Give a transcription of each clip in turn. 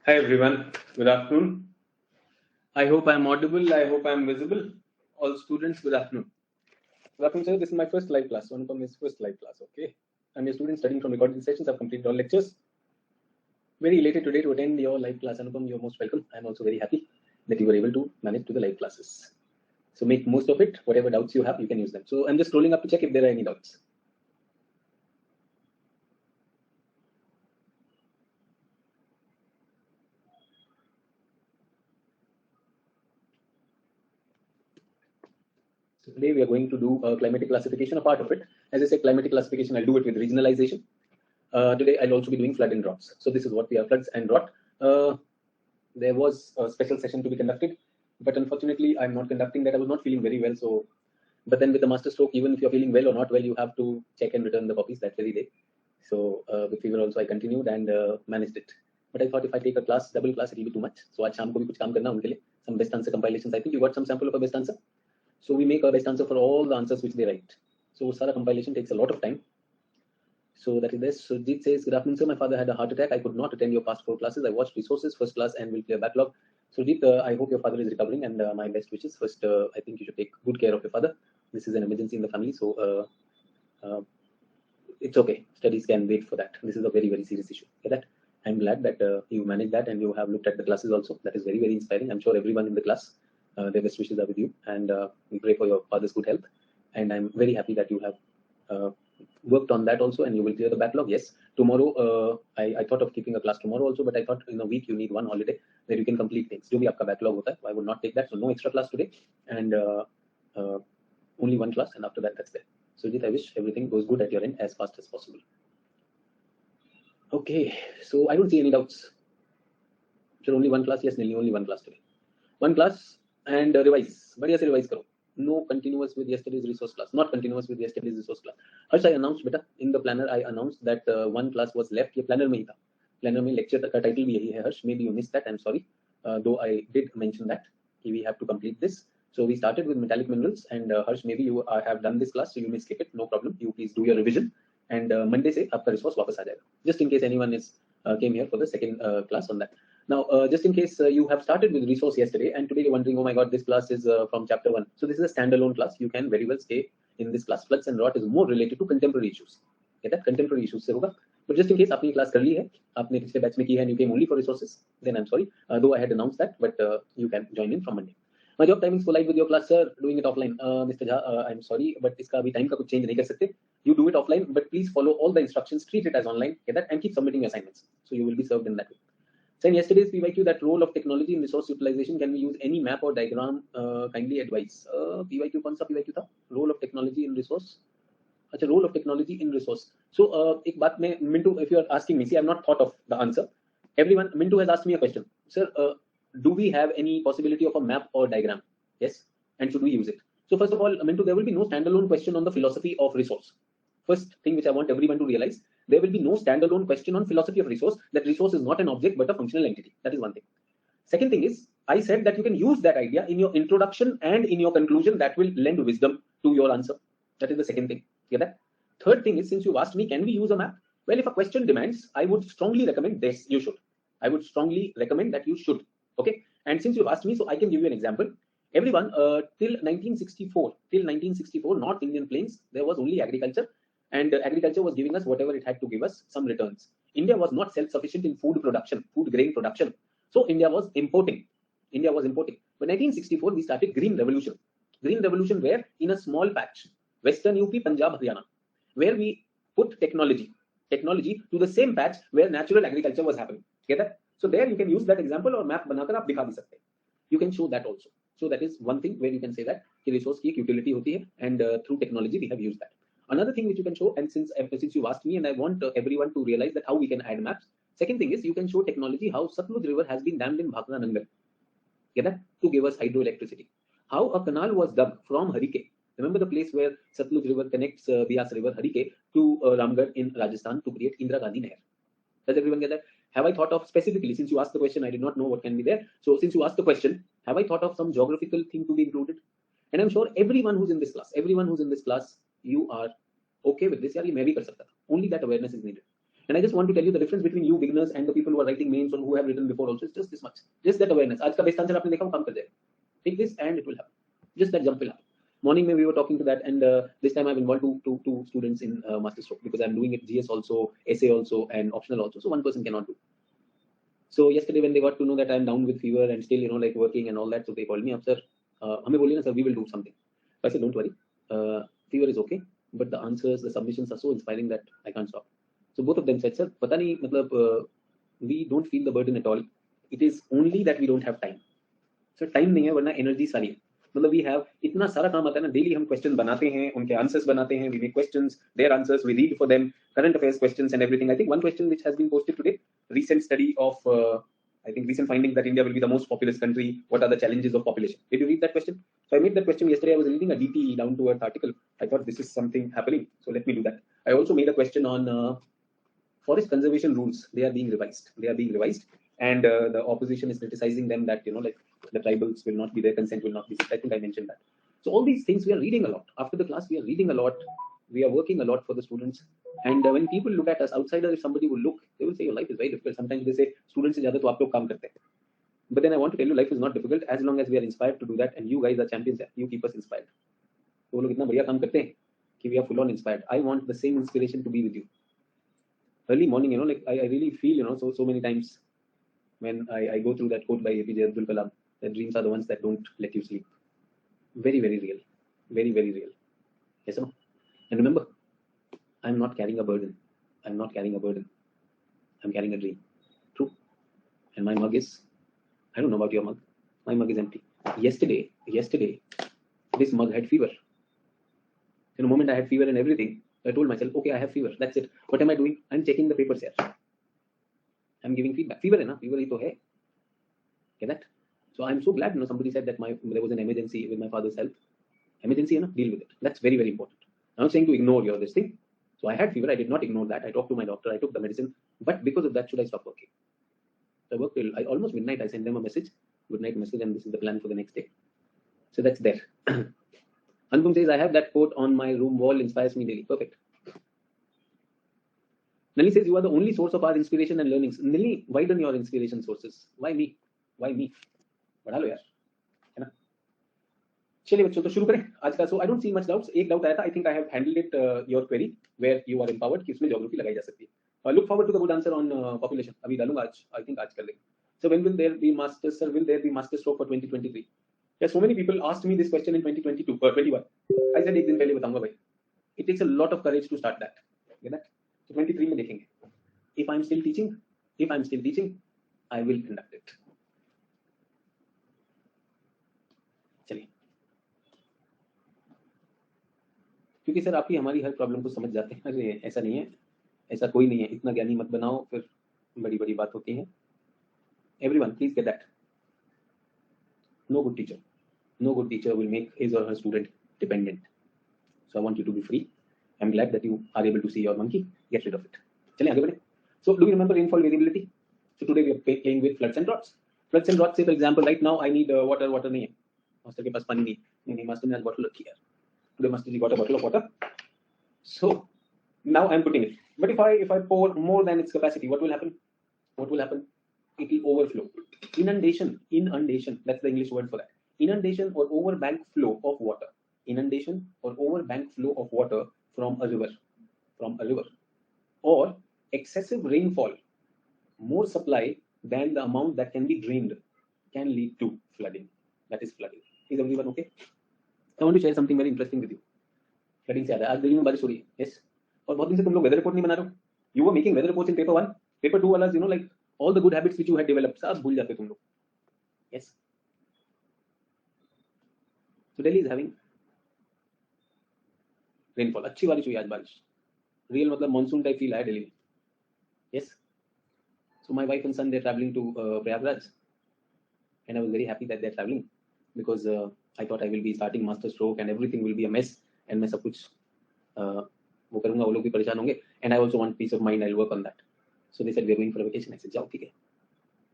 Hi everyone, good afternoon. I hope I'm audible. I hope I'm visible. All students, good afternoon. Good afternoon, sir. This is my first live class. One of my first live class. Okay. I'm a student studying from recording sessions. I've completed all lectures. Very elated today to attend your live class. Anupam, you're most welcome. I'm also very happy that you were able to manage to the live classes. So make most of it. Whatever doubts you have, you can use them. So I'm just scrolling up to check if there are any doubts. So today we are going to do a climatic classification, a part of it. As I said, climatic classification, I'll do it with regionalization. Today I'll also be doing flood and droughts. So this is what we are, floods and drought. There was a special session to be conducted, but unfortunately I'm not conducting that. I was not feeling very well. So, but then with the master stroke, even if you're feeling well or not well, you have to check and return the copies that very day. So with fever also I continued and managed it. But I thought if I take a class, double class, it will be too much. So आज शाम को भी कुछ काम करना उनके लिए. Some best answer compilations. I think you got some sample of a best answer. So we make a best answer for all the answers which they write. So Sara compilation takes a lot of time. So that is this. Sujit says, good afternoon, sir. My father had a heart attack. I could not attend your past 4 classes. I watched resources, first class, and will clear backlog. Sujit, I hope your father is recovering, and my best wishes. First, I think you should take good care of your father. This is an emergency in the family, so it's okay. Studies can wait for that. This is a very, very serious issue. Okay, that I'm glad that you managed that and you have looked at the classes also. That is very, very inspiring. I'm sure everyone in the class, their best wishes are with you, and we pray for your father's good health. And I'm very happy that you have worked on that also, and you will clear the backlog. Yes, tomorrow I thought of keeping a class tomorrow also, but I thought in a week you need one holiday where you can complete things. जो भी आपका backlog होता है, I would not take that. So no extra class today, and only one class, and after that that's there. So Jit, I wish everything goes good at your end as fast as possible. Okay, so I don't see any doubts. So only one class? Yes, Nilly, only one class today. One class and revise. बढ़िया से revise करो. No continuous with yesterday's resource class. Not continuous with yesterday's resource class. Harsh, I announced beta in the planner. I announced that one class was left. ये planner में ही था. Planner में lecture का title भी यही है. Harsh, maybe you missed that. I'm sorry. Though I did mention that we have to complete this. So we started with metallic minerals, and Harsh, maybe you have done this class, so you may skip it. No problem. You please do your revision, and Monday से आपका resource वापस आ जाएगा. Just in case anyone is came here for the second class on that. Now, just in case you have started with resource yesterday, and today you're wondering, oh my God, this class is from chapter 1. So this is a standalone class. You can very well stay in this class. Floods and drought is more related to contemporary issues. Okay, that contemporary issues से होगा. But just in case आपने class कर ली है, आपने पिछले batch में की है, and you came only for resources, then I'm sorry. Though I had announced that, but you can join in from Monday. My job timings collide with your class, sir. Doing it offline, Mr. Jha. I'm sorry, but इसका अभी time का कुछ change नहीं कर सकते. You do it offline, but please follow all the instructions. Treat it as online, okay, that, and keep submitting your assignments. So you will be served in that way. So in yesterday's PYQ, that role of technology in resource utilization, can we use any map or diagram? Kindly advise. PYQ कौन सा PYQ था? Role of technology in resource. अच्छा, role of technology in resource. So एक बात में Mintu, if you are asking me, see, I've not thought of the answer. Everyone, Mintu has asked me a question. Sir, do we have any possibility of a map or diagram? Yes, and should we use it? So first of all, Mintu, there will be no standalone question on the philosophy of resource. First thing which I want everyone to realize, there will be no standalone question on philosophy of resource, that resource is not an object but a functional entity. That is one thing. Second thing is, I said that you can use that idea in your introduction and in your conclusion. That will lend wisdom to your answer. That is the second thing. Get that? Third thing is, since you asked me, can we use a map? Well, if a question demands, I would strongly recommend this. You should. I would strongly recommend that you should. Okay. And since you've asked me, so I can give you an example. Everyone, till 1964, North Indian plains, there was only agriculture. And agriculture was giving us whatever it had to give us, some returns. India was not self-sufficient in food production, food grain production. So India was importing. But 1964, we started Green Revolution. Green Revolution where? In a small patch, Western UP, Punjab, Haryana, where we put technology to the same patch where natural agriculture was happening. Get that? So there you can use that example, or map बनाकर आप दिखा भी सकते हैं. You can show that also. So that is one thing where you can say that कि resource की utility होती है, and through technology we have used that. Another thing which you can show, and since you asked me, and I want everyone to realize that how we can add maps. Second thing is, you can show technology how Satluj River has been dammed in Bhakra Nangal, get that, to give us hydroelectricity. How a canal was dug from Harike. Remember the place where Satluj River connects Bias River, Harike, to Ramgarh in Rajasthan to create Indira Gandhi Nehar. Does everyone get that? Have I thought of specifically, since you asked the question, I did not know what can be there. So since you asked the question, have I thought of some geographical thing to be included? And I'm sure everyone who's in this class, you are okay with this. यार ये मैं भी कर सकता था. Only that awareness is needed. And I just want to tell you the difference between you beginners and the people who are writing mains or who have written before also is just this much. Just that awareness. आज का best answer आपने देखा वो काम कर जाएगा. Take this and it will happen. Just that jump will happen. Morning we were talking to that, and this time I've involved two students in master stroke because I'm doing it GS also, essay also, and optional also. So one person cannot do. So yesterday when they got to know that I'm down with fever and still like working and all that, so they called me up, sir. हमें बोलिए ना sir, we will do something. I said don't worry, fever is okay, but the answers, the submissions are so inspiring that I can't stop. So both of them said, sir, पता नहीं मतलब we don't feel the burden at all. It is only that we don't have time. So time नहीं है वरना energy सारी है. मतलब we have इतना सारा काम आता है ना, डेली हम क्वेश्चन बनाते हैं, उनके आंसर्स बनाते हैं, we make questions, their answers, we read for them, current affairs questions and everything. I think one question which has been posted today, recent study of I think recent findings that India will be the most populous country. What are the challenges of population? Did you read that question? So I made that question yesterday. I was reading a DT down to earth article. I thought this is something happening, so let me do that. I also made a question on forest conservation rules. They are being revised. And the opposition is criticizing them that like the tribals will not be there, consent will not be. I think I mentioned that. So all these things we are reading a lot. After the class, we are reading a lot. We are working a lot for the students. And when people look at us, outsiders, if somebody will look, they will say your life is very difficult. Sometimes they say students is zyada to aap log kaam karte hain. But then I want to tell you, life is not difficult as long as we are inspired to do that. And you guys are champions there. You keep us inspired. So वो लोग इतना बढ़िया काम करते हैं कि we are full on inspired. I want the same inspiration to be with you. Early morning, like I really feel, so many times when I go through that quote by APJ Abdul Kalam, that dreams are the ones that don't let you sleep. Very, very real. Very, very real. Yes or no? And remember, I'm not carrying a burden. I'm carrying a dream. True. And my mug is, I don't know about your mug. My mug is empty. Yesterday, this mug had fever. In the moment I had fever and everything, I told myself, okay, I have fever. That's it. What am I doing? I'm checking the papers here. I'm giving feedback. Fever hai na? Fever hi to hai. Get that? So I'm so glad, somebody said that there was an emergency with my father's health. Emergency, deal with it. That's very, very important. I'm not saying to ignore this thing. So I had fever. I did not ignore that. I talked to my doctor. I took the medicine. But because of that, should I stop working? So I worked till almost midnight. I sent them a message, good night message, and this is the plan for the next day. So that's there. Anupam says, I have that quote on my room wall, inspires me daily. Perfect. Nalini says, you are the only source of our inspiration and learnings. Nalini, widen your inspiration sources. Why me? बढ़ा लो यार, है ना? चलिए बच्चों, तो शुरू करें आज का. So I don't see much doubts. एक doubt आया था. I think I have handled it, your query where you are empowered कि उसमें geography लगाई जा सकती है. Look forward to the good answer on population. अभी डालूंगा आज. I think आज कर लेंगे. So when will there be masters? Sir, will there be master stroke for 2023? Yeah, so many people asked me this question in 2022 or 21. I said एक दिन पहले बताऊंगा भाई. It takes a lot of courage to start that. Get that? So 23 में देखेंगे. If I'm still teaching, I will conduct it. चलिए, क्योंकि sir आपकी हमारी हर प्रॉब्लम को समझ जाते हैं. अरे ऐसा नहीं है, ऐसा कोई नहीं है. इतना ज्ञानी मत बनाओ, फिर बड़ी बड़ी बात होती है. Everyone, please get that. No good teacher will make his or her student dependent. So I want you to be free. I'm glad that you are able to see your monkey. Get rid of it. चलिए आगे बढ़े. So do you remember rainfall variability? So today we are playing with floods and droughts. Say for example, right now I need water नहीं है. Master के पास पानी नहीं. Master ने आज बॉटल रखी है. Today master ji got a bottle of water. So now I'm putting it. But if I pour more than its capacity, what will happen? It will overflow. Inundation. That's the English word for that. Inundation or overbank flow of water. From a river. Or excessive rainfall, more supply than the amount that can be drained, can lead to flooding. That is flooding. Is everyone okay? I want to share something very interesting with you. Flooding से याद है, आज दिल्ली में बारिश हो रही है. Yes. और बहुत दिन से तुम लोग वेदर रिपोर्ट नहीं बना रहे हो. You were making weather reports in paper 1, paper 2 वाला, like all the good habits which you had developed, सब भूल जाते तुम लोग. Yes. So Delhi is having rainfall. अच्छी बारिश हुई आज. बारिश रियल मतलब मॉनसून टाइप फील आया दिल्ली में. Yes. So my wife and son, they're traveling to Prayagraj, and I was very happy that they're traveling because I thought I will be starting master stroke and everything will be a mess, and मैं सब कुछ वो करूँगा, वो लोग भी परेशान होंगे, and I also want peace of mind. I'll work on that. So they said we're going for a vacation. I said जाओ ठीक है.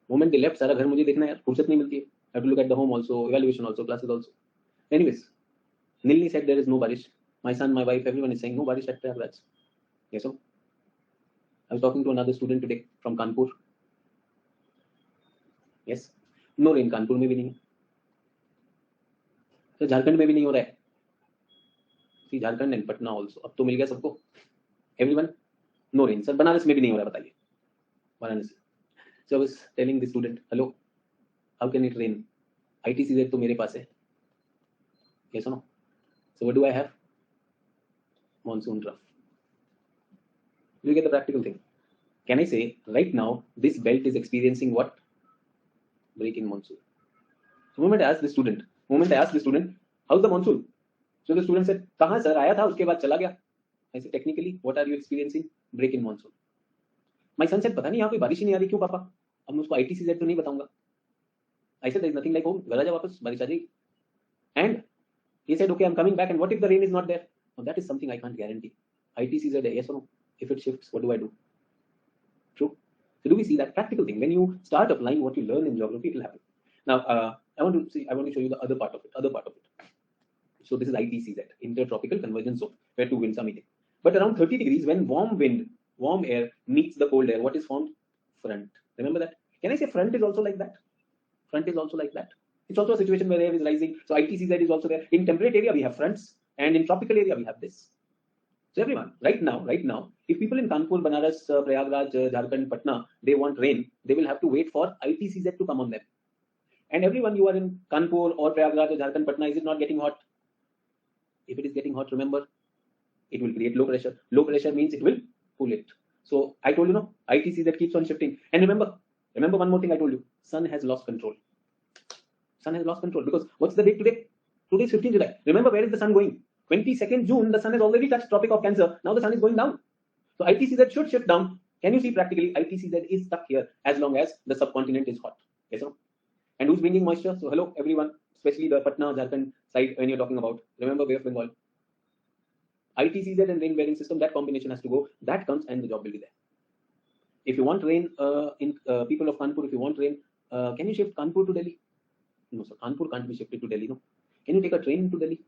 Moment they left, सारा घर मुझे देखना है यार, फुर्सत नहीं मिलती है. I have to look at the home also, evaluation also, classes also. Anyways, Nilni said there is no barish. My son, my wife, everyone is saying no barish at Prayagraj. Yes, so I was talking to another student today from Kanpur. Yes, no rain Kanpur में भी नहीं है, तो झारखंड में भी नहीं हो रहा है. See, Jharkhand and Patna also. अब तो मिल गया सबको. Everyone, no rain. Sir Banaras में भी नहीं हो रहा है, बताइए. Varanasi. So I was telling the student, hello, how can it rain? ITCZ तो मेरे पास है. Yes or no? So what do I have? Monsoon trough. Do you get the practical thing? Can I say right now this belt is experiencing what? Break in monsoon. So moment I asked the student, how's the monsoon? So the student said, कहाँ sir आया था उसके बाद चला गया. I said, technically what are you experiencing? Break in monsoon. My son said, पता नहीं यहाँ कोई बारिश ही नहीं आ रही क्यों पापा. अब मैं उसको ITCZ तो नहीं बताऊंगा. I said, there is nothing like home. घर आ जा वापस, बारिश आ जाएगी. And he said, okay, I'm coming back. And what if the rain is not there? Now, that is something I can't guarantee. ITCZ, yes or no? If it shifts, what do I do? True. So do we see that practical thing? When you start applying what you learn in geography, it will happen. Now, I want to show you the other part of it. So this is ITCZ, Intertropical Convergence Zone, where two winds are meeting. But around 30 degrees, when warm air meets the cold air, what is formed? Front. Remember that? Can I say front is also like that? Front is also like that. It's also a situation where air is rising. So ITCZ is also there. In temperate area, we have fronts. And in tropical area, we have this. So everyone, right now, if people in Kanpur, Banaras, Prayagraj, Jharkhand, Patna, they want rain, they will have to wait for ITCZ to come on them. And everyone, you are in Kanpur or Prayagraj or Jharkhand, Patna, is it not getting hot? If it is getting hot, remember, it will create low pressure. Low pressure means it will pull it. So I told you, no, ITCZ keeps on shifting. And remember one more thing I told you, sun has lost control. Sun has lost control because what's the date today? Today is 15 July. Remember, where is the sun going? 22nd June, the sun has already touched Tropic of Cancer. Now the sun is going down. So ITCZ should shift down. Can you see practically ITCZ is stuck here as long as the subcontinent is hot. Yes or no? And who's bringing moisture? So hello everyone, especially the Patna, Jharkhand side when you're talking about. Remember Bay of Bengal. ITCZ and rain bearing system, that combination has to go. That comes and the job will be there. If you want rain in people of Kanpur, if you want rain, can you shift Kanpur to Delhi? No, sir. Kanpur can't be shifted to Delhi. No. Can you take a train to Delhi?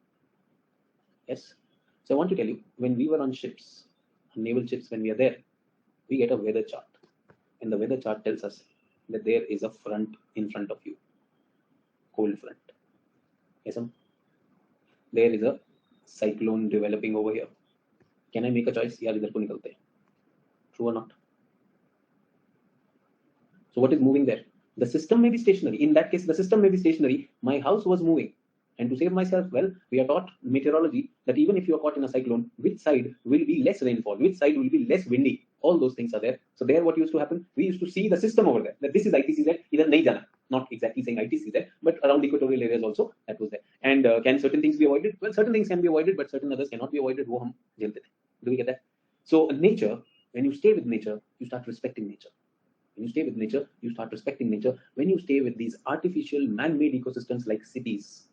Yes. So I want to tell you, when we were on ships, naval ships, when we are there, we get a weather chart. And the weather chart tells us that there is a front in front of you. Cold front. Yes, sir? There is a cyclone developing over here. Can I make a choice? Yaar, idhar ko nikalte hain. True or not? So what is moving there? The system may be stationary. In that case, the system may be stationary. My house was moving. And to save myself, well, we are taught meteorology that even if you are caught in a cyclone, which side will be less rainfall, which side will be less windy. All those things are there. So there what used to happen, we used to see the system over there, that this is ITCZ, either nahi jana. Not exactly saying ITCZ, but around equatorial areas also, that was there. And can certain things be avoided? Well, certain things can be avoided, but certain others cannot be avoided. Wo hum jhelte the. Do we get that? So nature, when you stay with nature, you start respecting nature. When you stay with nature, you start respecting nature. When you stay with these artificial man-made ecosystems like cities,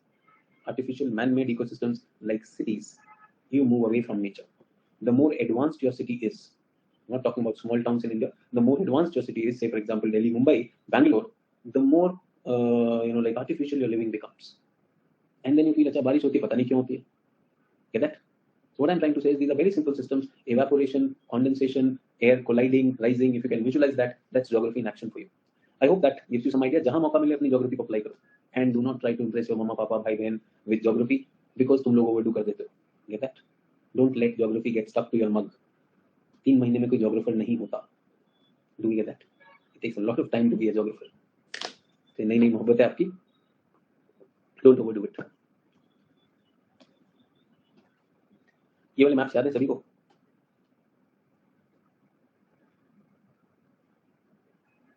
you move away from nature. The more advanced your city is, I'm not talking about small towns in India, the more advanced your city is, say for example Delhi, Mumbai, Bangalore, the more like artificial your living becomes. And then you feel, acha barish hoti, pata nahi kyun hoti hai. Get that? So what I'm trying to say is these are very simple systems: evaporation, condensation, air colliding, rising. If you can visualize that, that's geography in action for you. I hope that gives you some idea. Jahan mauka mile apni geography ko apply karo. And do not try to impress your mama, papa, bhai, behan with geography because tum log overdo kar dete ho. Get that? Don't let geography get stuck to your mug. 3 mahine mein koi geographer nahi hota. Do you get that? It takes a lot of time to be a geographer. So nahi mohabbat hai aapki. Don't overdo it. ये वाले maps याद है सभी को?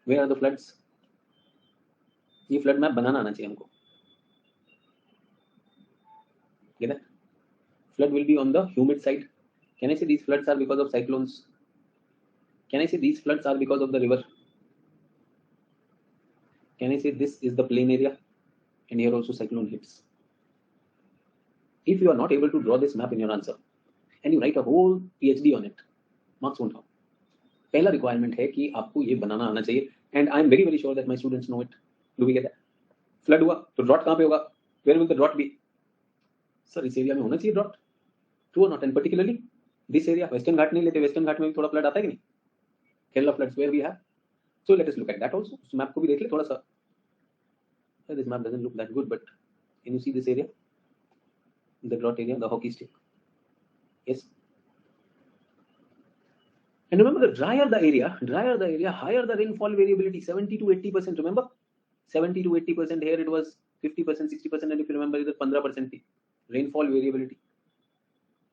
Where are the floods? ये flood map बनाना आना चाहिए हमको. Get that? Flood will be on the humid side. Can I say these floods are because of cyclones? Can I say these floods are because of the river? Can I say this is the plain area? And here also cyclone hits. If you are not able to draw this map in your answer, and you write a whole PhD on it, marks won't come. पहला requirement है कि आपको ये बनाना आना चाहिए. And I am very very sure that my students know it. Do we get that? Flood हुआ तो drought कहाँ पे होगा? Where will the drought be? Sir, इस एरिया में होना चाहिए drought. True or not? And particularly this area, Western Ghat नहीं लेते, Western Ghat में भी थोड़ा flood आता है कि नहीं? Kerala floods where we have. So let us look at that also. So map को भी देख ले थोड़ा सा. This map doesn't look that good, but can you see this area? The dot area, the hockey stick. Yes. And remember, the drier the area, higher the rainfall variability, 70 to 80%. Remember, 70 to 80%. Here it was 50%, 60%, and if you remember, it's 15% rainfall variability.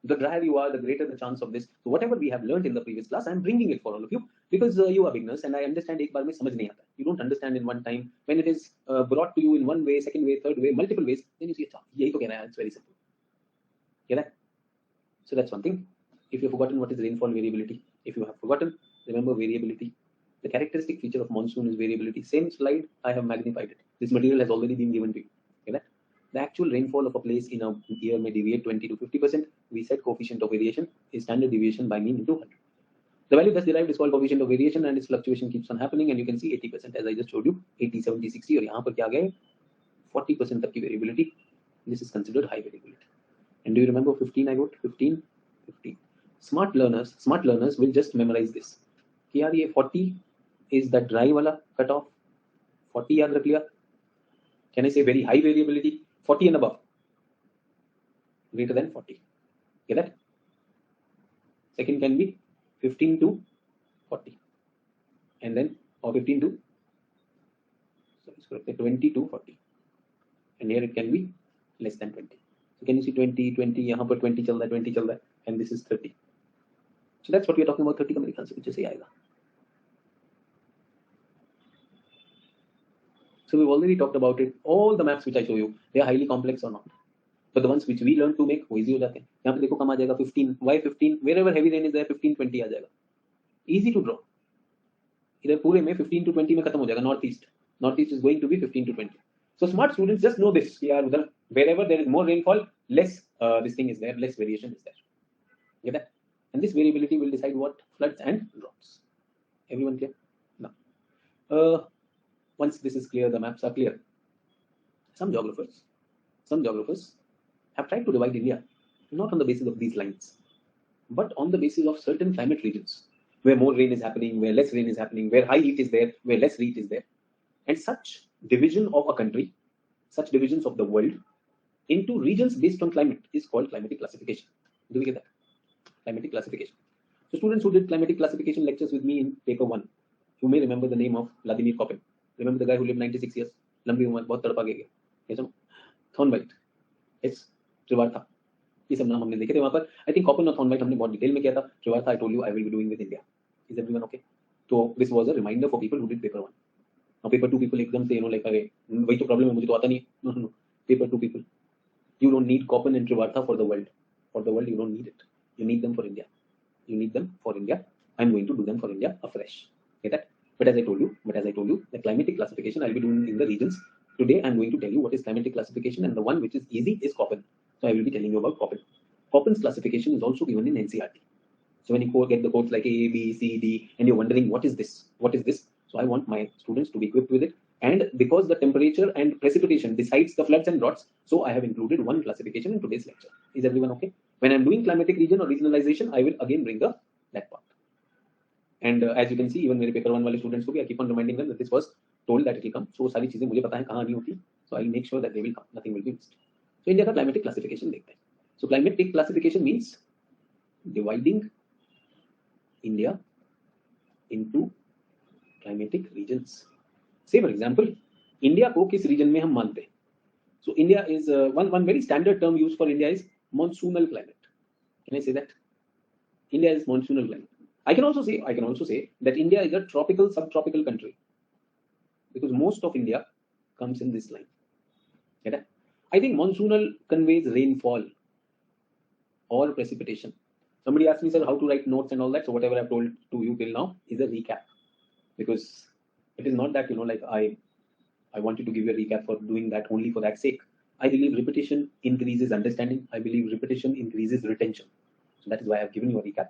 The drier you are, the greater the chance of this. So whatever we have learned in the previous class, I'm bringing it for all of you because you are beginners, and I understand एक बार में समझ नहीं आता. You don't understand in one time. When it is brought to you in one way, second way, third way, multiple ways, then you see, यही तो कहना है. It's very simple. Get that? So that's one thing. If you've forgotten what is rainfall variability, if you have forgotten, remember variability. The characteristic feature of monsoon is variability. Same slide, I have magnified it. This material has already been given to you. Okay, that? The actual rainfall of a place in a year may deviate 20 to 50%. We said coefficient of variation is standard deviation by mean into 100. The value thus derived is called coefficient of variation, and its fluctuation keeps on happening. And you can see 80%, as I just showed you, 80, 70, 60, और यहाँ पर क्या गया 40% तक की variability. This is considered high variability. And do you remember 15? I wrote 15, 15. Smart learners will just memorize this. कि यार ये 40 is the dry वाला cutoff. 40 याद रख लिया. Can I say very high variability? 40 and above. Greater than 40. Get that? Second can be 15 to 40. And then, or 15 to, sorry, 20 to 40. And here it can be less than 20. So can you see 20, 20, यहाँ पर 20 चल रहा है, 20 चल रहा है, and this is 30. So that's what we are talking about. 30 का मेरे ख्याल से कुछ ऐसे ही आएगा. So we've already talked about it. All the maps which I show you, they are highly complex or not. But the ones which we learn to make, वो easy हो जाते हैं. यहाँ पे देखो कम आ जाएगा 15. Why 15? Wherever heavy rain is there, 15, 20 आ जाएगा. Easy to draw. इधर पूरे में 15 to 20 में खत्म हो जाएगा. Northeast. Northeast is going to be 15 to 20. So smart students just know this. यार उधर wherever there is more rainfall, less this thing is there, less variation is there. Get that? And this variability will decide what floods and droughts. Everyone clear? Now, once this is clear, the maps are clear. Some geographers have tried to divide India not on the basis of these lines, but on the basis of certain climate regions where more rain is happening, where less rain is happening, where high heat is there, where less heat is there. And such division of a country, such divisions of the world into regions based on climate is called climatic classification. Do we get that? Climatic classification. So students who did climatic classification lectures with me in paper 1, you may remember the name of Vladimir Koppen. Remember the guy who lived 96 years? लंबी उम्र, बहुत तड़पा गया. Yes or no? Thornwright. Yes. Trivartha. ये सब नाम हमने देखे थे वहाँ पर. I think Koppen और Thornwright हमने बहुत डिटेल में किया था. Trivartha I told you I will be doing with India. Is everyone okay? So this was a reminder for people who did paper 1. Now paper 2 people एकदम से like अरे वही तो problem है मुझे तो आता नहीं है. No. Paper 2 people. You don't need Koppen and Trivartha for the world. For the world you don't need it. You need them for India. You need them for India. I'm going to do them for India afresh. Get that? But as I told you, the climatic classification I'll be doing in the regions. Today I'm going to tell you what is climatic classification, and the one which is easy is Koppen. So I will be telling you about Koppen. Koppen's classification is also given in NCERT. So when you get the codes like A, B, C, D, and you're wondering what is this? What is this? So I want my students to be equipped with it. And because the temperature and precipitation decides the floods and droughts, so I have included one classification in today's lecture. Is everyone okay? When I'm doing climatic region or regionalization, I will again bring up that part. And as you can see, even मेरे paper 1 वाले students को भी I keep on reminding them that this was told that it will come. So सारी चीजें मुझे पता है कहाँ नहीं होती. So I'll make sure that they will come. Nothing will be missed. So India का climatic classification देखते हैं. So climatic classification means dividing India into climatic regions. Say for example, India को किस region में हम मानते हैं? So India is one very standard term used for India is monsoonal climate. Can I say that? India is monsoonal climate. I can also say that India is a tropical subtropical country because most of India comes in this line. Get it? I think monsoonal conveys rainfall or precipitation. Somebody asked me, sir, how to write notes and all that. So whatever I've told to you till now is a recap, because it is not that like I wanted to give you a recap for doing that only for that sake. I believe repetition increases understanding. I believe repetition increases retention. So that is why I've given you a recap.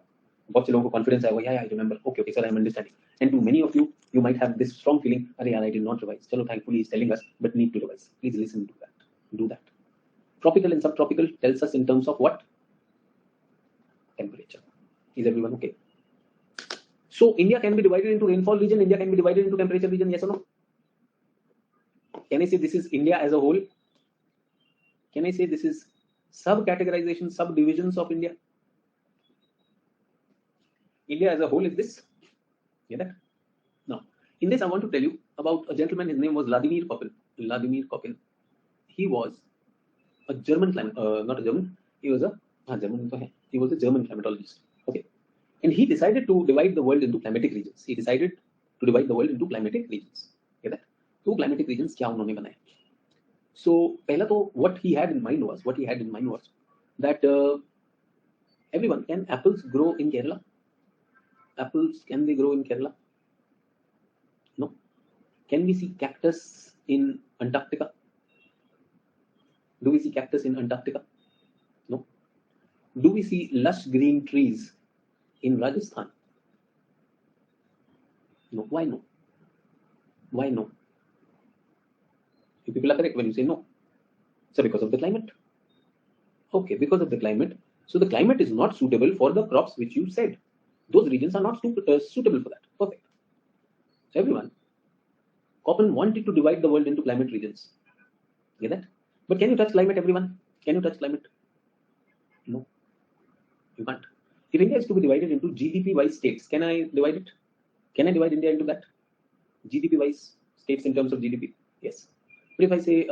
बहुत से लोगों को confidence आएगा, yeah, I remember. Okay, sir, I'm understanding. And to many of you, you might have this strong feeling, अरे यार, I did not revise. चलो, thankfully he's telling us, but need to revise. Please listen to that. Do that. Tropical and subtropical tells us in terms of what? Temperature. Is everyone okay? So India can be divided into rainfall region, India can be divided into temperature region, yes or no? Can I say this is India as a whole? Can I say this is sub-categorization, subdivisions of India? India as a whole is this. Get that? Now, in this I want to tell you about a gentleman, his name was Vladimir Koppel. Vladimir Koppel. He was a German not a German, he was a he was a German climatologist. Okay. And he decided to divide the world into climatic regions. He decided to divide the world into climatic regions. Get that? So climatic regions क्या उन्होंने बनाए? So पहला तो what he had in mind was that everyone, can apples grow in Kerala? Apples, can they grow in Kerala? No. Can we see cactus in Antarctica? Do we see cactus in Antarctica? No. Do we see lush green trees in Rajasthan? No. Why no? Why no? You people are correct when you say no. So because of the climate. Okay, because of the climate. So the climate is not suitable for the crops which you said. Those regions are not suitable for that. Perfect. So everyone, Koppen wanted to divide the world into climate regions. Get that? But can you touch climate, everyone? Can you touch climate? No. You can't. If India is to be divided into GDP-wise states, can I divide it? Can I divide India into that? GDP-wise states in terms of GDP? Yes. But if I say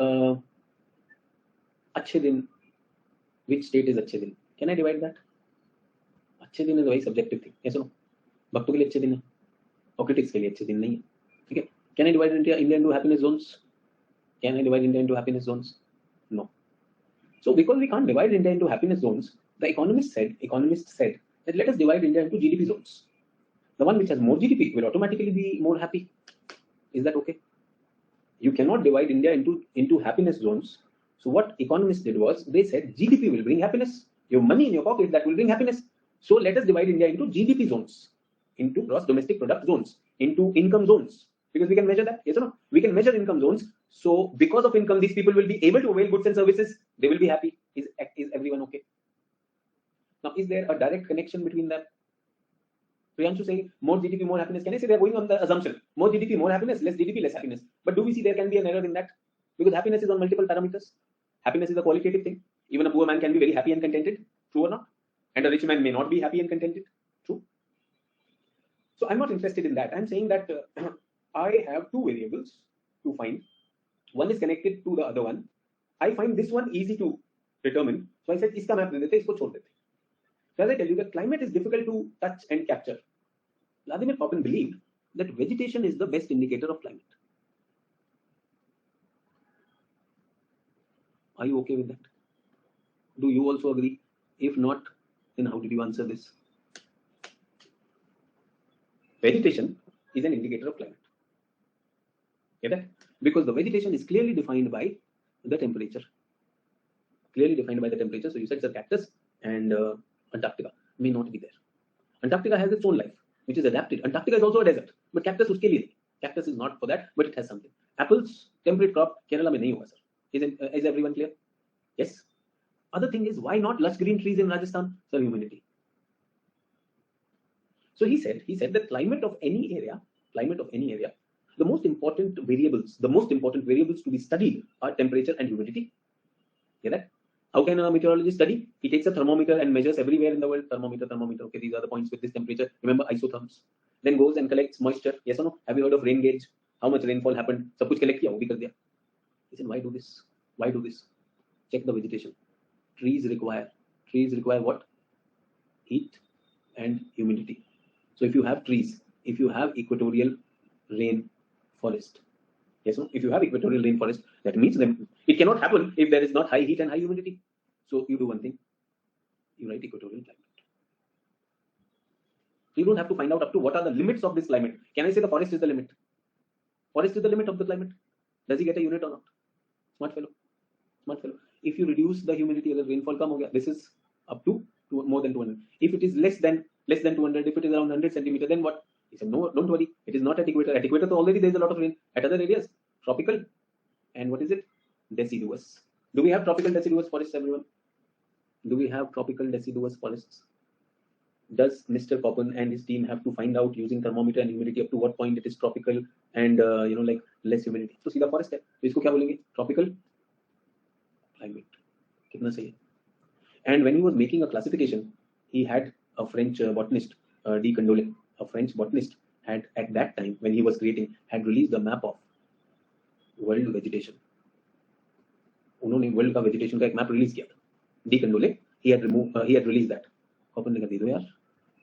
Achhe Din, which state is Achhe Din? Can I divide that? Achhe Din is a very subjective thing. Yes or no? भक्तों के लिए अच्छे दिन है और critics के लिए अच्छे दिन नहीं है. ठीक है? Can I divide India into happiness zones? Can I divide India into happiness zones? No. So because we can't divide India into happiness zones, the economists said that let us divide India into GDP zones. The one which has more GDP will automatically be more happy. Is that okay? You cannot divide India into happiness zones. So what economists did was they said GDP will bring happiness. Your money in your pocket, that will bring happiness. So let us divide India into GDP zones, into gross domestic product zones, into income zones. Because we can measure that, yes or no? We can measure income zones. So because of income, these people will be able to avail goods and services. They will be happy. Is everyone okay? Now, is there a direct connection between them? Priyanshu saying more GDP, more happiness. Can I say they're going on the assumption more GDP, more happiness, less GDP, less happiness? But do we see there can be an error in that? Because happiness is on multiple parameters. Happiness is a qualitative thing. Even a poor man can be very happy and contented. True or not? And a rich man may not be happy and contented. True. So I'm not interested in that. I'm saying that I have two variables to find. One is connected to the other one. I find this one easy to determine. So I said, iska map de dete, isko chhod dete. So as I tell you, that climate is difficult to touch and capture. Vladimir Koppen believed that vegetation is the best indicator of climate. Are you okay with that? Do you also agree? If not, then how did you answer this? Vegetation is an indicator of climate. Get that? Because the vegetation is clearly defined by the temperature. Clearly defined by the temperature. So you said it's a cactus, and Antarctica may not be there. Antarctica has its own life, which is adapted. Antarctica is also a desert, but cactus uske liye. Cactus is not for that, but it has something. Apples, temperate crop, Kerala mein nahi hoga, sir. Is everyone clear? Yes. Other thing is, why not lush green trees in Rajasthan? Sir, humidity. So he said that climate of any area, the most important variables to be studied are temperature and humidity. Get that? How can a meteorologist study? He takes a thermometer and measures everywhere in the world. Thermometer. Okay, these are the points with this temperature. Remember isotherms. Then goes and collects moisture. Yes or no? Have you heard of rain gauge? How much rainfall happened? सब कुछ collect किया, वो भी कर दिया. He said, why do this? Why do this? Check the vegetation. Trees require what? Heat and humidity. So if you have trees, if you have equatorial rain forest, yes, no? If you have equatorial rainforest, that means it cannot happen if there is not high heat and high humidity. So you do one thing, you write equatorial climate. So you don't have to find out up to what are the limits of this climate. Can I say the forest is the limit? Forest is the limit of the climate. Does he get a unit or not? Smart fellow. If you reduce the humidity, the rainfall come ho gaya, this is up to more than 200. If it is less than 200, if it is around 100 centimeter, then what? He said, no, don't worry. It is not at equator. At equator, so already there is a lot of rain. At other areas, tropical. And what is it? Deciduous. Do we have tropical deciduous forests, everyone? Do we have tropical deciduous forests? does Mr. Coppen and his team have to find out using thermometer and humidity up to what point it is tropical and like less humidity? तो सीधा forest है, तो इसको क्या बोलेंगे? Tropical climate. कितना सही है? And when he was making a classification, he had a French botanist, D. Candolle, a French botanist, had at that time when he was creating had released a map of world vegetation. उन्होंने world का vegetation का एक map release किया था. D कंडोले, he had released that. Coppen ने कहा दे दो यार.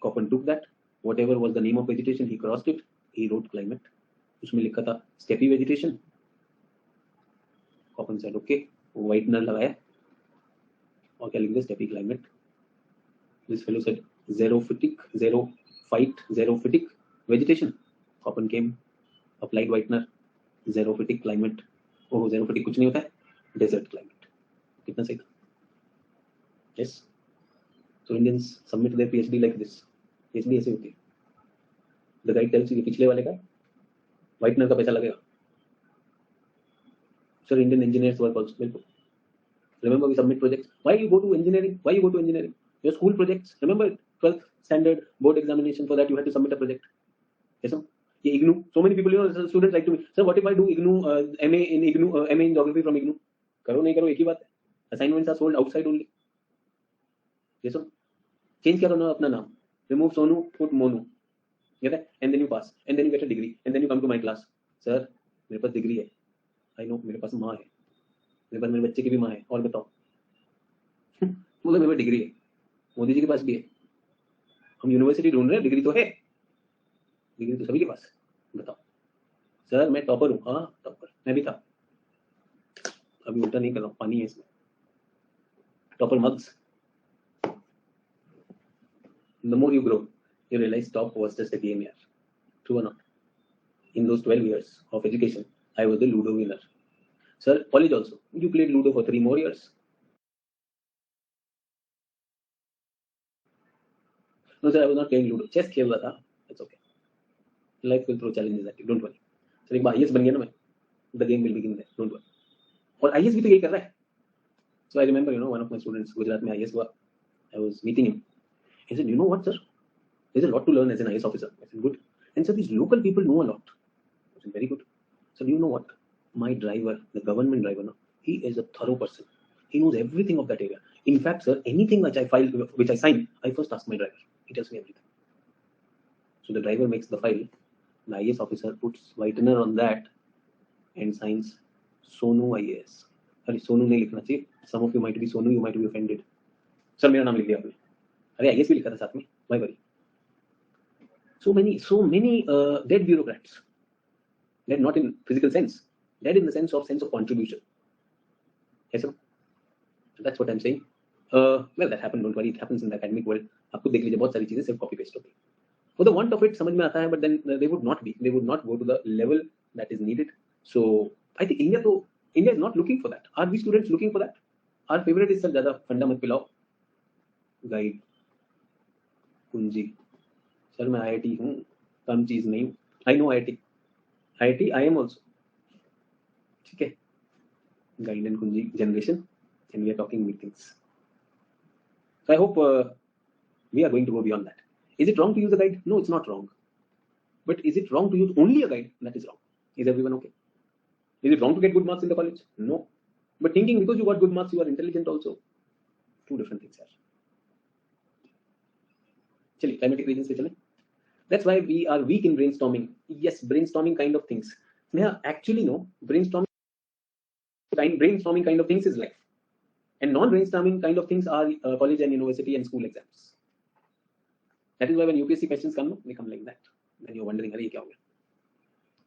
Coppen took that, whatever was the name of vegetation, he crossed it, he wrote climate. उसमें लिखा था steppe vegetation. Coppen said okay, whitener लगाया और क्या लिख दिया? steppe climate. This fellow said xerophytic vegetation. Coppen came, applied whitener, xerophytic climate. Oh xerophytic कुछ नहीं होता है, desert climate. कितना सही था? Yes. So Indians submit their PhD like this. PhD ऐसे होती है. The guy tells you पिछले वाले का whitener का पैसा लगेगा. Sir, Indian engineers work also. बिल्कुल. Remember we submit projects. Why you go to engineering? Why you go to engineering? Your school projects. Remember 12th standard board examination, for that you had to submit a project. Yes, sir? IGNOU. So many people, students like to me. Sir, what if I do IGNOU, MA in IGNOU, MA in geography from IGNOU? करो नहीं करो एक ही बात है. Assignments are sold outside only. Yes, sir? Change करो ना अपना नाम. Remove Sonu, put Monu. Get it? And then you pass. And then you get a degree. And then you come to my class. Sir, मेरे पास degree है. I know, मेरे पास माँ है. मेरे पास मेरे बच्चे की भी माँ है. और बताओ. बोले मेरे पास डिग्री है. मोदी जी के पास भी है. हम यूनिवर्सिटी ढूंढ रहे हैं, डिग्री तो है. डिग्री तो सभी के पास. बताओ. सर मैं टॉपर हूँ. हाँ टॉपर. मैं भी था. अभी उल्टा नहीं कर रहा हूँ. पानी है इसमें. Topper mugs. The more you grow, you realize top was just a game here. True or not? In those 12 years of education, I was the Ludo winner. Sir, college also. You played Ludo for 3 more years. No, sir, I was not playing Ludo. Chess खेल रहा था. That's okay. Life will throw challenges at you. Don't worry. Sir, एक बार IAS बन गया ना मैं. The game will begin there. Don't worry. और IAS भी तो यही कर रहा है. So I remember, one of my students, Gujarat में IAS हुआ. I was meeting him. He said, you know what, sir? There's a lot to learn as an IAS officer. I said, good. And so these local people know a lot. I said, very good. So do you know what? My driver, the government driver, he is a thorough person. He knows everything of that area. In fact, sir, anything which I sign, I first ask my driver. He tells me everything. So the driver makes the file. The IAS officer puts whitener on that and signs Sonu IAS. Sorry, Sonu नहीं लिखना चाहिए. Some of you might be Sonu, you might be offended. Sir, मेरा नाम लिख दिया आपने. अरे IAS भी लिखा था साथ में. Why worry? So many dead bureaucrats. Dead not in physical sense. Dead in the sense of contribution. Yes, sir? So that's what I'm saying. Well, that happened. Don't worry. It happens in the academic world. आपको देख लीजिए बहुत सारी चीजें सिर्फ copy paste होती है. For the want of it, समझ में आता है, but then they would not go to the level that is needed. So I think India is not looking for that. Are we students looking for that? Our favorite is sir ज़्यादा फंडा मत पिलाओ. Guide. कुंजी. Sir मैं IIT हूँ, कम चीज नहीं हूँ. I know IIT. I am also. ठीक है. Guide and कुंजी generation, and we are talking big things. So I hope we are going to go beyond that. Is it wrong to use a guide? No, it's not wrong. But is it wrong to use only a guide? That is wrong. Is everyone okay? Is it wrong to get good marks in the college? No. But thinking because you got good marks, you are intelligent also. Two different things are. चलिए climatic regions पे चलें. That's why we are weak in brainstorming. Yes, brainstorming kind of things. Yeah, actually no. Brainstorming kind of things is life. And non-brainstorming kind of things are college and university and school exams. That is why when UPSC questions come, they come like that. Then you're wondering, अरे ये क्या हो गया?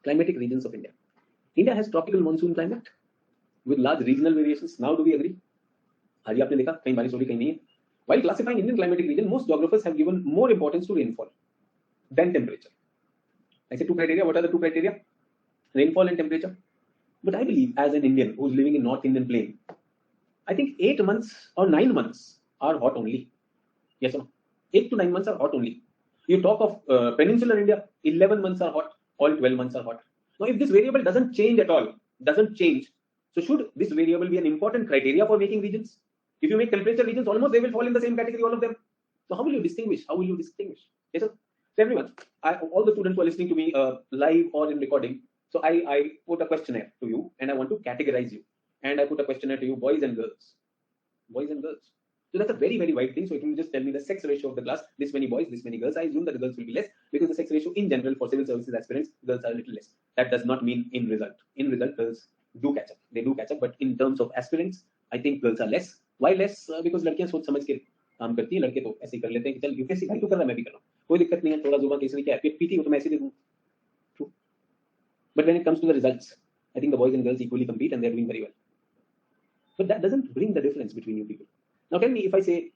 Climatic regions of India. India has tropical monsoon climate with large regional variations. Now do we agree? आज आपने देखा कहीं बारिश हो रही कहीं नहीं है. While classifying Indian climatic region, most geographers have given more importance to rainfall than temperature. I say two criteria. What are the two criteria? Rainfall and temperature. But I believe as an Indian who's living in North Indian plain, I think 8 months or 9 months are hot only. Yes or no? 8 to 9 months are hot only. You talk of peninsular India, 11 months are hot, all 12 months are hot. Now if this variable doesn't change at all, so should this variable be an important criteria for making regions? If you make temperature regions, almost they will fall in the same category, all of them. So how will you distinguish? How will you distinguish? Yes, sir. So everyone, all the students who are listening to me live or in recording, so I put a questionnaire to you and I want to categorize you. And I put a questionnaire to you, boys and girls. Boys and girls. So that's a very, very wide thing. So it will just tell me the sex ratio of the class, this many boys, this many girls. I assume that the girls will be less because the sex ratio in general for civil services aspirants, girls are a little less. That does not mean in result. In result, girls do catch up. They do catch up. But in terms of aspirants, I think girls are less. Why less? Because लड़कियां सोच समझ के काम करती हैं, लड़के तो ऐसे ही कर लेते हैं कि चल यूपीएससी भाई तो कर रहा है मैं भी कर रहा हूँ, कोई दिक्कत नहीं है, थोड़ा जुबान कैसे क्या है, पीटी हो तो मैं ऐसे दे दूँ. True. But when it comes to the results, I think the boys and girls equally compete and they're doing very well. But that doesn't bring the difference between you people. Now tell me, if I say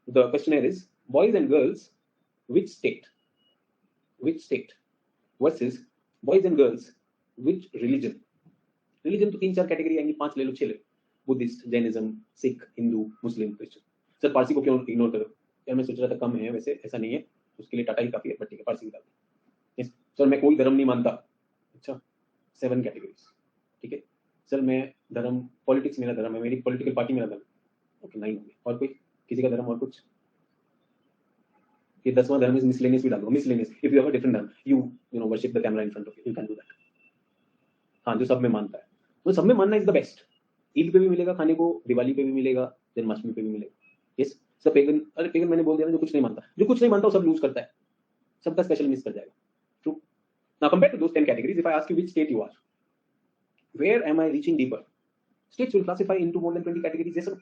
the questionnaire is boys and girls, which state versus boys and girls, which religion? Religion तो 3-4 category आएंगी, 5 ले लो, 6 ले लो, Buddhist, Jainism, Sikh, Hindu, मुस्लिम, Christian. Sir Parsi को क्यों ignore करो? यार मैं सोच रहा था कम है, वैसे ऐसा नहीं है, उसके लिए टाटा ही काफी है, बट ठीक है पारसी डाल दो. सर मैं कोई धर्म नहीं मानता. अच्छा, 7 कैटेगरीज. ठीक है सर, मैं धर्म, पॉलिटिक्स मेरा धर्म है, मेरी पॉलिटिकल पार्टी मेरा धर्म. ओके 9 हो गए. और कोई किसी का धर्म और कुछ? ये 10वां धर्म इज मिसलेनियस भी डाल दो. Miscellaneous, if you have a different dharma, you know worship the camera in front of you, you can do that. हाँ, जो सब में मानता है, तो सब में मानना इज द बेस्ट. ईद पे भी मिलेगा खाने को, दिवाली पे भी मिलेगा, जन्माष्टमी पे भी मिलेगा. यस, सब पेगन. अरे पेगन मैंने बोल दिया ना, जो कुछ नहीं मानता, जो कुछ नहीं मानता वो सब लूज करता है, सबका स्पेशल मिस कर जाएगा. True. Now compare to those 10 categories, if I ask you which state you are, where am I reaching deeper? States will classify into more than 20 categories. Yes, sir.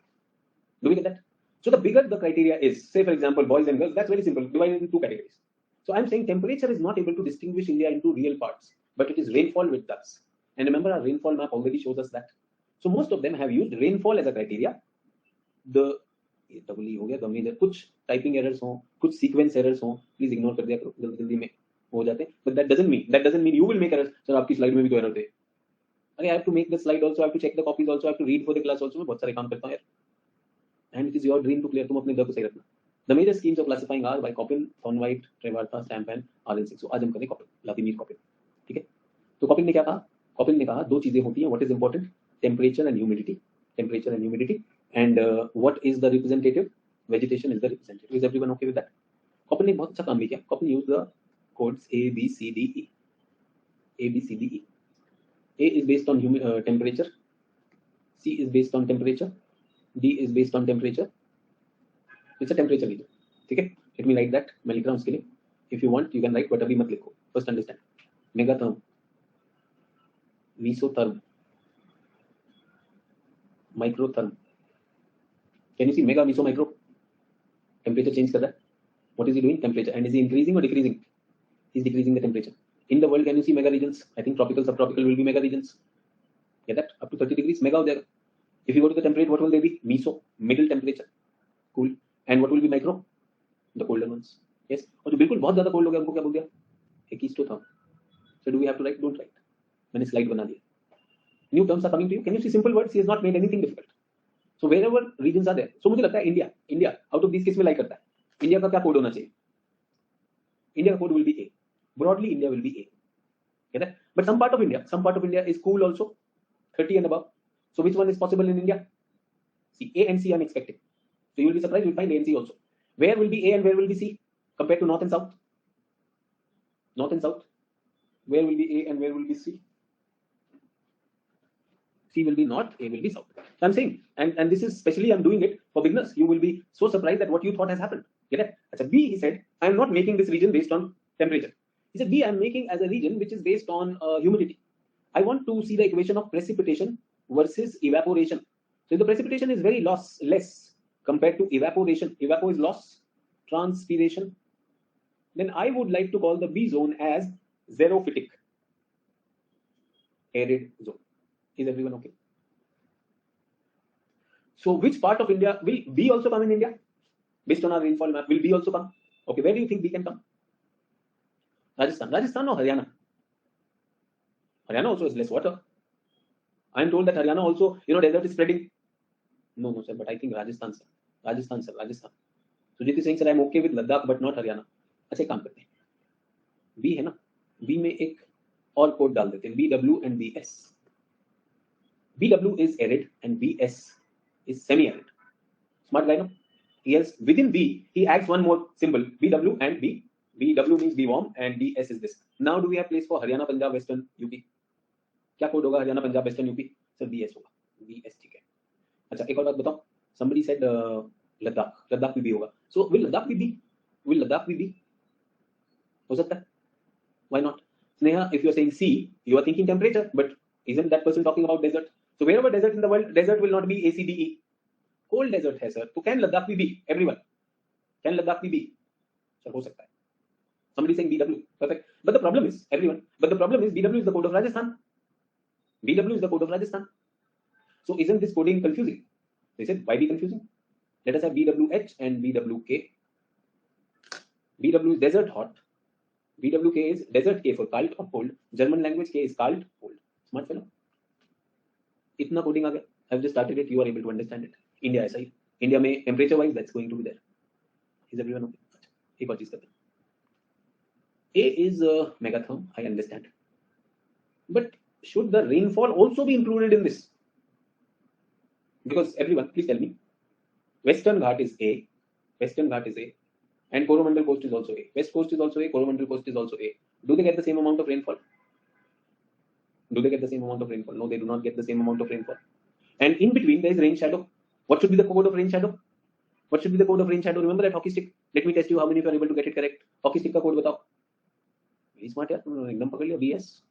Do we get that? So the bigger the criteria is, say for example, boys and girls, that's very simple, divided into 2 categories. So I'm saying temperature is not able to distinguish India into real parts, but it is rainfall which does. And remember, our rainfall map already shows us that. So most of them have used rainfall as a criteria. The double E हो गया, the major, कुछ typing errors हो, कुछ sequence errors हो, please ignore कर दिया करो, जल्दी में हो जाते हैं. But that doesn't mean you will make errors. Sir आपकी slide में भी तो error थे. I have to make the slide also, I have to check the copies also, I have to read for the class also. मैं बहुत सारे काम करता हूँ यार. And it is your dream to clear. तुम अपने दर को सही रखना. The major schemes of classifying are by Coppin, Thornwright, Trevartha, Stamp and L16. So आज हम करें Coppin, Vladimir Coppin. ठीक है? तो Coppin ने क्या कहा? Coppin ने कहा 2 चीजें होती हैं. What is important? Temperature and humidity. Temperature and humidity. And what is the representative? Vegetation is the representative. Is everyone okay with that? Coppin ने बहुत अच्छा काम भी किया. Coppin used the codes A, B, C, D, E. A, B, C, D, E. A is based on temperature, C is based on temperature, D is based on temperature. It's a temperature region. ठीक है? Let me write that. मैं लिख रहा हूँ उसके लिए. If you want, you can write, but अभी मत लिखो. First understand. Megatherm, mesotherm, microtherm. Can you see mega, meso, micro? Temperature change कर रहा है. What is he doing? Temperature. And is he increasing or decreasing? He's decreasing the temperature. In the world, can you see mega regions? I think tropical, subtropical will be mega regions. Get that? Up to 30 degrees, mega हो जाएगा. If you go to the temperate, what will they be? Meso, middle temperature, cool. And what will be micro? The colder ones. Yes. और जो बिल्कुल बहुत ज़्यादा cold हो गया, उनको क्या बोल दिया? Ecistotherm. So do we have to write? Don't write. मैंने slide बना दिया. New terms are coming to you. Can you see simple words? He has not made anything difficult. So wherever regions are there. So मुझे लगता है India out of these किस में lie करता है? India का क्या code होना चाहिए? India का code will be A. Broadly, India will be A. Get that? But some part of India is cool also, 30 and above. So which one is possible in India? See, A and C I'm expecting. So you will be surprised, you will find A and C also. Where will be A and where will be C compared to North and South? North and South. Where will be A and where will be C? C will be North, A will be South. So I'm saying, and this is especially I'm doing it for beginners. You will be so surprised at what you thought has happened. Get it? As a B, he said, I'm not making this region based on temperature. He said, B, I'm making as a region which is based on humidity. I want to see the equation of precipitation versus evaporation. So if the precipitation is very less compared to evaporation, evapo is loss, transpiration, then I would like to call the B zone as xerophytic, arid zone. Is everyone okay? So which part of India will B also come in India? Based on our rainfall map, will B also come? Okay, where do you think B can come? Rajasthan or Haryana? Haryana also has less water. I am told that Haryana also, desert is spreading. No, sir, but I think Rajasthan, sir. Rajasthan. Sujit is saying, sir, I am okay with Ladakh, but not Haryana. अच्छा काम करते हैं. B है ना? B में एक और code डाल देते हैं. BW and BS. BW is arid and BS is semi-arid. Smart guy, no? Yes, within B, he adds one more symbol, BW and B. BW means be warm and BS is this. Now do we have place for Haryana, Punjab, Western UP? क्या code होगा Haryana Punjab western UP? Sir BS होगा, BS ठीक है. अच्छा एक और बात बताओ, somebody said लद्दाख, लद्दाख भी होगा. So will Ladakh be B? Will Ladakh be B? हो सकता है. Why not? Sneha, if you are saying C, you are thinking temperature, but isn't that person talking about desert? So wherever desert in the world, desert will not be A, C, D, E. Cold desert है sir. तो can Ladakh be B? Everyone. Can Ladakh be B? Sir हो सकता है. Somebody saying BW. Perfect. But the problem is, everyone, but the problem is BW is the code of Rajasthan. BW is the code of Rajasthan. So isn't this coding confusing? They said, why be confusing? Let us have BWH and BWK. BW is desert hot. BWK is desert K for cold or cold. German language K is cold, cold. Smart fellow. इतना coding आ गया. I've just started it. You are able to understand it. India ऐसा ही. India में temperature wise that's going to be there. Is everyone okay? एक और चीज करते हैं. A is megatherm. I understand. But should the rainfall also be included in this? Because everyone, please tell me, Western Ghat is A, Western Ghat is A, and Coromandel Coast is also A. West Coast is also A, Coromandel Coast is also A. Do they get the same amount of rainfall? Do they get the same amount of rainfall? No, they do not get the same amount of rainfall. And in between, there is rain shadow. What should be the code of rain shadow? What should be the code of rain shadow? Remember that hockey stick? Let me test you how many of you are able to get it correct. Hockey stick का code बताओ. Very smart यार, एकदम पकड़ लिया. BS.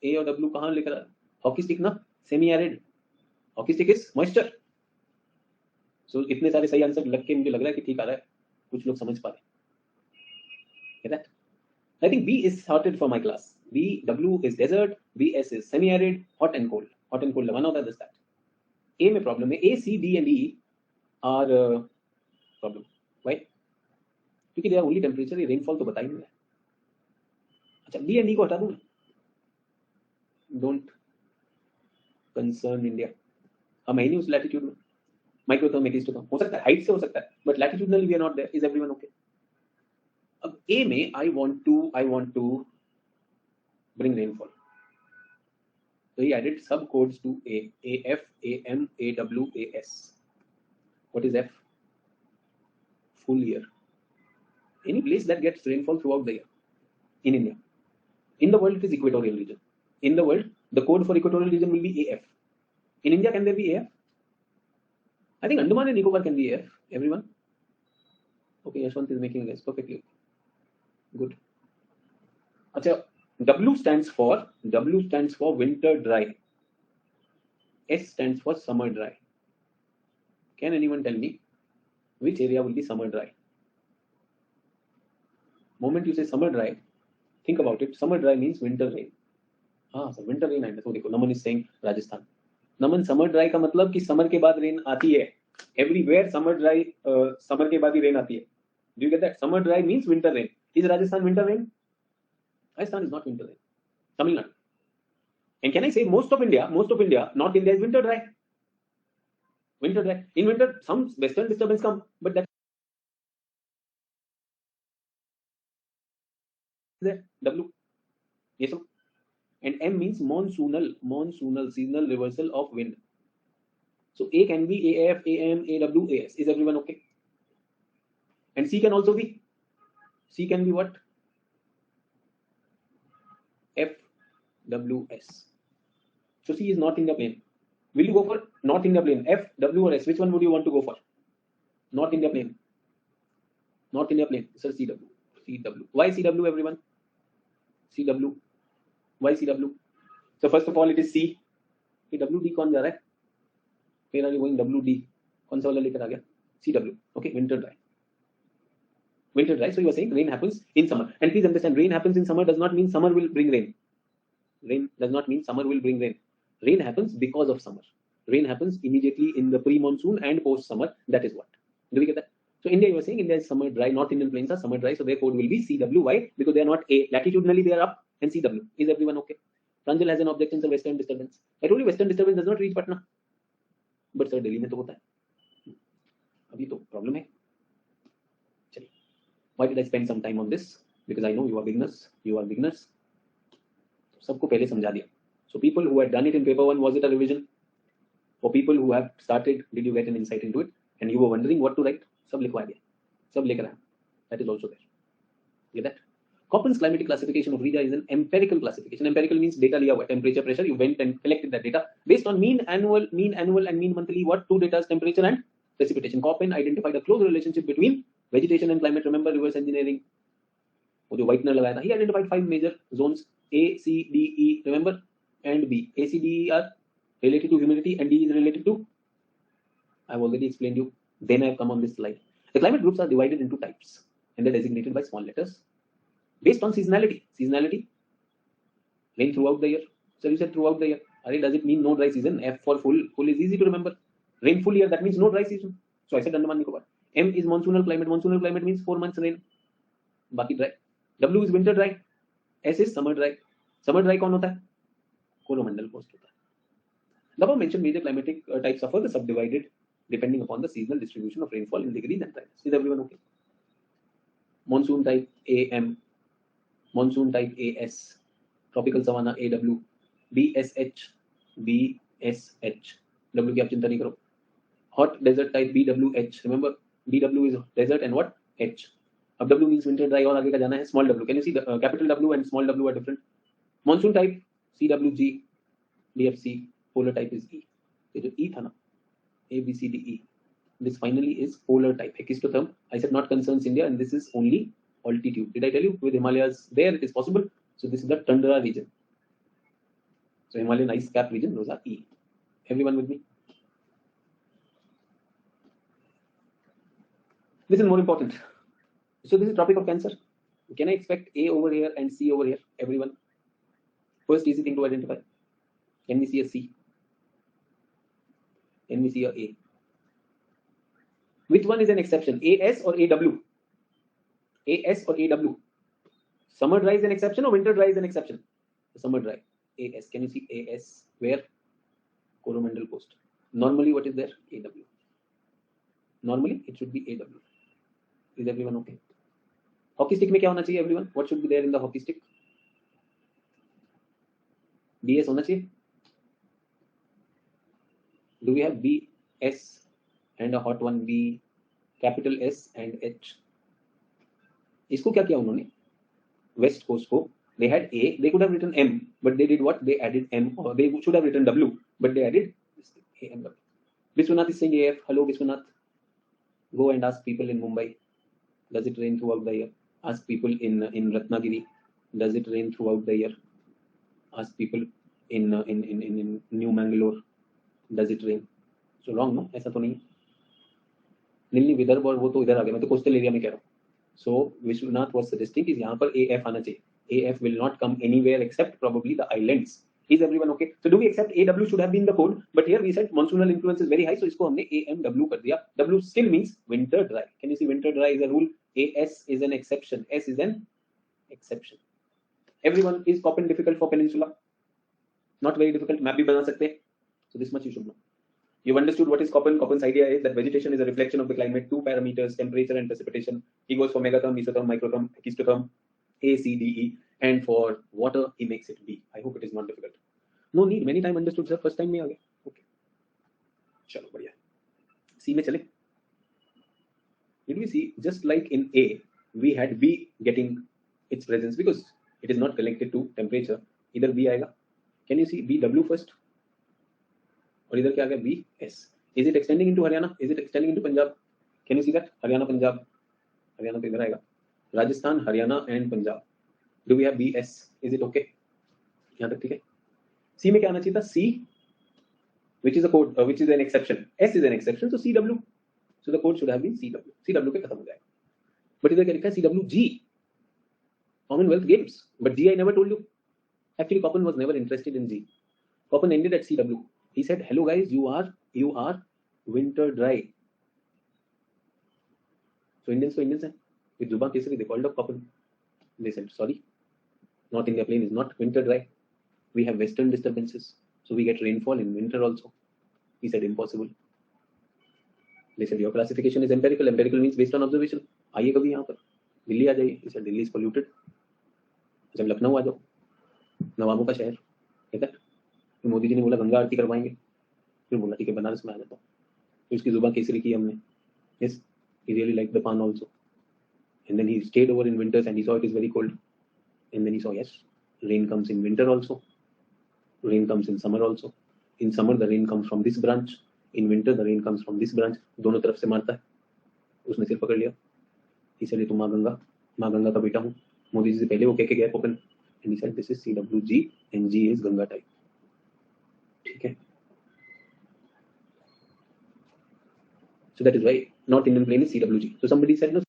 A और W कहाँ लेकर आ? Hockey stick ना, semi-arid. Hockey stick is moisture. So इतने सारे सही आंसर लग के मुझे लग रहा है कि ठीक आ रहा है. कुछ लोग समझ पा रहे. Get that? I think B is sorted for my class. B, W is desert. BS is semi-arid, hot and cold. Hot and cold लगाना होता है this that. A में problem है. A, C, D and E are problem. Why? क्योंकि they are only temperature. Rainfall तो बता ही नहीं है. अच्छा D and E को हटा दूँ. Don't concern India. हम है नहीं उस लैटिट्यूड में. माइक्रोथर्म एटलीस्ट हो सकता है, हाइट से हो सकता है, but latitudinally we are not there. Is everyone okay? अब ए में I want to bring rainfall, so he added sub codes to A, AF, AM, AW, AS. What is F? Full year. Any place that gets rainfall throughout the year in India. In the world, it is equatorial region. In the world, the code for equatorial region will be AF. In India, can there be AF? I think Andaman and Nicobar can be AF. Everyone? Okay, Yashwant is making a guess. Perfectly. Good. Achha, W stands for winter dry. S stands for summer dry. Can anyone tell me which area will be summer dry? Moment you say summer dry, think about it. Summer dry means winter rain. So winter rain. So देखो, Naman is saying Rajasthan. Naman summer dry का मतलब कि summer के बाद rain आती है. Everywhere summer dry, summer के बाद ही रेन आती है. Do you get that? Summer dry means winter rain. Is Rajasthan winter rain? Rajasthan is not winter rain. Tamil Nadu. And can I say most of India, north India is winter dry. Winter dry. In winter, some western disturbance come, but that there. W. Yes, sir. And M means monsoonal, seasonal reversal of wind. So A can be AF, AM, AW, AS. Is everyone okay? And C can also be. C can be what? F, W, S. So C is North India plane. Will you go for North India plane? F, W or S? Which one would you want to go for? North India plane. North India plane. Sir, CW. CW. Why CW, everyone? CW. Why CW? So first of all, it is C. ये WD कौन जा रहा है? Where are you going? WD. कौन सा वाला लेकर आ गया? CW. Okay, winter dry. Winter dry. So you are saying rain happens in summer. And please understand, rain happens in summer does not mean summer will bring rain. Rain does not mean summer will bring rain. Rain happens because of summer. Rain happens immediately in the pre-monsoon and post-summer. That is what. Do we get that? So India, you are saying India is summer dry. North Indian plains are summer dry. So their code will be CW. Why? Because they are not A. Latitudinally they are up and CW. Is everyone okay? Pranjal has an objection to western disturbance. I told you western disturbance does not reach Patna. But sir, Delhi में तो होता है. अभी तो problem है. चलिए. Why did I spend some time on this? Because I know you are beginners. You are beginners. सबको पहले समझा दिया. So people who had done it in paper 1, was it a revision? For people who have started, did you get an insight into it? and you were wondering what to write, सब लिखवा दिया, सब लेकर आया. That is also there. Get that? Köppen's climatic classification of region is an empirical classification. Empirical means data liya hua, temperature, pressure. You went and collected that data based on mean annual, and mean monthly. What two data? Temperature and precipitation. Köppen identified a close relationship between vegetation and climate. Remember reverse engineering? वो जो whitener लगाया था. He identified 5 major zones: A, C, D, E. Remember? And B. A, C, D, E are related to humidity, and D is related to. I've already explained you. Then I've come on this slide. The climate groups are divided into types, and they're designated by small letters based on seasonality. Seasonality, rain throughout the year. So you said throughout the year. Does it mean no dry season? F for full. Full is easy to remember. Rain full year, that means no dry season. So I said Andaman Nicobar. M is monsoonal climate. Monsoonal climate means 4 months rain. Baki dry. W is winter dry. S is summer dry. Summer dry कौन होता है? Coromandel coast होता है. The above mentioned major climatic types are further subdivided depending upon the seasonal distribution of rainfall in degrees and dryness. Is everyone okay? Monsoon type AM, monsoon type AS, tropical savanna AW, BSH, BSH. W की आप चिंता नहीं करो. Hot desert type BWH. Remember, BW is desert and what? H. अब W means winter dry और आगे का जाना है small w. Can you see the capital W and small w are different? Monsoon type CWG, DFC. Polar type is E. ये जो E था ना, A B C D E. This finally is polar type. Ecistotherm. I said not concerns India, and this is only altitude. Did I tell you with Himalayas there it is possible? So this is the tundra region. So Himalayan ice cap region, those are E. Everyone with me? This is more important. So this is Tropic of Cancer. Can I expect A over here and C over here? Everyone. First easy thing to identify. Can we see a C? Can we see a A? Which one is an exception? AS or AW? AS or AW? Summer dry is an exception or winter dry is an exception? Summer dry. AS. Can you see AS? Where? Coromandel coast. Normally what is there? AW. Normally it should be AW. Is everyone okay? Hockey stick में क्या होना चाहिए everyone? What should be there in the hockey stick? BS होना चाहिए. Do we have BS and a hot one B, capital S and H? इसको क्या किया उन्होंने? West coast को they had A, they could have written M, but they did what? They added M, or they should have written W, but they added A M W. Vishwanath is saying AF. Hello Vishwanath. Go and ask people in Mumbai. Does it rain throughout the year? Ask people in Ratnagiri. Does it rain throughout the year? Ask people in New Mangalore. Does it rain? So wrong, no? ऐसा तो नहीं. नीलनी विदर्भ और वो तो इधर आ गया. मैं तो कोस्टल एरिया में कह रहा हूँ. So Vishwanath was suggesting कि यहाँ पर AF आना चाहिए. AF will not come anywhere except probably the islands. Is everyone okay? So do we accept AW should have been the code, but here we said monsoonal influence is very high, so इसको हमने AMW कर दिया. W still means winter dry. Can you see winter dry is a rule? AS is an exception. S is an exception. Everyone, is Köppen difficult for peninsula? Not very difficult. Map भी बना सकते हैं. So this much you should know. You've understood what is Köppen. Köppen's idea is that vegetation is a reflection of the climate. 2 parameters: temperature and precipitation. He goes for megatherm, mesotherm, microtherm, ecistotherm, A, C, D, E, and for water he makes it B. I hope it is not difficult. No need. Many time understood sir. First time में आ गया. Okay. चलो बढ़िया. C में चले. Did we see just like in A we had B getting its presence because it is not connected to temperature. Either B आएगा. Can you see BW first? और इधर क्या आ गया BS. Is it extending into Haryana? Is it extending into Punjab? Can you see that? Haryana, Punjab. Haryana तो इधर आएगा. Rajasthan, Haryana and Punjab. Do we have BS? Is it okay? यहाँ तक ठीक है. C में क्या आना चाहिए था? C, which is a code, which is an exception. S is an exception, so CW. So the code should have been CW. CW पे खत्म हो जाएगा. But इधर क्या लिखा है? CWG. Commonwealth Games. But G I never told you. Actually, Köppen was never interested in G. Köppen ended at CW. He said, "Hello guys, you are winter dry." So Indians हैं. With Zuba Kesari, they called up Köppen. They said, "Sorry, North India plain is not winter dry. We have western disturbances, so we get rainfall in winter also." He said, "Impossible." They said, "Your classification is empirical. Empirical means based on observation. आइए कभी यहाँ पर दिल्ली आ जाइए." He said, "Delhi is polluted." जब लखनऊ आ जाओ, नवाबों का शहर, कहता है. तो मोदी जी ने बोला गंगा आरती करवाएंगे. फिर बोला ठीक है बनारस में आ जाता हूँ. तो इसकी जुबान केसरी की हमने. Yes, he really liked the pan also. And then he stayed over in winters and he saw it is very cold. And then he saw, yes, rain comes in winter also. Rain comes in summer also. In summer, the rain comes from this branch. In winter, the rain comes from this branch. दोनों तरफ से मारता है. उसने सिर पकड़ लिया. He said, ये तो माँ गंगा का बेटा हूँ. मोदी जी से पहले वो कह के गया open. And he said, this is CWG and G is Ganga type. ठीक है. So that is why North Indian plane is CWG. So somebody said, no,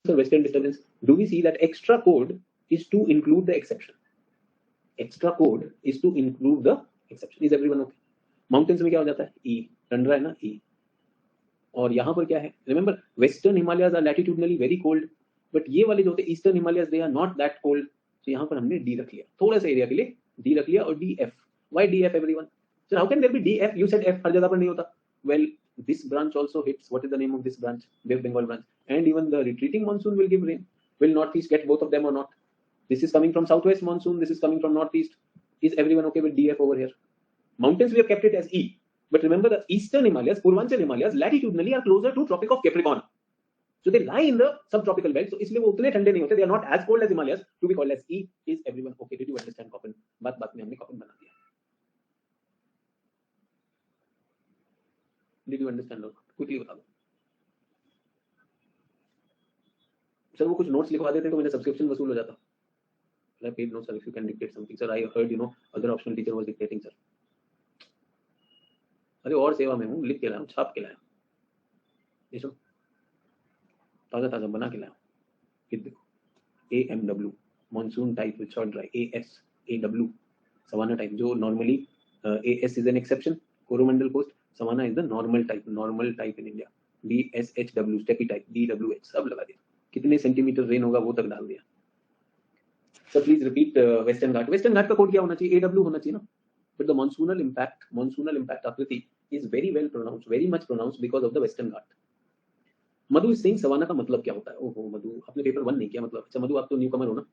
sir, Western disturbance. Do we see that extra code is to include the exception? Extra code is to include the exception. Is everyone okay? Mountains में क्या हो जाता है? E. Tundra है ना? E. और यहाँ पर क्या है? Remember, Western Himalayas are latitudinally very cold, but ये वाले जो होते हैं Eastern Himalayas, they are not that cold. So यहाँ पर हमने D रख लिया. थोड़ा सा एरिया के लिए D रख लिया और DF. Why DF, everyone? So how can there be DF? You said F हर जगह पर नहीं होता. Well, this branch also hits. What is the name of this branch? West Bengal branch. And even the retreating monsoon will give rain. Will Northeast get both of them or not? This is coming from southwest monsoon. This is coming from northeast. Is everyone okay with DF over here? Mountains, we have kept it as E. But remember, the eastern Himalayas, Purvanchal Himalayas, latitudinally are closer to Tropic of Capricorn. So they lie in the subtropical belt. So इसलिए वो उतने ठंडे नहीं होते. They are not as cold as Himalayas to be called as E. Is everyone okay? Did you understand Copen? बात में हमने Copen बना दिया. Did you understand? Quickly बता दो. सर वो कुछ नोट्स लिखवा देते तो मेरा सब्सक्रिप्शन वसूल हो जाता. I paid no, sir. If you can dictate something, sir. I heard, other optional teacher was dictating, sir. अरे और सेवा में हूँ, लिख के लाया हूँ, छाप के लाया हूँ. ये सब ताज़ा ताज़ा बना के लाया हूँ. फिर देखो, AMW, monsoon type with short dry, AS, AW, Savannah type. जो normally AS is an exception, Coromandel coast. Savannah is the normal type in India. DSHW, steppy type, DWH, सब लगा दिया. कितने सेंटीमीटर रेन होगा वो तक डाल दिया. So please repeat Western Ghat. Western Ghat का कोड क्या होना चाहिए? AW होना चाहिए ना. But the monsoonal impact आकृति is very well pronounced, very much pronounced because of the Western Ghat. मधु इस सिंह सवाना का मतलब क्या होता है? ओहो मधु, आपने पेपर 1 नहीं किया मतलब. अच्छा मधु, आप तो न्यू कमर हो ना,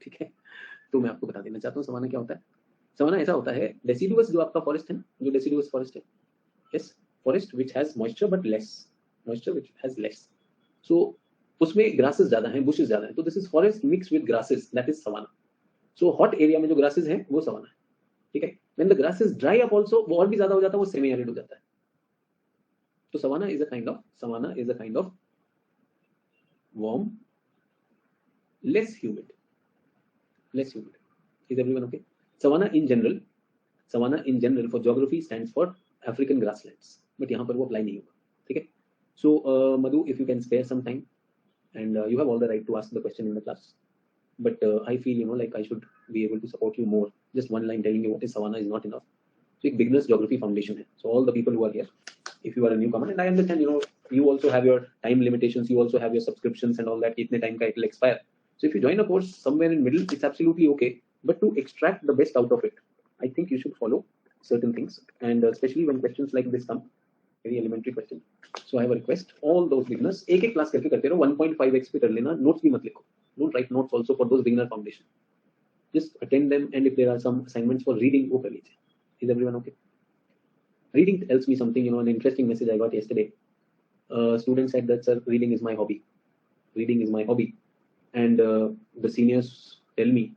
ठीक है, तो मैं आपको बता देना चाहता हूँ सवाना क्या होता है. सवाना ऐसा होता है, डेसिडुअस जो आपका फॉरेस्ट है, जो डेसिडुअस फॉरेस्ट है, yes, forest which has moisture but less, moisture which has less. So उसमें ग्रासेस ज्यादा हैं, बुशेस ज्यादा हैं, तो this is forest mix with grasses, that is savanna. So hot area में जो ग्रासेस हैं वो सवाना है, ठीक है. When the grasses dry up also, वो और भी ज्यादा हो जाता है, वो सेमी एरिड हो जाता है. तो savanna is a kind of warm, less humid. Is everyone okay? Savanna in general for geography stands for African grasslands, but यहाँ पर वो apply नहीं होगा, ठीक है. So Madhu, if you can spare some time, and you have all the right to ask the question in the class, but I feel like I should be able to support you more. Just one line telling you what is Savanna is not enough. So एक beginners geography foundation है. So all the people who are here, if you are a newcomer, and I understand, you also have your time limitations, you also have your subscriptions and all that. कितने time का it will expire. So if you join a course somewhere in middle, it's absolutely okay. But to extract the best out of it, I think you should follow certain things, and especially when questions like this come, very elementary question. So I have a request, all those beginners, एक class करके करते रहो, 1.5x पे कर लेना, notes भी मत लिखो. Don't write notes also for those beginner foundation. Just attend them, and if there are some assignments for reading, वो कर लीजिए. Is everyone okay? Reading tells me something, an interesting message I got yesterday. Student said that, sir, reading is my hobby. And the seniors tell me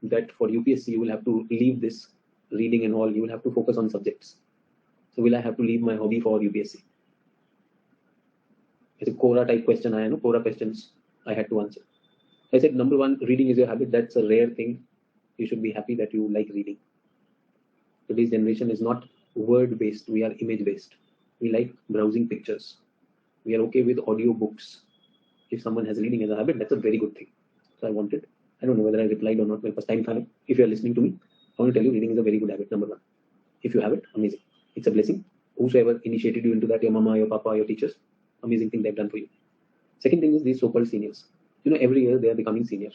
that for UPSC, you will have to leave this reading and all, you will have to focus on subjects. So will I have to leave my hobby for UPSC? It's a Quora type question, Quora questions I had to answer. I said, number one, reading is your habit. That's a rare thing. You should be happy that you like reading. Today's generation is not word-based, we are image-based. We like browsing pictures. We are okay with audio books. If someone has reading as a habit, that's a very good thing. So I don't know whether I replied or not. My first time. If you are listening to me, I want to tell you, reading is a very good habit, number one. If you have it, amazing. It's a blessing. Whosoever initiated you into that, your mama, your papa, your teachers, amazing thing they've done for you. Second thing is these so-called seniors. Every year they are becoming senior.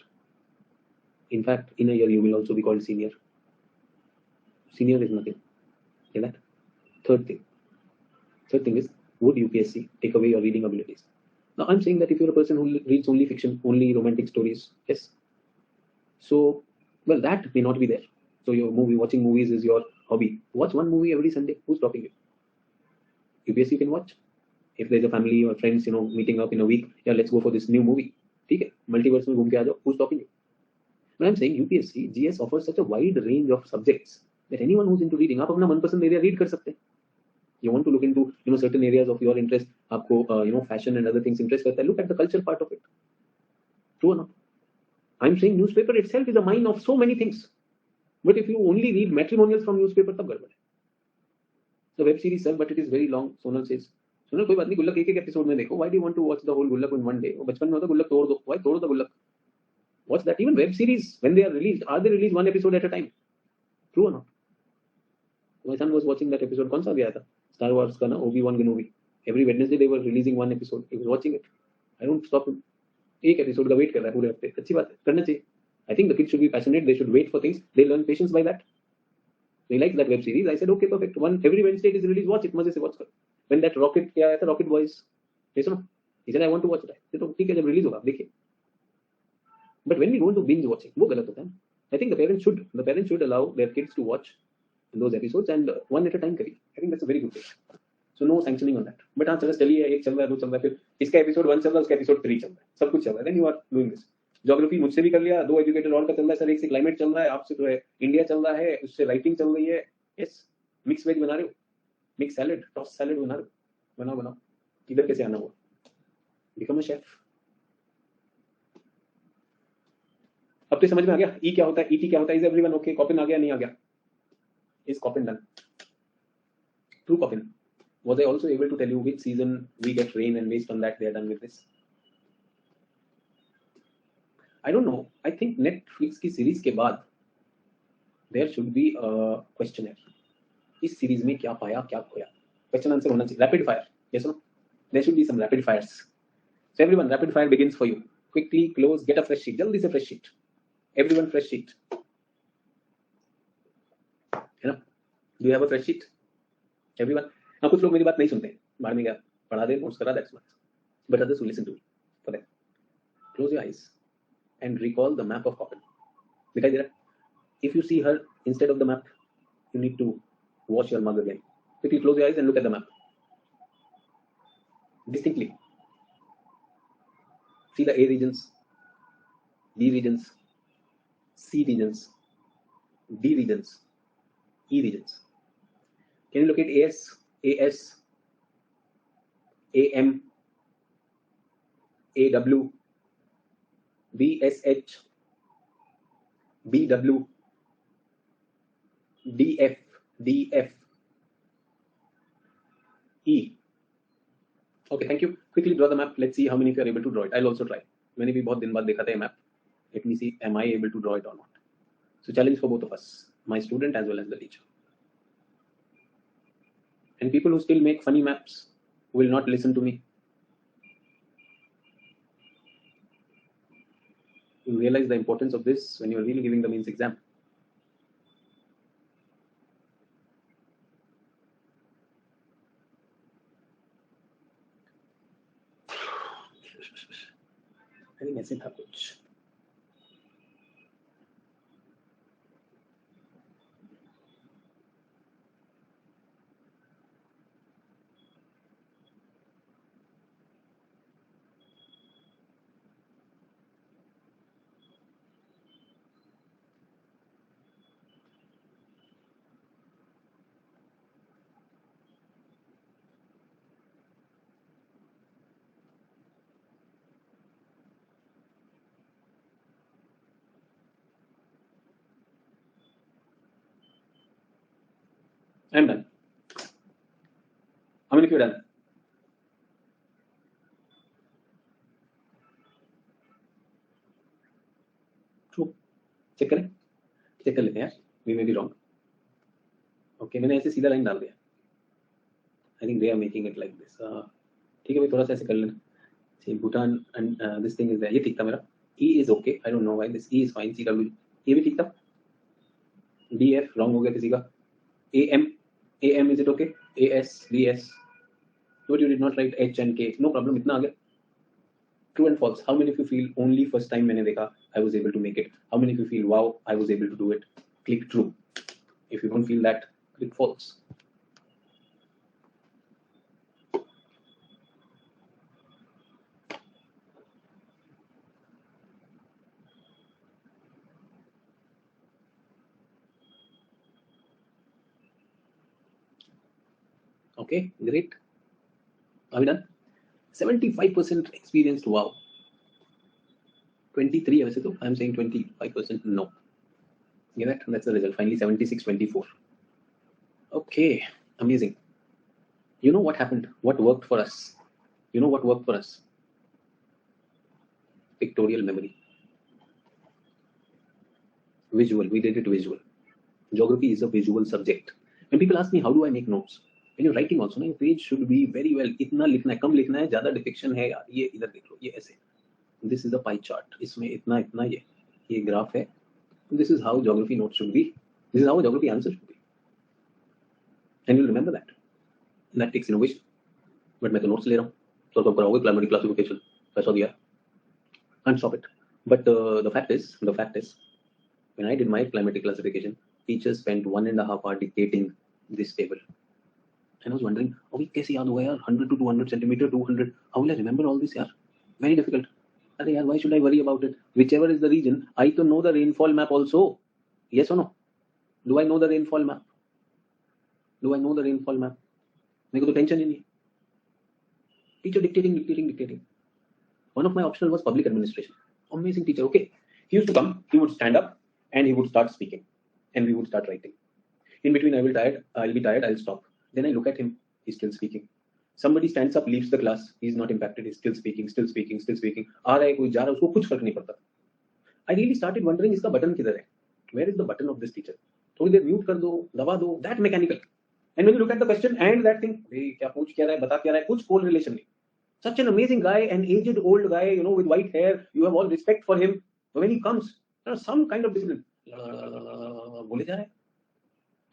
In fact, in a year you will also be called senior. Senior is nothing. Okay, that. Third thing is, would UPSC take away your reading abilities? Now I'm saying that if you're a person who reads only fiction, only romantic stories, yes. So, well, that may not be there. So your watching movies is your hobby. Watch one movie every Sunday. Who's stopping you? UPSC you can watch. If there's a family or friends, meeting up in a week, yeah, let's go for this new movie. ठीक है, multiverse में घूम के आ जाओ. Who's stopping you? But I'm saying UPSC, GS offers such a wide range of subjects that anyone who's into reading, आप अपना मनपसंद area read कर सकते हैं. You want to look into certain areas of your interest, आपको fashion and other things interest करता है, look at the culture part of it. True or not? I'm saying newspaper itself is a mine of so many things. But if you only read matrimonials from newspaper, तब गड़बड़ है. The web series, sir, but it is very long. Sonal says, Sonal, कोई बात नहीं, गुल्लक एक episode में देखो. Why do you want to watch the whole गुल्लक in one day? वो बचपन में होता गुल्लक तोड़ दो. Why तोड़ो the गुल्लक? Watch that. Even web series, when they are released, are they released one episode at a time? True or not? My son was watching that episode. कौन सा गया था? Star Wars का ना, Obi-Wan Kenobi. Every Wednesday they were releasing one episode. He was watching it. I don't stop him. एक episode का wait कर रहा है पूरे हफ्ते. अच्छी बात है, करना चाहिए. I think the kids should be passionate. They should wait for things. They learn patience by that. They like that web series. I said, okay, perfect. Every Wednesday it is released. Watch it. मजे से watch कर. When that Rocket क्या आया था, Rocket Boys. ये सुनो. He said, I want to watch it. तो ठीक है, जब रिलीज होगा देखिए. But when we go into binge watching, वो गलत होता है. I think the parents should allow their kids to watch those episodes and one at a time करिए. I think that's a very good thing. So no sanctioning on that. But हाँ चलो चलिए, एक चल रहा है, दो चल रहा है, फिर इसका एपिसोड 1 चल रहा है, उसका एपिसोड 3 चल रहा है, सब कुछ चल रहा है. Then you are doing this. Geography मुझसे भी कर लिया, 2 एजुकेटेड और का चल रहा है सर, एक से क्लाइमेट चल रहा है, आपसे तो है इंडिया चल रहा है, उससे राइटिंग चल रही है. यस, मिक्स वेज बना रहे हो, मिक्स सैलेड, टॉस सैलेड बना रहे हो, बनाओ. इधर कैसे आना हुआ? Become a chef. अब तो समझ में आ गया ई क्या होता है, ईटी क्या होता है. Is everyone okay? कॉपिन आ गया, नहीं आ गया? Is copying done? True copying. Was I also able to tell you which season we get rain and based on that they are done with this? I don't know. I think Netflix की series के बाद there should be a questionnaire. इस series में क्या पाया, क्या खोया? Question answer होना चाहिए. Rapid fire. Yes or no? There should be some rapid fires. So everyone, rapid fire begins for you. Quickly close. Get a fresh sheet. जल्दी से fresh sheet. Everyone fresh sheet. है ना? Do you have a fresh sheet? Everyone. हाँ, कुछ लोग मेरी बात नहीं सुनते, बाहर में गया, पढ़ा दे, नोट्स करा, that's much. But others will listen to me. For that, close your eyes and recall the map of Coppin. दिखाई दे रहा है? If you see her instead of the map, you need to wash your mug again. Quickly close your eyes and look at the map distinctly. See the A regions, B regions, C regions, D regions, E regions. Can you locate AS, AM, AW, BSH, BW, DF, DF, E. Okay, thank you. Quickly draw the map. Let's see how many of you are able to draw it. I'll also try. मैंने भी बहुत दिन बाद देखा था ये map. Let me see, am I able to draw it or not? So challenge for both of us, my student as well as the teacher. And people who still make funny maps will not listen to me. You realize the importance of this when you're really giving the mains exam. I think ऐसे था कुछ. I'm done. How many of you are done? True. Check करें, check कर लेते हैं यार. We may be wrong. Okay, मैंने ऐसे सीधा लाइन डाल दिया. I think they are making it like this. ठीक है भाई, थोड़ा सा ऐसे कर लेना. See, Bhutan and this thing is there. ये ठीक था मेरा. E is okay. I don't know why this E is fine. CW ये भी ठीक था. DF wrong हो गया किसी का. AM is it okay? AS, BS. But you did not write H and K. No problem. इतना आ गया. True and false. How many of you feel only first time मैंने देखा I was able to make it? How many of you feel wow I was able to do it? Click true. If you don't feel that, bit false. Okay, great. Are we done? 75% experienced. Wow. 23 वैसे तो I'm saying 25% no. Get that? That's the result. Finally 76-24. Okay, amazing. You know what happened? What worked for us? You know what worked for us? Pictorial memory. Visual. We did it visual. Geography is a visual subject. When people ask me how do I make notes, when you're writing also, your page should be very well. इतना लिखना है, कम लिखना है, ज़्यादा defection है यार. ये इधर देख लो, ये ऐसे. This is a pie chart. इसमें इतना इतना ये ग्राफ है. This is how geography notes should be. This is how a geography answer should be. And you'll remember that. That takes innovation. But मैं तो notes ले रहा हूँ. तो कब कराओगे climatic classification? पैसा दिया. Can't stop it. But the fact is, when I did my climatic classification, teachers spent 1.5 hours dictating this table. And I was wondering, अभी कैसे याद होगा यार? 100 to 200 centimeter, 200. How will I remember all this यार? Very difficult. अरे यार, why should I worry about it? Whichever is the region, I to know the rainfall map also. Yes or no? Do I know the rainfall map? Do I know the rainfall map? मेरे को तो tension ही नहीं. Teacher dictating. One of my optional was public administration. Amazing teacher. Okay, he used to come. He would stand up and he would start speaking, and we would start writing. In between, I'll be tired. I'll stop. Then I look at him. He's still speaking. Somebody stands up, leaves the class. He's not impacted. He's still speaking. आ रहा है कोई जा रहा है, उसको कुछ फर्क नहीं पड़ता. I really started wondering, इसका बटन किधर है? Where is the button of this teacher? थोड़ी देर म्यूट कर दो, दबा दो. That mechanical. And when you look at the question and that thing, क्या पूछ क्या रहा है, बता क्या रहा है, कुछ कोल रिलेशन नहीं. Such an amazing guy, an aged old guy, with white hair. You have all respect for him. But when he comes, there's some kind of discipline. बोले जा रहा है.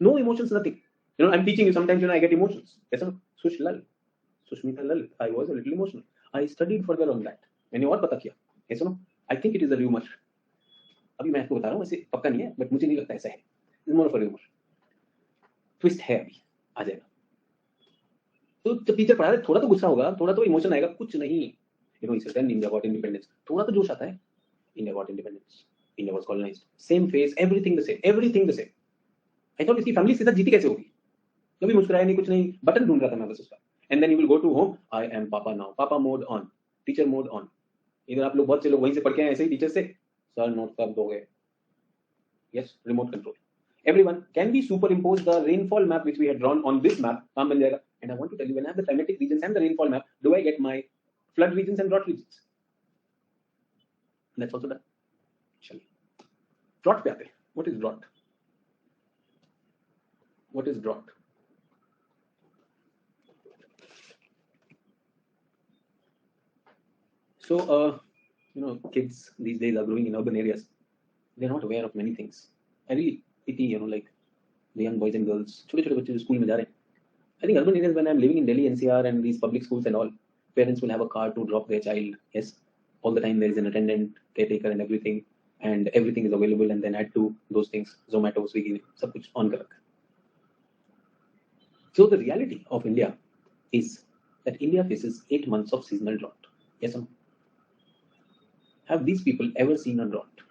No emotions, nothing. I'm teaching you. Sometimes I get emotions. Yes, Sushmita Lal. I was a little emotional. I studied further on that. मैंने और पता किया. Yes, no. I think it is a rumor. अभी मैं आपको बता रहा हूँ, वैसे पक्का नहीं है, but मुझे नहीं लगता ऐसा है. It's more of a rumor. Twist है अभी, आ जाएगा. तो जब टीचर पढ़ा रहे, थोड़ा तो गुस्सा होगा, थोड़ा तो इमोशन आएगा, कुछ नहीं. He said, India got independence. थोड़ा तो जोश आता है. India got independence. India was colonized. Same face, everything the same. I thought इसकी फैमिली सीधा जीती कैसे होगी? कभी मुस्कुराया नहीं, कुछ नहीं, बटन ढूंढ रहा था मैं बस उसका. And then you will go to home. I am Papa now. Papa mode on. Teacher mode on. इधर आप लोग बहुत से लोग वहीं से पढ़ के आए ऐसे ही टीचर से. Sir नोट कब दोगे? Yes, remote control. Everyone, can we superimpose the rainfall map which we had drawn on this map? काम बन जाएगा. And I want to tell you, when I have the climatic regions and the rainfall map, do I get my flood regions and drought regions? That's also done. Shall we? Drought पे आते हैं. What is drought? What is drought? So, kids these days are growing in urban areas. They're not aware of many things. I really pity, like the young boys and girls. छोटे-छोटे बच्चे जो school में जा रहे हैं. I think urban areas, when I'm living in Delhi NCR and these public schools and all, parents will have a car to drop their child. Yes, all the time there is an attendant, caretaker and everything is available, and then add to those things, Zomato, Swiggy, सब कुछ on कर रखा है. So the reality of India is that India faces 8 months of seasonal drought. Yes or no? Have these people ever seen a drought?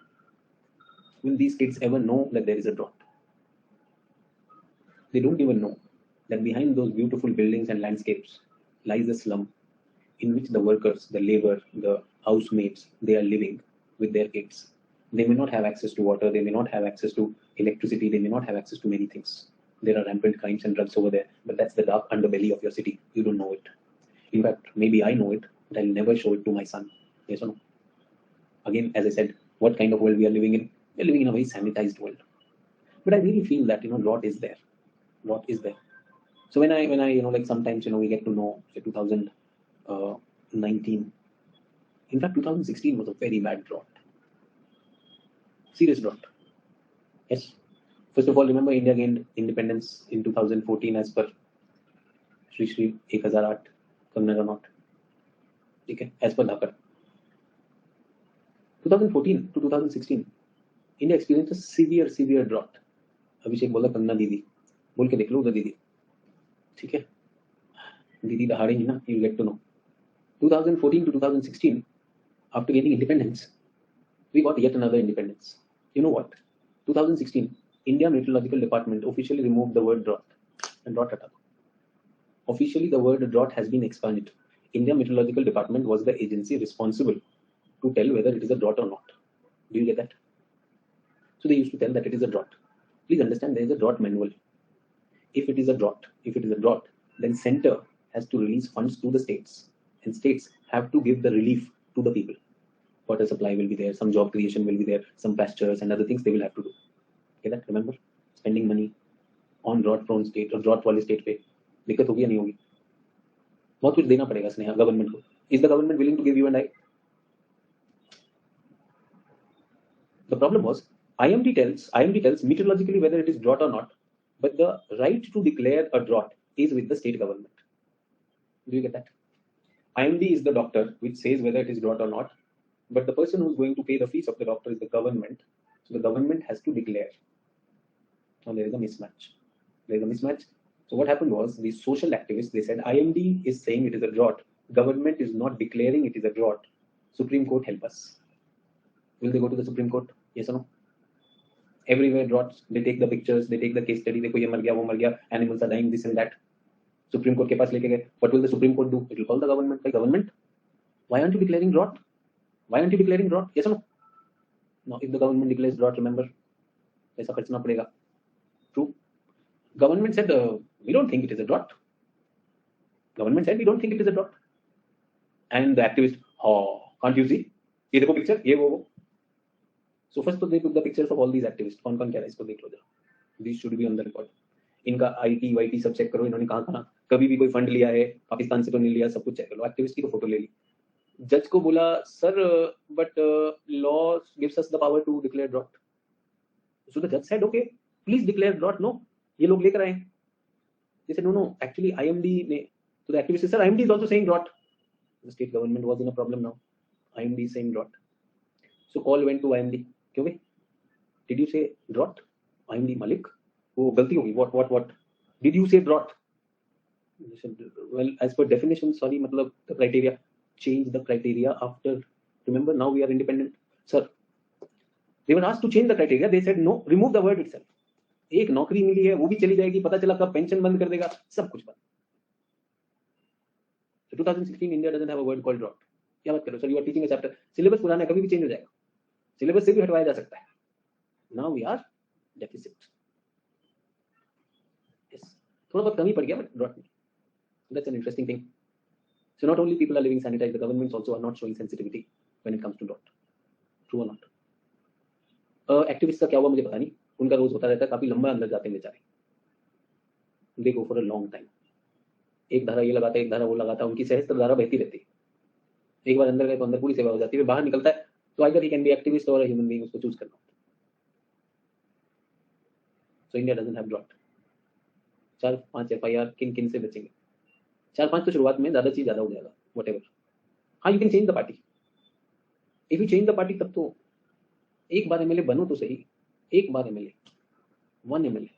Will these kids ever know that there is a drought? They don't even know that behind those beautiful buildings and landscapes lies a slum in which the workers, the labor, the housemates, they are living with their kids. They may not have access to water, they may not have access to electricity, they may not have access to many things. There are rampant crimes and drugs over there, but that's the dark underbelly of your city. You don't know it. In fact, maybe I know it, but I'll never show it to my son. Yes or no? Again, as I said, what kind of world we are living in? We're living in a very sanitized world. But I really feel that, drought is there. Drought is there. So when I like sometimes, we get to know, say 2019. In fact, 2016 was a very bad drought. Serious drought. Yes. First of all, remember India gained independence in 2014 as per Shri 1008 Kannada Not. Okay, as per Dhaka. 2014 to 2016, India experienced a severe drought. Abhishek bola Kanna Didi. बोल के देख लो उधर दीदी, ठीक है, दीदी दहाड़ेंगी ना, you get to know. 2014 to 2016, after getting independence, we got yet another independence. You know what? 2016, India Meteorological Department officially removed the word drought. And drought hata. Officially, the word drought has been expanded. India Meteorological Department was the agency responsible to tell whether it is a drought or not. Do you get that? So they used to tell that it is a drought. Please understand, there is a drought manual. If it is a drought, then center has to release funds to the states, and states have to give the relief to the people. Water supply will be there, some job creation will be there, some pastures and other things they will have to do. Okay, that remember, spending money on drought prone state or drought वाले state पे दिक्कत होगी या नहीं होगी? बहुत कुछ देना पड़ेगा स्नेहा गवर्नमेंट को. Is the government willing to give you and I? The problem was IMD tells meteorologically whether it is drought or not, but the right to declare a drought is with the state government. Do you get that? IMD is the doctor which says whether it is drought or not, but the person who is going to pay the fees of the doctor is the government. So the government has to declare. Now there is a mismatch. So what happened was these social activists, they said IMD is saying it is a drought. Government is not declaring it is a drought. Supreme Court help us. Will they go to the Supreme Court? Yes or no? Everywhere droughts, they take the pictures, they take the case study, देखो ये मर गया, वो मर गया, animals are dying, this and that. Supreme Court के पास लेके गए. What will the Supreme Court do? It will call the government. Hey, government, why aren't you declaring drought? Yes or no? Now, if the government declares drought, remember, पैसा खर्चना पड़ेगा. True. Government said, we don't think it is a drought. And the activist, oh, can't you see? ये देखो picture, ये वो. So first they took the pictures of all these activists. कौन कौन क्या है इसको देख लो जरा. These should be on the record. इनका IT वाईटी सब चेक करो, इन्होंने कहाँ कभी भी कोई फंड लिया है, पाकिस्तान से तो नहीं लिया, सब कुछ चेक करो. एक्टिविस्ट की तो फोटो ले ली. जज को बोला sir but law gives us the power to declare drought. So the जज said okay please declare drought. No, ये लोग लेकर आए. They said no actually IMD ने. तो the activist sir IMD is also saying drought. The state government was in a problem now. IMD is saying drought. So call went to IMD. क्यों भाई? Did you say drought? IMD Malik, वो गलती होगी. What? Did you say drought? Well, as per definition, sorry, मतलब the criteria. Change the criteria after. Remember, now we are independent, sir. They were asked to change the criteria. They said no, remove the word itself. एक नौकरी मिली है, वो भी चली जाएगी. पता चला कब पेंशन बंद कर देगा, सब कुछ बंद. So 2016, India doesn't have a word called drought. क्या बात करो sir? You are teaching a chapter. Syllabus पुराना है, कभी भी चेंज हो जाएगा. सिलेबस से भी हटवाया जा सकता है. Now we are deficit. Yes, थोड़ा बहुत कमी पड़ गया, but drought नहीं. That's an interesting thing. So not only people are living sanitized, the governments also are not showing sensitivity when it comes to drought. True or not? Activists का क्या हुआ मुझे पता नहीं. उनका रोज होता रहता है, काफी लंबा अंदर जाते हैं बेचारे. They go for a long time. एक धारा ये लगाता है, एक धारा वो लगाता है, उनकी सहस्त्र धारा बहती रहती है. एक बार अंदर गए तो अंदर पूरी सेवा हो जाती है. बाहर निकलता है तो either he can be activist or a human being, उसको चूज करना होता है. So India doesn't have drought. 4-5 FIR किन से बचेंगे? 4-5 तो शुरुआत में, ज्यादा चीज ज्यादा हो जाएगा. Whatever. हाँ, you can change the party. If you change the party, तब तो एक बार MLA बनो तो सही. एक बार MLA, 1 MLA.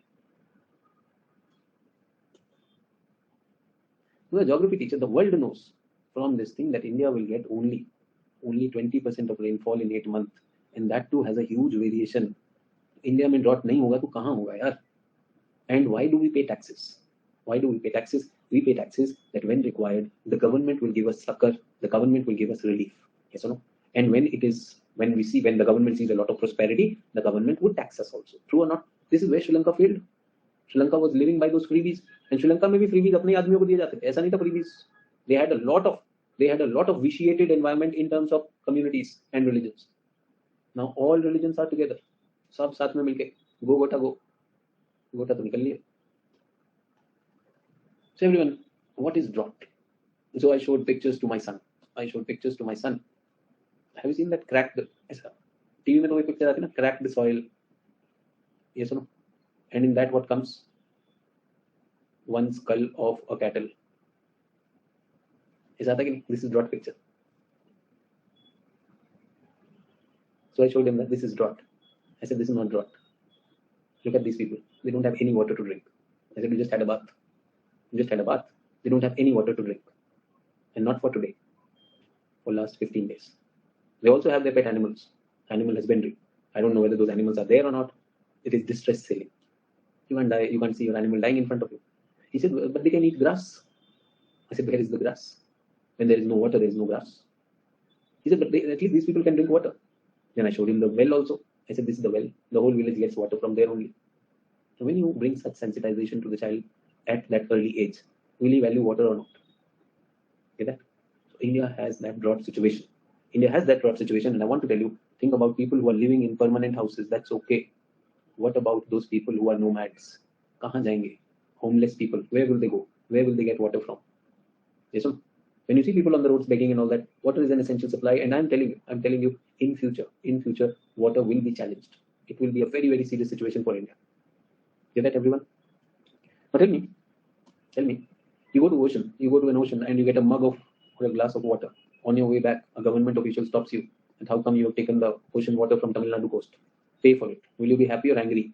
The geography teacher, the world knows from this thing that India will get only 20% of rainfall in 8 months, and that too has a huge variation. India में drought नहीं होगा तो कहाँ होगा यार? And why do we pay taxes? We pay taxes that when required, the government will give us succor, the government will give us relief. Yes or no? And when the government sees a lot of prosperity, the government would tax us also. True or not? This is where Sri Lanka failed. Sri Lanka was living by those freebies, and Sri Lanka में भी freebies अपने आदमियों को दिए जाते थे. ऐसा नहीं था freebies. They had a lot of vitiated environment in terms of communities and religions. Now all religions are together. सब साथ में मिलके go गोटा तो निकल लिए. So everyone, what is drought? So I showed pictures to my son. Have you seen that cracked? ऐसा TV में तो वही पिक्चर आती है ना, cracked soil. Yes or no? And in that what comes? One skull of a cattle. ऐसा आता कि नहीं? This is drought picture. So I showed him that this is drought. I said this is not drought. Look at these people. They don't have any water to drink. I said, you just had a bath. You just had a bath. They don't have any water to drink. And not for today. For last 15 days. They also have their pet animals. Animal husbandry. I don't know whether those animals are there or not. It is distress selling. You can't die. You can't see your animal dying in front of you. He said, but they can eat grass. I said, where is the grass? When there is no water, there is no grass. He said, but at least these people can drink water. Then I showed him the well also. I said, this is the well. The whole village gets water from there only. So when you bring such sensitization to the child at that early age, will he value water or not? Get that? So India has that drought situation. India has that drought situation, and I want to tell you, think about people who are living in permanent houses. That's okay. What about those people who are nomads? Kahan jayenge? Homeless people. Where will they go? Where will they get water from? Yes, sir. When you see people on the roads begging and all that, water is an essential supply. And I'm telling you, in future, water will be challenged. It will be a very, very serious situation for India. Get that, everyone? But tell me, you go to an ocean and you get a mug of or a glass of water. On your way back, a government official stops you. And how come you have taken the ocean water from Tamil Nadu coast? Pay for it. Will you be happy or angry?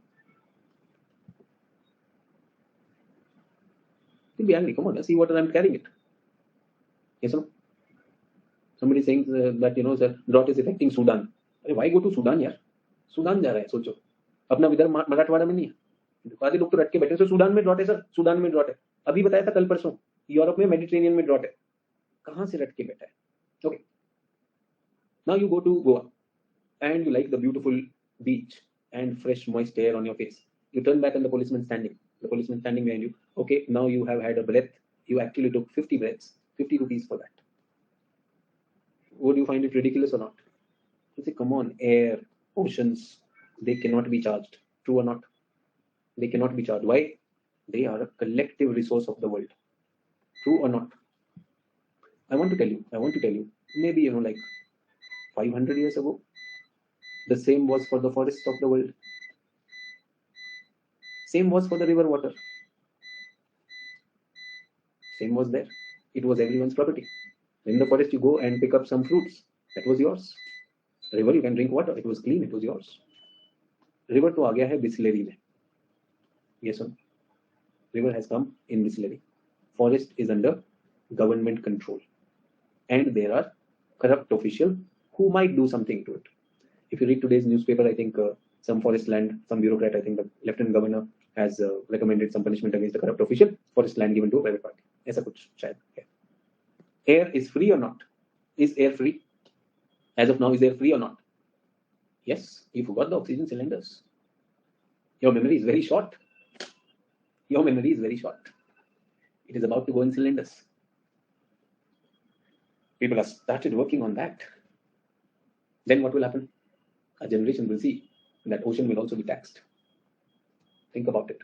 You'll be angry. Come on, see water, I'm carrying it. Yes or no? Somebody saying that sir, drought is affecting Sudan. Why go to Sudan यार? Sudan जा रहा है, सोचो. अपना विदर्भ मराठवाड़ा में नहीं है. आधे लोग तो रट के बैठे. तो सूडान में ड्रॉट है सर, सूडान में ड्रॉट है. अभी बताया था कल परसों, यूरोप में मेडिटेरेनियन में ड्रॉट है. कहां से रट के बैठा है? Okay. Now you go to Goa and you like the beautiful beach and fresh moist air on your face. You turn back and the policeman standing behind you. Okay, now you have had a breath. You actually took 50 breaths, 50 rupees for that. Would you find it ridiculous or not? You say, come on, air, oceans, they cannot be charged. True or not? They cannot be charged. Why? They are a collective resource of the world. True or not? I want to tell you, maybe, like 500 years ago, the same was for the forests of the world. Same was for the river water. Same was there. It was everyone's property. In the forest, you go and pick up some fruits. That was yours. River, you can drink water. It was clean. It was yours. River to aa gaya hai Bisleri mein. Yes or no? River has come in Bisleri. Forest is under government control. And there are corrupt officials who might do something to it. If you read today's newspaper, I think some forest land, some bureaucrat, I think the lieutenant governor has recommended some punishment against the corrupt official. Forest land given to a private party. ऐसा कुछ शायद है. Air is free or not? Is air free? As of now, is air free or not? Yes, you forgot the oxygen cylinders. Your memory is very short. It is about to go in cylinders. People have started working on that. Then what will happen? A generation will see that ocean will also be taxed. Think about it.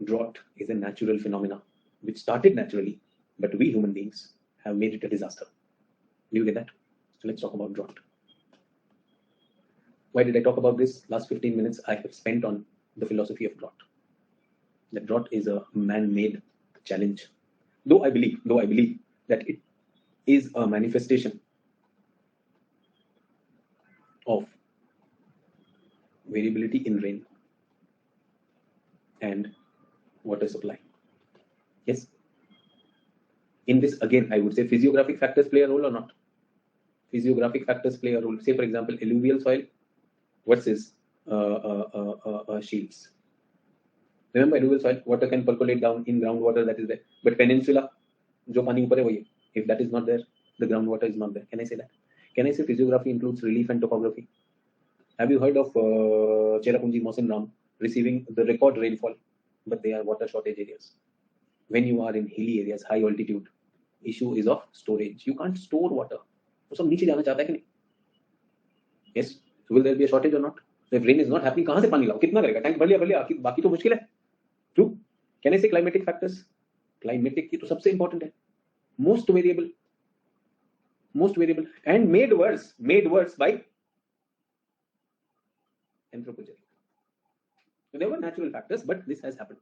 Drought is a natural phenomenon which started naturally, but we human beings have made it a disaster. Do you get that? So let's talk about drought. Why did I talk about this? Last 15 minutes I have spent on the philosophy of drought. That drought is a man-made challenge. Though I believe that it is a manifestation of variability in rain and water supply. Yes. In this, again, I would say physiographic factors play a role or not? Physiographic factors play a role. Say, for example, alluvial soil versus shields. Remember, alluvial soil, water can percolate down in groundwater that is there. But peninsula, jo pani upar hai wahi hai. If that is not there, the groundwater is not there. Can I say that? Can I say physiography includes relief and topography? Have you heard of Cherrapunji, Mawsim Ram receiving the record rainfall, but they are water shortage areas? When you are in hilly areas, high altitude, issue is of storage. You can't store water. तो सब नीचे जाना चाहता है कि नहीं? Yes. So will there be a shortage or not? So if rain is not happening, कहाँ से पानी लाओ? कितना करेगा? टैंक भर लिया, बाकी तो मुश्किल है. True. Can I say climatic factors? Climatic की तो सबसे important है. Most variable, and made worse by anthropogenic. So there were natural factors, but this has happened.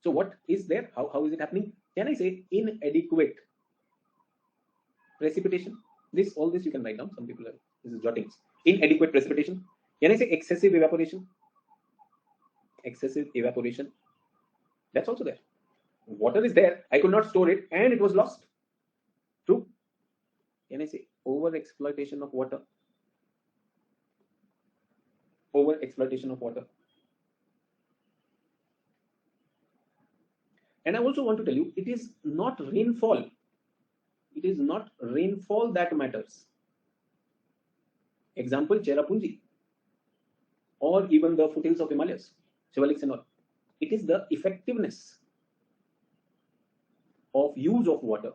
So what is there? How is it happening? Can I say inadequate precipitation? All this you can write down. Some people this is jottings. Inadequate precipitation. Can I say excessive evaporation? Excessive evaporation That's also there. Water is there. I could not store it and it was lost. True. Can I say over exploitation of water? Over exploitation of water. And I also want to tell you, it is not rainfall. It is not rainfall that matters. Example, Cherrapunji, or even the foothills of Himalayas, Shivaliks and all. It is the effectiveness of use of water.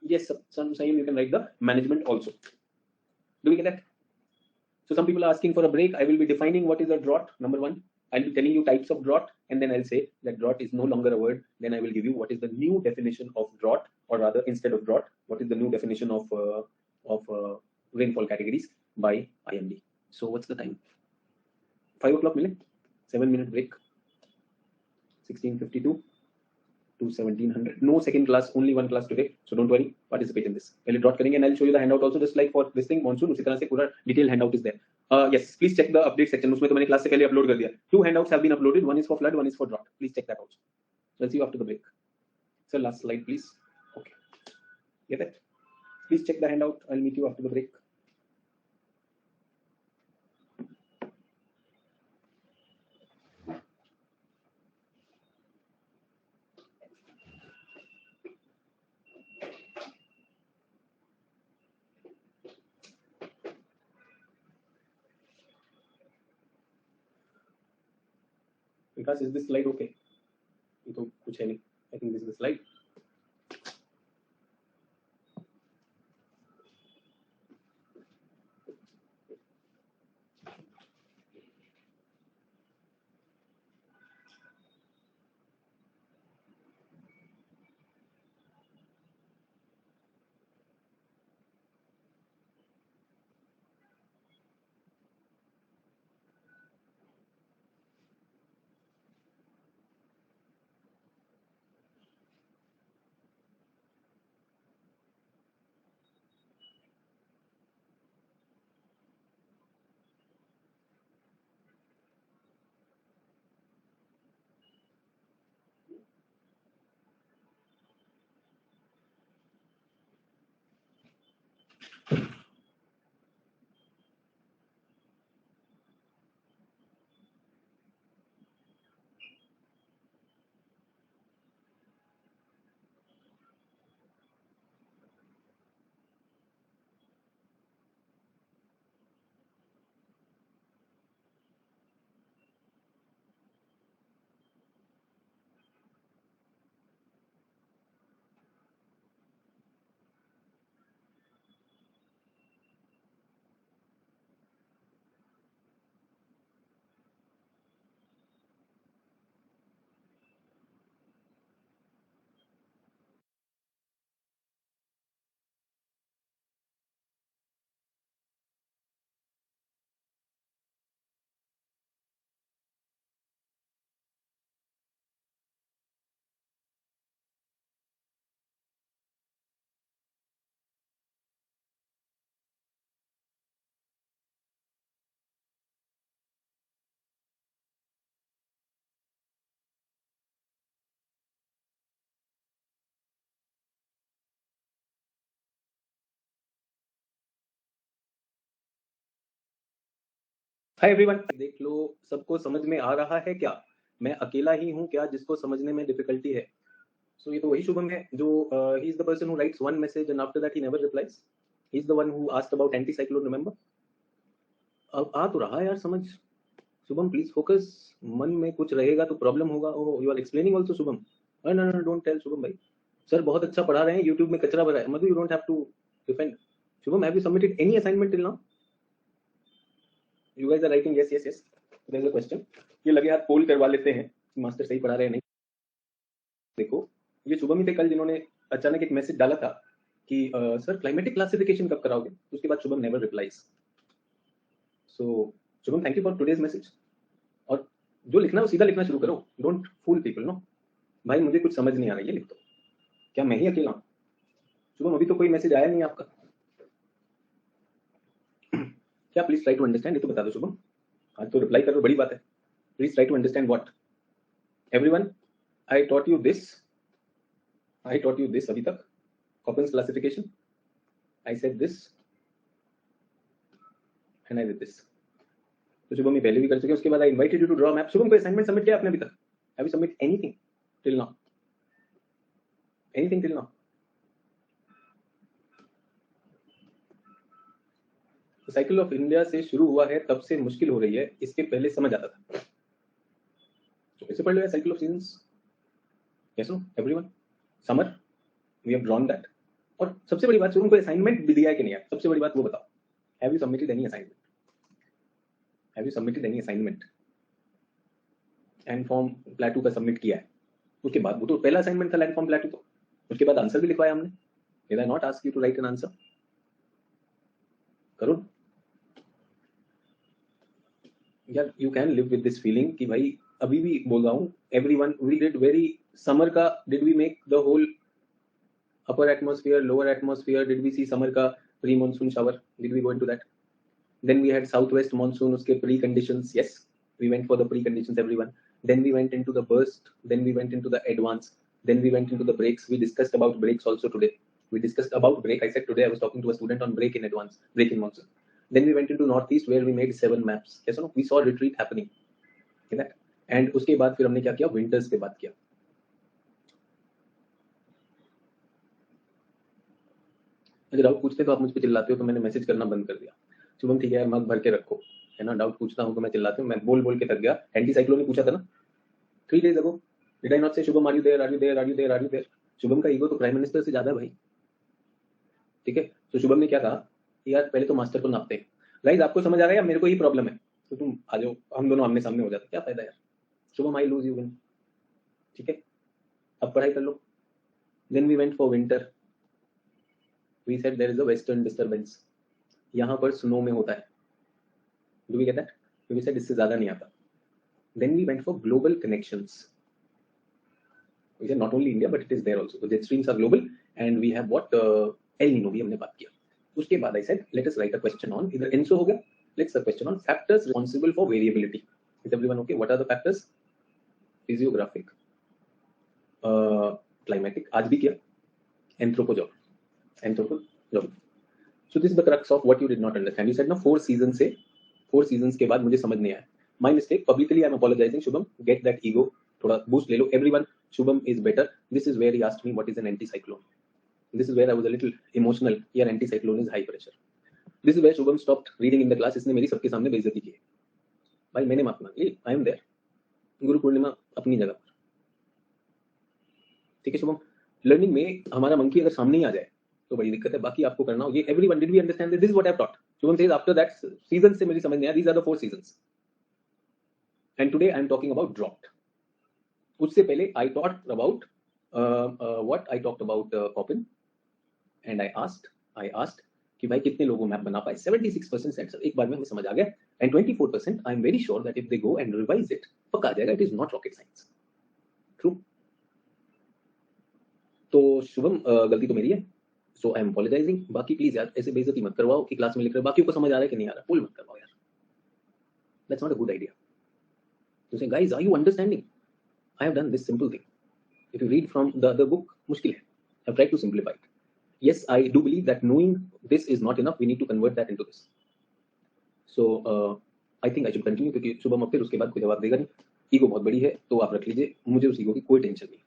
Yes, some saying you can write the management also. Do we get that? So some people are asking for a break. I will be defining what is a drought. Number one, I'll be telling you types of drought, and then I'll say that drought is no longer a word. Then I will give you what is the new definition of drought, or rather, instead of drought, what is the new definition of rainfall categories by IMD. So what's the time? 5 o'clock minute. 7-minute break. 16:52 to 1700. No second class, only one class today. So don't worry, participate in this. पहले drought करेंगे, and I'll show you the handout also, just like for this thing monsoon. उसी तरह से पूरा detailed handout is there. Yes, please check the update section. उसमें तो मैंने class से पहले upload कर दिया. 2 handouts have been uploaded. One is for flood, one is for drought. Please check that also. So I'll see you after the break. So last slide, please. Okay. Get it? Please check the handout. I'll meet you after the break. Because is this slide okay? ये तो कुछ है नहीं. I think this is the slide. Hi everyone, देख लो सबको समझ में आ रहा है क्या? मैं अकेला ही हूं क्या जिसको समझने में डिफिकल्टी है? सो ये तो वही शुभम है जो he is the person who writes one message and after that he never replies. He is the one who asked about anti cyclone, remember? अब आ तो रहा है यार समझ. Shubham please focus. मन में कुछ रहेगा तो प्रॉब्लम होगा. Oh, you are explaining also Shubham. No no no, don't tell Shubham भाई. सर बहुत अच्छा पढ़ा रहे हैं, यूट्यूब में कचरा भरा है. Madhu, you don't have to defend. Shubham, have you submitted any assignment till now? You guys are writing yes, yes, yes. There is a question. ये लगे हाथ पोल करवा लेते हैं मास्टर सही पढ़ा रहे हैं नहीं. देखो, ये शुभम ही थे कल जिन्होंने अचानक एक मैसेज डाला था कि सर क्लाइमेटिक क्लासिफिकेशन कब कराओगे. उसके बाद Shubham never replies. So Shubham, thank you for today's message. और जो लिखना है वो सीधा लिखना शुरू करो. Don't fool people. नो भाई, मुझे कुछ समझ नहीं आ रहा है, ये लिख दो. क्या मैं ही अकेला हूँ? शुभम, अभी तो कोई मैसेज आया नहीं आपका. क्या प्लीज ट्राई टू अंडरस्टैंड. ये तो बता दो शुभम. आज तो रिप्लाई करो, बड़ी बात है. Please try to understand what. everyone, I taught you this अभी तक Coppens classification. I said this and I did this. तो शुभम ये पहले भी कर चुके हैं. उसके बाद I invited you to draw a map. Shubham कोई assignment submit किया आपने अभी तक? Have you submit anything till now? Anything till now? तो साइकिल ऑफ इंडिया से शुरू हुआ है, तब से मुश्किल हो रही है. इसके पहले समझ आता था. तो कैसे पढ़ लिया cycle of seasons? Yes, no, everyone. Summer, we have drawn that. और सबसे बड़ी बात, शुभम को असाइनमेंट भी दिया है कि नहीं? सबसे बड़ी बात वो बताओ. Have you submitted any assignment? Have you submitted any assignment? And form प्लेटू का सबमिट किया है. उसके बाद वो तो पहला असाइनमेंट था लैंड फॉर्म प्लेटू. तो उसके बाद आंसर भी लिखवाया हमने. Did I not ask you to write an answer? Karun, यार you can live with this feeling कि भाई अभी भी बोल रहा हूँ. Everyone, we did very summer का, did we make the whole upper atmosphere, lower atmosphere? Did we see summer ka pre-monsoon shower? Did we go into that? Then we had southwest monsoon, uske pre-conditions. Yes, we went for the pre-conditions, everyone. Then we went into the burst. Then we went into the advance. Then we went into the breaks. We discussed about breaks also today. We discussed about break. I said today I was talking to a student on break in advance, break in monsoon. Then we went into northeast where we made 7 maps. Yes or no? We saw retreat happening. Okay, that. And उसके बाद फिर हमने क्या किया? Winters पे बात किया. अगर डाउट पूछते तो आप मुझ पे चिल्लाते हो, तो मैंने मैसेज करना बंद कर दिया. शुभम ठीक है यार, मग भर के रखो, है ना. डाउट पूछता हूँ तो मैं चिल्लाते हूँ. मैं बोल बोल के थक गया. एंटी साइक्लोन ने पूछा था ना 3 days ago. Did I not say Shubham are you there, are you there, are you there, are you there? Shubham का ईगो तो प्राइम मिनिस्टर से ज्यादा है भाई. ठीक है. तो शुभम ने क्या कहा, यार पहले तो मास्टर को नापते हैं. गाइस आपको समझ आ रहा है, मेरे को ही प्रॉब्लम है, तो तुम आ जाओ, हम दोनों आमने सामने हो जाते. क्या फायदा यार. Shubham I lose you win. ठीक है, अब पढ़ाई कर लो. Then we went for winter. We said there is a western disturbance. यहाँ पर स्नो में होता है. Do we get that? We said इससे ज़्यादा नहीं आता. Then we went for global connections. We said not only India but it is there also. The jet streams are global and we have what El Nino भी हमने बात किया. उसके बाद I said let us write a question on, इधर ENSO हो गया. Let's a question on factors responsible for variability. Is everyone okay? What are the factors? Physiographic, climatic, आज भी किया. Anthropology. So this is the crux of what you did not understand. You said ना 4 seasons से 4 seasons के बाद मुझे समझ नहीं आया. My mistake. Publicly I am apologizing. Shubham, get that ego. थोड़ा boost ले लो. Everyone, Shubham is better. This is where he asked me what is an anticyclone. This is where I was a little emotional. Here anticyclone is high pressure. This is where Shubham stopped reading in the class. इसने मेरी सबके सामने बेइज्जती की. भाई मैंने माफ मांग ली. I am there. Guru Purnima अपनी जगह पर. ठीक है शुभम. लर्निंग में हमारा मंकी अगर सामने ही आ जाए तो बड़ी दिक्कत है. बाकी आपको करना हो ये. Everyone, did we understand this is what I have taught. Shubham says after that season से मेरी समझ नहीं आया. These are the 4 seasons and today I am talking about drought. उससे पहले I taught about what I talked about Koppen and I asked कि भाई कितने लोगों मैप बना पाए. 76% सेट एक बार में हमें समझ आ गया. And 24% I am very sure that if they go and revise it पक्का आ जाएगा. It is not rocket science. True. तो शुभम गलती तो मेरी है. So I am apologizing. बाकी प्लीज यार ऐसे बेइज्जती मत करवाओ कि क्लास में लिख रहे हो, बाकियों को समझ आ रहा है कि नहीं आ रहा. पुल मत करवाओ यार. That's not a good idea. You say guys, are you understanding? I have done this simple thing. If you read from the other book, मुश्किल है. I've tried to simplify it. Yes, I do believe that knowing this is not enough. We need to convert that into this. So I think I should continue क्योंकि शुभम अब फिर उसके बाद कोई जवाब देगा नहीं. ईगो बहुत बड़ी है तो आप रख लीजिए. मुझे उस ईगो की कोई टेंशन नहीं.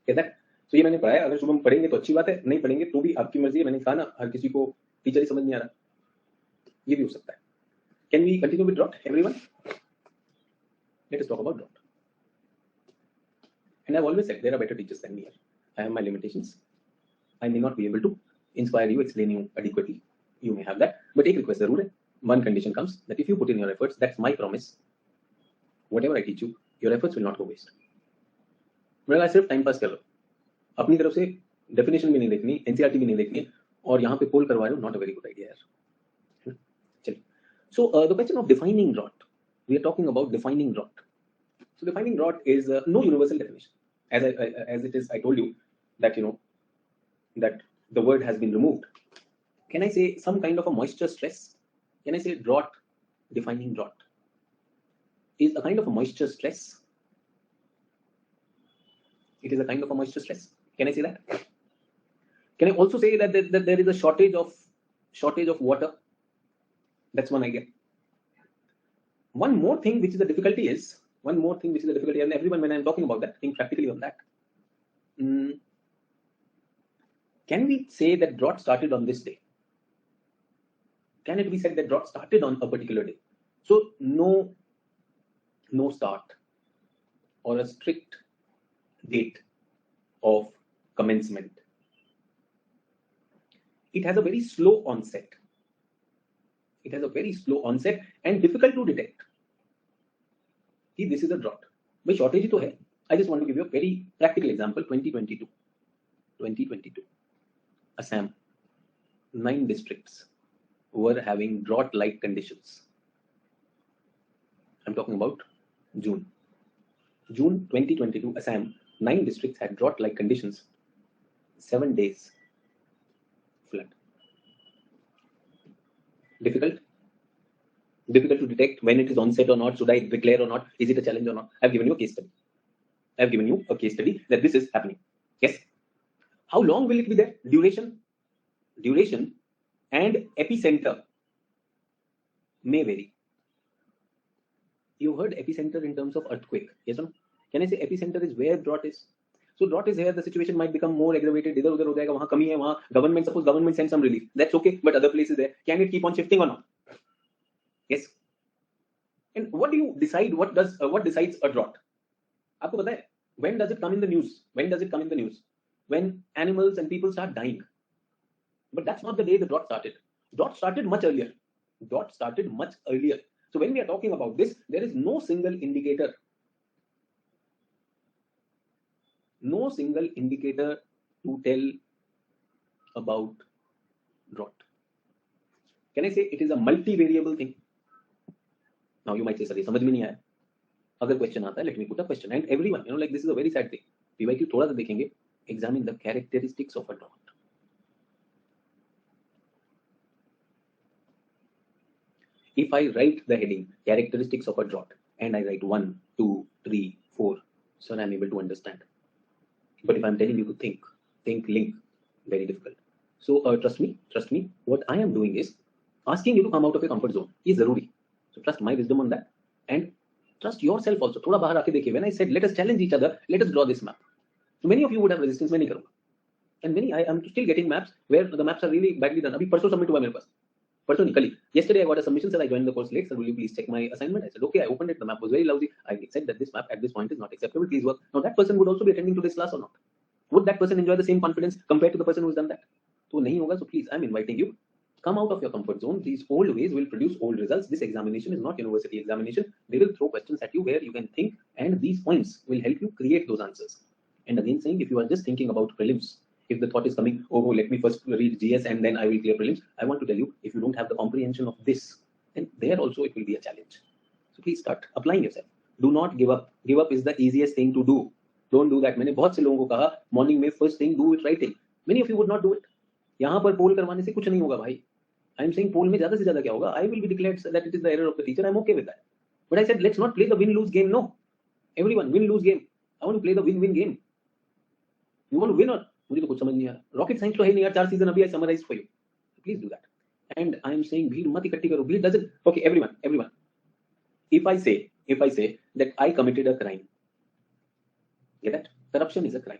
कहता है. तो ये मैंने पढ़ाया. अगर शुभम पढ़ेंगे तो अच्छी बात है, नहीं पढ़ेंगे तो भी आपकी मर्जी है. मैंने कहा ना हर किसी को टीचर ही समझ नहीं आ रहा. ये भी हो सकता है. Can we continue with drought everyone? Let us talk about drought. And I have always said there are better teachers than me. I have my limitations. I may not be able to inspire you, explain you adequately. You may have that. But एक request जरूर है. One condition comes that if you put in your efforts, that's my promise, whatever I teach you, your efforts will not go waste. मेरा सिर्फ time pass कर लो. अपनी तरफ से definition भी नहीं देखनी, एनसीईआरटी भी नहीं देखनी, और यहाँ पे पोल करवा रहे हो. Not a very good idea यार. चलिए. So the question of defining drought. We are talking about defining drought. So defining drought is no universal definition. As it is, I told you that that the word has been removed. Can I say some kind of a moisture stress? Can I say drought? Defining drought is a kind of a moisture stress. It is a kind of a moisture stress. Can I say that? Can I also say that there is a shortage of water? That's one idea. One more thing which is the difficulty is, and everyone, when I'm talking about that, think practically on that. Can we say that drought started on this day? Can it be said that drought started on a particular day? So no start or a strict date of commencement. It has a very slow onset. And difficult to detect. This is a drought. But shortage to hai. I just want to give you a very practical example. 2022. Assam. 9 districts were having drought-like conditions. I'm talking about June 2022, Assam, 9 districts had drought-like conditions. 7 days flood. Difficult to detect when it is onset or not. Should I declare or not? Is it a challenge or not? I've given you a case study. That this is happening. Yes. How long will it be there? Duration and epicenter may vary. You heard epicenter in terms of earthquake. Yes or no? Can I say epicenter is where drought is? So drought is here, the situation might become more aggravated. Idhar udhar ho jayega, wahan kami hai, wahan government sends some relief. That's okay, but other places there. Can it keep on shifting or not? Yes. And what do you decide? What decides a drought? Aapko pata hai? When does it come in the news? When animals and people start dying. But that's not the day the drought started. Drought started much earlier. So when we are talking about this, there is no single indicator to tell about drought. Can I say it is a multivariable thing? Now you might say, "Sir, समझ में नहीं आया." अगर question आता है, let me put a question. And everyone, like this is a very sad thing. PYQ थोड़ा सा देखेंगे. Examine the characteristics of a drought. If I write the heading characteristics of a drought and I write 1, 2, 3, 4, so I'm able to understand. But if I'm telling you to think, link, very difficult. So trust me, what I am doing is asking you to come out of your comfort zone. Is zaruri. So trust my wisdom on that and trust yourself also. Thoda bahar aake dekhiye. When I said let us challenge each other, let us draw this map. So many of you would have resistance, मैं नहीं करूँगा. And I am still getting maps where the maps are really badly done. अभी परसों submit हुआ मेरे पास. Yesterday I got a submission, said I joined the course late, sir, will you please check my assignment? I said, okay, I opened it, the map was very lousy. I said that this map at this point is not acceptable, please work. Now that person would also be attending to this class or not? Would that person enjoy the same confidence compared to the person who's done that? So nahi hoga, so please, I'm inviting you, come out of your comfort zone. These old ways will produce old results. This examination is not university examination. They will throw questions at you where you can think, and these points will help you create those answers. And again saying, if you are just thinking about prelims, if the thought is coming, oh, let me first read GS and then I will clear prelims, I want to tell you, if you don't have the comprehension of this, then there also it will be a challenge. So please start applying yourself. Do not give up. Give up is the easiest thing to do. Don't do that. मैंने बहुत से लोगों को कहा morning में first thing do it writing. Many of you would not do it. यहाँ पर पोल करवाने से कुछ नहीं होगा भाई. I am saying पोल में ज़्यादा से ज़्यादा क्या होगा? I will be declared that it is the error of the teacher. I'm okay with that. But I said let's not play the win-lose game. No, everyone win-lose game. I want to play the win-win game. You want to win or? मुझे तो कुछ समझ नहीं आ रहा. Rocket science तो है नहीं यार. 4 सीजन अभी I summarize for you. Please do that. And I am saying भीड़ मत इकट्ठी करो. भीड़ doesn't. Okay, everyone. If I say that I committed a crime, get that? Corruption is a crime.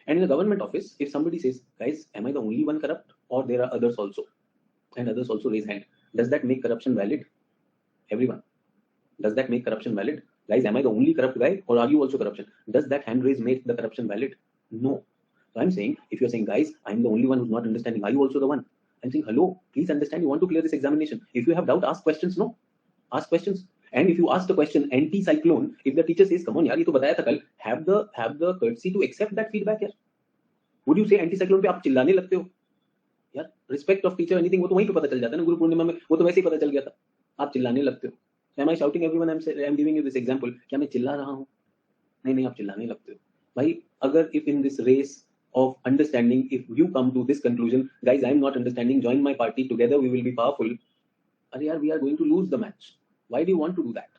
And in a government office, if somebody says, guys, am I the only one corrupt, or there are others also, and others also raise hand, does that make corruption valid? Everyone, does that make corruption valid? Guys, am I the only corrupt guy, or are you also corruption? Does that hand raise make the corruption valid? No. So I'm saying, if you're saying, guys, I'm the only one who's not understanding, are you also the one? I'm saying, hello, please understand, you want to clear this examination. If you have doubt, ask questions. No, ask questions. And if you ask the question anti-cyclone, if the teacher says, come on, yaar, ye to bataya tha kal, have the courtesy to accept that feedback. Yaar. Would you say anti-cyclone पे आप चिल्लाने लगते हो? यार, respect of teacher, anything वो तो वहीं पे पता चल जाता है ना. गुरु पूर्णिमा में वो तो वैसे ही पता चल गया था. आप चिल्लाने लगते हो. Am I shouting everyone? I'm giving you this example. क्या मैं चिल्ला रहा हूँ? नहीं, आप चिल्लाने लगते हो. भाई, अगर if in this race of understanding, if you come to this conclusion, guys, I'm not understanding, join my party, together we will be powerful. अरे यार, we are going to lose the match. Why do you want to do that?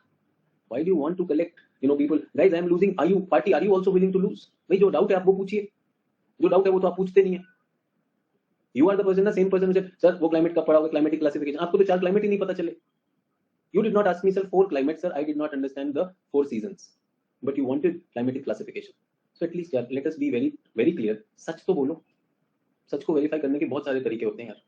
Why do you want to collect You know, people, guys, I am losing. Are you party? Are you also willing to lose? भाई जो doubt है आप वो पूछिए. जो doubt है वो तो आप पूछते नहीं है. You are the person, the same person who said, sir, वो climate कब पढ़ा होगा, climatic classification. आपको तो 4 climate ही नहीं पता चले. You did not ask me, sir, 4 climates, sir. I did not understand the 4 seasons. But you wanted climatic classification. So at least, यार, let us be very, very clear. सच तो बोलो. सच को verify करने के बहुत सारे तरीके होते हैं यार.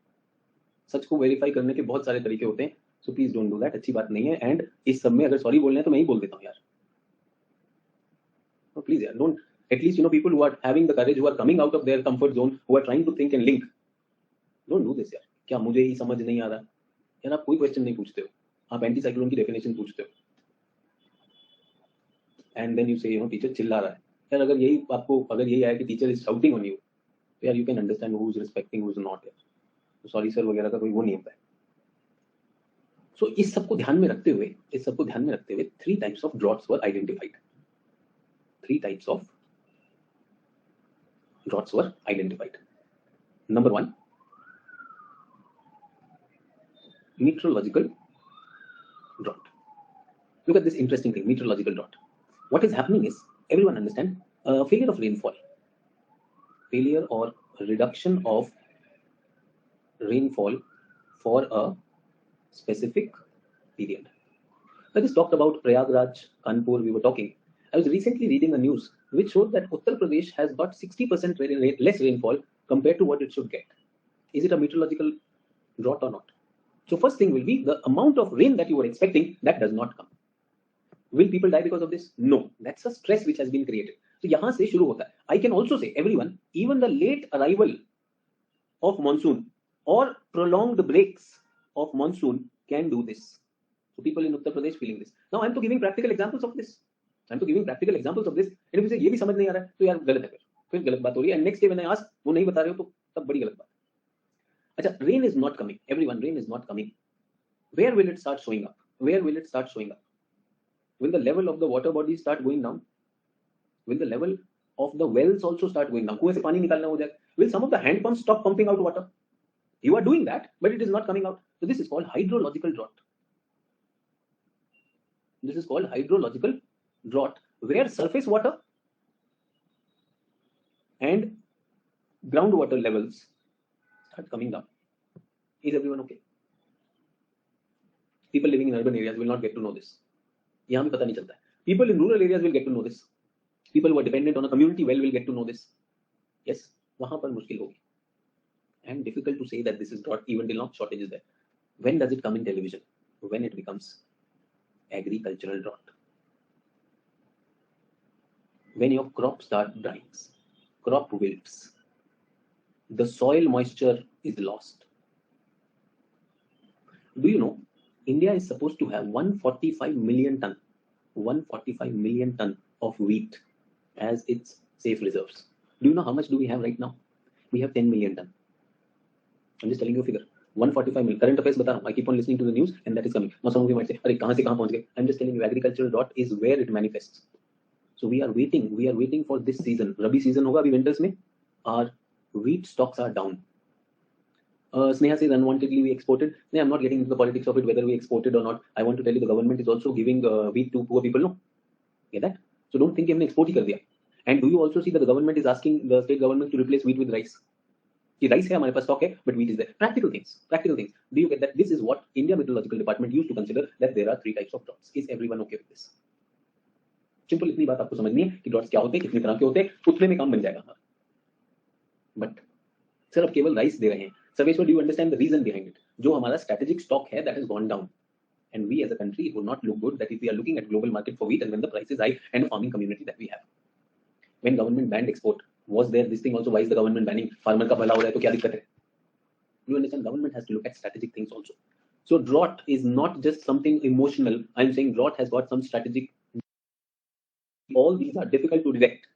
सच को वेरीफाई करने के बहुत सारे तरीके होते हैं. So please don't do that. अच्छी बात नहीं है. एंड इस सब में अगर सॉरी बोलना है तो मैं ही बोल देता हूँ यार. प्लीज यार, don't. At least, you know, people who are having the courage, who are coming out of their comfort zone, who are trying to think and link, don't do this यार. क्या मुझे ही समझ नहीं आ रहा यार? आप कोई क्वेश्चन नहीं पूछते हो. आप एंटी साइक्लोन की डेफिनेशन पूछते हो. एंड देन यू से, यू नो, टीचर चिल्ला रहा है यार. अगर यही आपको, अगर यही आया कि teacher is shouting on you, तो यार you can understand who is respecting, who is not. यार सॉरी सर वगैरह का कोई वो नहीं होता है. सो इस सबको ध्यान में रखते हुए, 3 types of droughts were identified. 3 types of droughts were identified. Number 1, meteorological drought. Look at this interesting thing, meteorological drought. What is happening is, everyone understand, failure of rainfall, failure or reduction of rainfall for a specific period. I just talked about Prayagraj, Kanpur, we were talking. I was recently reading a news which showed that Uttar Pradesh has got 60% less rainfall compared to what it should get. Is it a meteorological drought or not? So first thing will be the amount of rain that you were expecting, that does not come. Will people die because of this? No. That's a stress which has been created. So यहाँ से शुरू होता है. I can also say, everyone, even the late arrival of monsoon or prolonged breaks of monsoon can do this. So people in Uttar Pradesh feeling this. Now I'm to giving practical examples of this. And if you say ये भी समझ नहीं आ रहा है तो यार गलत है, फिर गलत बात हो रही है. And next day when I ask, वो नहीं बता रहे हो तो तब बड़ी गलत बात. अच्छा, rain is not coming. Everyone, rain is not coming. Where will it start showing up? Where will it start showing up? Will the level of the water bodies start going down? Will the level of the wells also start going down? कुएं से पानी निकालना हो जाए. Will some of the hand pumps stop pumping out water? You are doing that, but it is not coming out. So this is called hydrological drought. This is called hydrological drought, where surface water and groundwater levels start coming down. Is everyone okay? People living in urban areas will not get to know this. यहाँ भी पता नहीं चलता है. People in rural areas will get to know this. People who are dependent on a community well will get to know this. Yes, वहाँ पर मुश्किल होगी. And difficult to say that this is drought, even till now shortage is there. When does it come in television? When it becomes agricultural drought. When your crop starts dying, crop wilts, the soil moisture is lost. Do you know, India is supposed to have 145 million ton of wheat as its safe reserves. Do you know how much do we have right now? We have 10 million ton. I'm just telling you a figure. 145 million. Current affairs बता रहा हूँ. I keep on listening to the news and that is coming. Now some of you might say, अरे कहाँ से कहाँ पहुँच गए? I'm just telling you, agricultural drought is where it manifests. So we are waiting for this season. Rabi season होगा अभी winters में. Our wheat stocks are down. Sneha says unwantedly we exported. No, I'm not getting into the politics of it, whether we exported or not. I want to tell you the government is also giving wheat to poor people. No, get that? So don't think हमने export ही कर दिया. And do you also see that the government is asking the state government to replace wheat with rice? कि rice है हमारे पास stock है, but wheat is there. Practical things. Do you get that? This is what India Meteorological Department used to consider that there are 3 types of droughts. Is everyone okay with this? Simple इतनी बात आपको समझनी है कि droughts क्या होते हैं, कितने तरह के होते हैं, उतने में काम बन जाएगा हमारा. But सर अब केवल राइस दे रहे हैं. Sarveshwar, do you understand the reason behind it? जो हमारा strategic stock है, that has gone down. And we as a country, it would not look good that if we are looking at global market for wheat and when the price is high and a farming community that we have. When government banned export, was there this thing also? Why is the government banning? Farmer का भला हो रहा है तो क्या दिक्कत है? You understand? Government has to look at strategic things also. So drought is not just something emotional. I'm saying drought has got some strategic. All these are difficult to detect.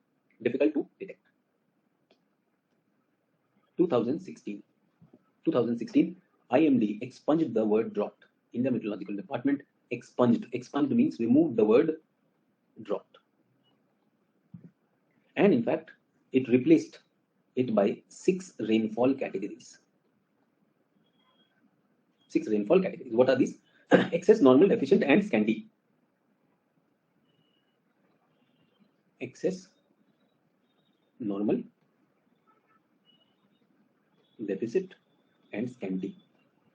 2016, IMD expunged the word drought. India Meteorological Department expunged. Expunged means removed the word drought. And in fact, it replaced it by 6 rainfall categories. 6 rainfall categories. What are these? Excess, normal, deficient, and scanty. excess, normal, deficit, and scanty.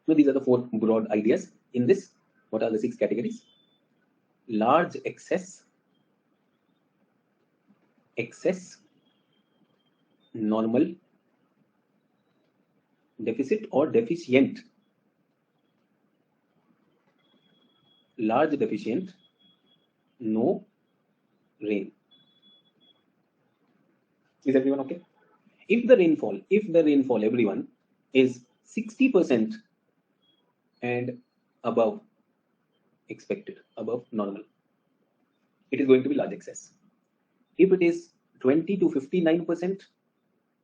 So these are the four broad ideas in this. What are the 6 categories? Large excess, excess, normal, deficit or deficient, large deficient, no rain. Is everyone okay? If the rainfall, everyone, is 60% and above expected, above normal, it is going to be large excess. If it is 20 to 59%,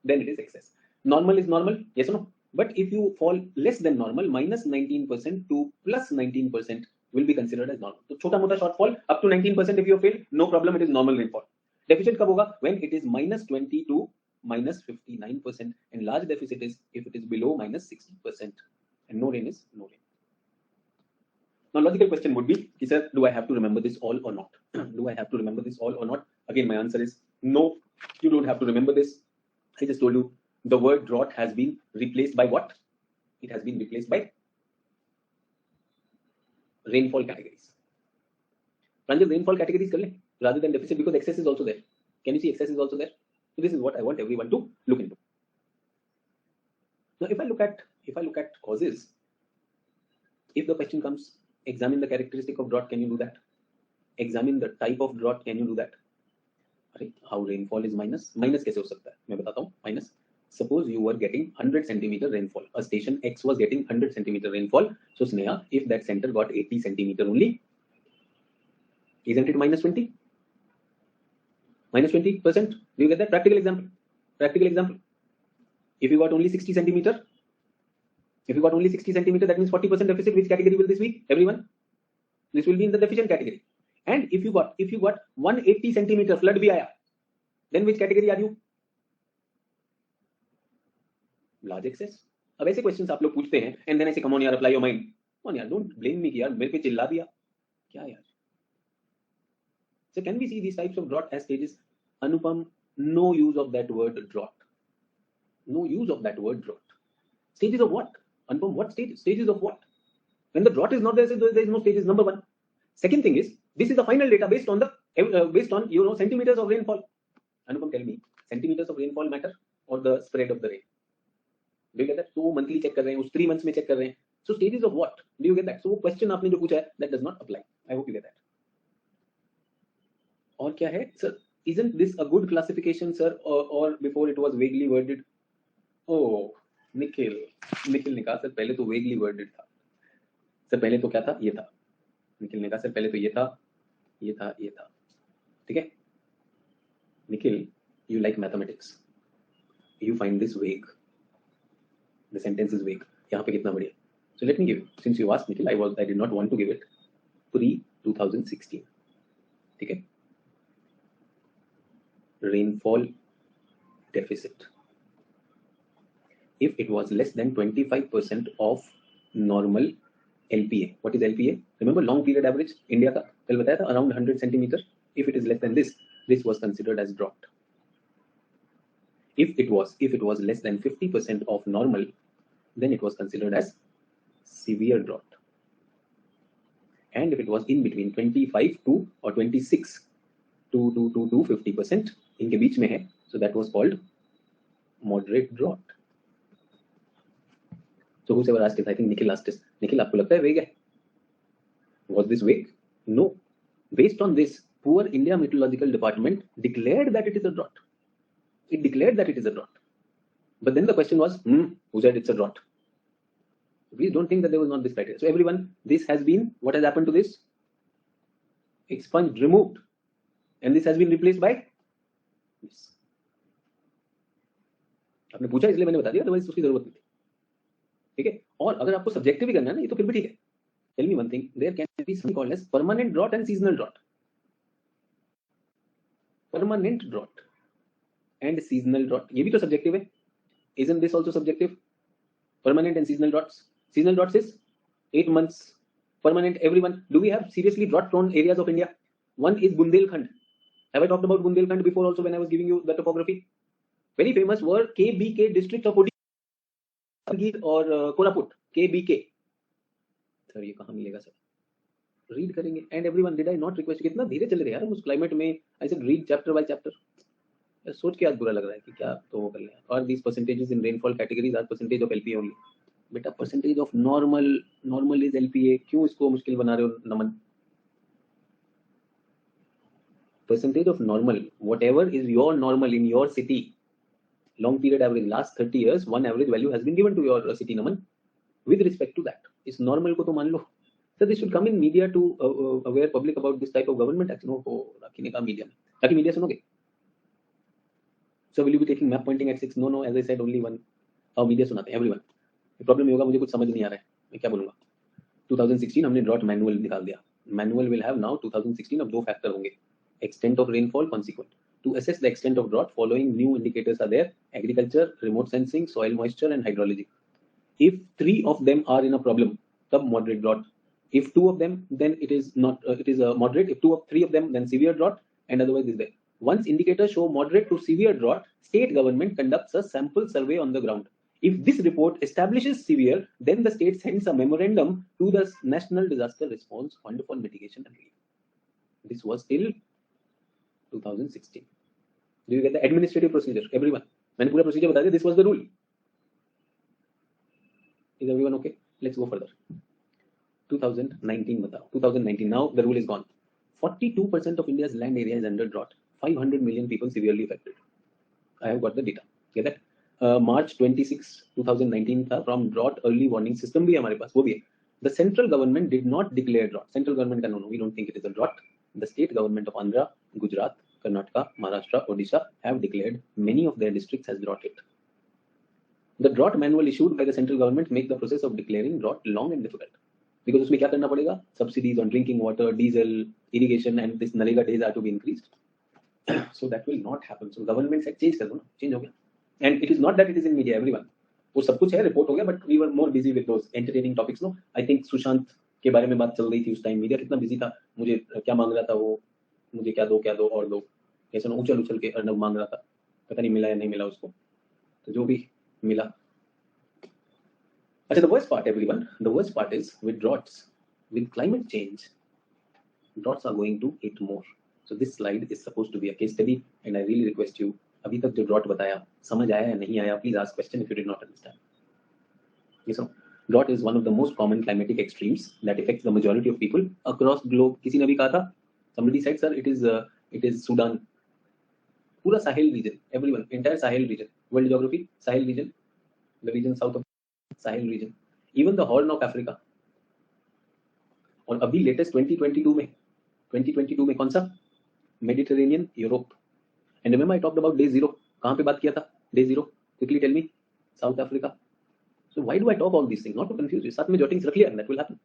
then it is excess. Normal is normal, yes or no? But if you fall less than normal, minus 19% to plus 19% will be considered as normal. So chota mota shortfall up to 19%, if you fail, no problem, it is normal rainfall. Deficit kab hoga? When it is minus 20 to minus 59%, and large deficit is if it is below minus 60%, and no rain is no rain. Now, logical question would be, sir, do I have to remember this all or not? Do I have to remember this all or not? Again, my answer is no, you don't have to remember this. I just told you the word drought has been replaced by what? It has been replaced by rainfall categories. Ranjan, rainfall categories kar le, rather than deficit, because excess is also there. Can you see excess is also there? So this is what I want everyone to look into. Now, if I look at causes, if the question comes, examine the characteristic of drought, can you do that? Examine the type of drought, can you do that? How rainfall is minus? Minus कैसे हो सकता है? मैं बताता हूँ. Minus. Suppose you were getting 100 centimeter rainfall. A station X was getting 100 centimeter rainfall. So Sneha, if that center got 80 centimeter only, isn't it minus 20? Minus 20%. Do you get that? Practical example. Practical example. If you got only 60 centimeter, that means 40% deficit. Which category will this be? Everyone. This will be in the deficient category. And if you got 180 centimeter flood bhi aaya, then which category are you? Large excess. अब ऐसे questions आप लोग पूछते हैं, and then ऐसे come on यार, apply your mind. Come on यार, don't blame me कि यार मेरे पे चिल्ला दिया क्या यार. So can we see these types of drought as stages? Anupam, no use of that word drought. No use of that word drought. Stages of what? Anupam, what stages? Stages of what? When the drought is not there, there is no stages. Number one. Second thing is, this is the final data based on centimeters of rainfall. Anupam, tell me, centimeters of rainfall matter or the spread of the rain? Do you get that? So monthly check कर रहे हैं, उस 3 months में check कर रहे हैं. So stages of what? Do you get that? So question आपने जो पूछा है, that does not apply. I hope you get that. और क्या है, sir? Isn't this a good classification, sir? Or before it was vaguely worded? Oh, Nikhil ने कहा sir पहले तो vaguely worded था. सर पहले तो क्या था? ये था. निखिल ने कहा सर पहले तो ये था. ठीक है? Nikhil, you like mathematics. You find this vague. The sentence is vague. यहाँ पे कितना बढ़िया. So let me give it. Since you asked Nikhil, I did not want to give it. Pre-2016. ठीक है? Rainfall deficit. If it was less than 25% of normal LPA. What is LPA? Remember long period average? India का कल बताया था around 100 centimeter. If it is less than this was considered as drought. If it was less than 50% of normal, then it was considered as severe drought. And if it was in between 25 to or 26 to 50%, इनके बीच में है, so that was called moderate drought. So whoever asked it, I think Nikhil asked this. Nikhil, आपको लगता है vague है? Was this vague? No. Based on this, poor India Meteorological Department declared that it is a drought. It declared that it is a drought. But then the question was, who said it's a drought? Please don't think that there was not this criteria. So everyone, this has been, what has happened to this? Expunged, removed. And this has been replaced by this. आपने पूछा इसलिए मैंने बता दिया, otherwise उसकी जरूरत नहीं थी. ठीक है? और अगर आपको सब्जेक्टिव ही करना है ना, ये तो फिर भी ठीक है. Tell me one thing, there can be something called as permanent drought and seasonal drought. Permanent drought and seasonal drought. ये भी तो subjective है. Isn't this also subjective? Permanent and seasonal droughts. Seasonal droughts is 8 months. Permanent, everyone. Do we have seriously drought prone areas of India? One is Bundelkhand. Have I talked about Bundelkhand before also when I was giving you the topography? Very famous were KBK district of Odisha or Koraput. KBK. Sir ये कहाँ मिलेगा sir? Read करेंगे. And everyone, did I not request? कितना धीरे चल रहे हैं यार उस क्लाइमेट में. I said read chapter by chapter. सोच के आज बुरा लग रहा है कि क्या तो वो कर लें. और these percentages in rainfall categories are percentage of LPA only. बेटा percentage of normal is LPA. क्यों इसको मुश्किल बना रहे हो नमन? Percentage of normal, whatever is your normal in your city, long period average, last 30 years, one average value has been given to your city, Naman. With respect to that, is normal ko to मान लो. So this should come in media to aware public about this type of government action. हो राखी ने कहा media में. राखी media सुनोगे? So will you be taking map pointing at 6? No. As I said, only one. और media सुनाते हैं everyone. Problem ये होगा मुझे कुछ समझ नहीं आ रहा है. मैं क्या बोलूँगा? 2016 हमने ड्रॉट मैनुअल निकाल दिया. मैनुअल विल हैव नाउ 2016 अब दो फैक्टर होंगे. Extent of rainfall consequent. To assess the extent of drought, following new indicators are there: agriculture, remote sensing, soil moisture, and hydrology. If 3 of them are in a problem, तब moderate drought. If 2 of them, then it is not. It is a moderate. If 3 of them, then severe drought, and otherwise is there. Once indicators show moderate to severe drought, state government conducts a sample survey on the ground. If this report establishes severe, then the state sends a memorandum to the National Disaster Response Fund for mitigation and relief. This was till 2016. Do you get the administrative procedure? Everyone. मैंने पूरा procedure बता दिया. This was the rule. Is everyone okay? Let's go further. 2019 बताओ. 2019. Now the rule is gone. 42% of India's land area is under drought. 500 million people severely affected. I have got the data. Get that? March 26, 2019 था. From drought early warning system भी हमारे पास वो भी है. The central government did not declare drought. Central government का no, we don't think it is a drought. The state government of Andhra, Gujarat, Karnataka, Maharashtra, Odisha have declared many of their districts as drought hit. The drought manual issued by the central government make the process of declaring drought long and difficult. Because उसमें क्या करना पड़ेगा? Subsidies on drinking water, diesel, irrigation, and this Narega days are to be increased. So that will not happen. So government से change कर दो ना, change हो गया. And it is not that it is in media, everyone. वो सब कुछ है, report हो गया, but we were more busy with those entertaining topics, no? I think Sushant के बारे में बात चल रही थी उस टाइम. मीडिया कितना बिजी था. मुझे क्या मांग रहा था वो, मुझे क्या दो और दो, ऐसा ना उछल के अर्नब मांग रहा था. पता नहीं मिला या नहीं मिला उसको. तो जो भी मिला. अच्छा, the worst part, everyone, the worst part is with droughts, with climate change, droughts are going to hit more. So this slide is supposed to be a case study, and I really request you, अभी तक जो drought बताया समझ आया या नहीं आया, please ask question if you did not understand. Yes, so drought is one of the most common climatic extremes that affects the majority of people across globe. किसी ने भी कहा था, somebody said, sir, it is Sudan, पूरा Sahel region, everyone, entire Sahel region, World Geography, Sahel region, the region south of Sahel region, even the Horn of Africa. और अभी latest 2022 में कौन सा? Mediterranean, Europe. And remember I talked about day 0. कहाँ पे बात किया था? Day 0. Quickly tell me. South Africa. So why do I talk all these things? Not to confuse you. साथ में jottings रख लिया, and that will happen.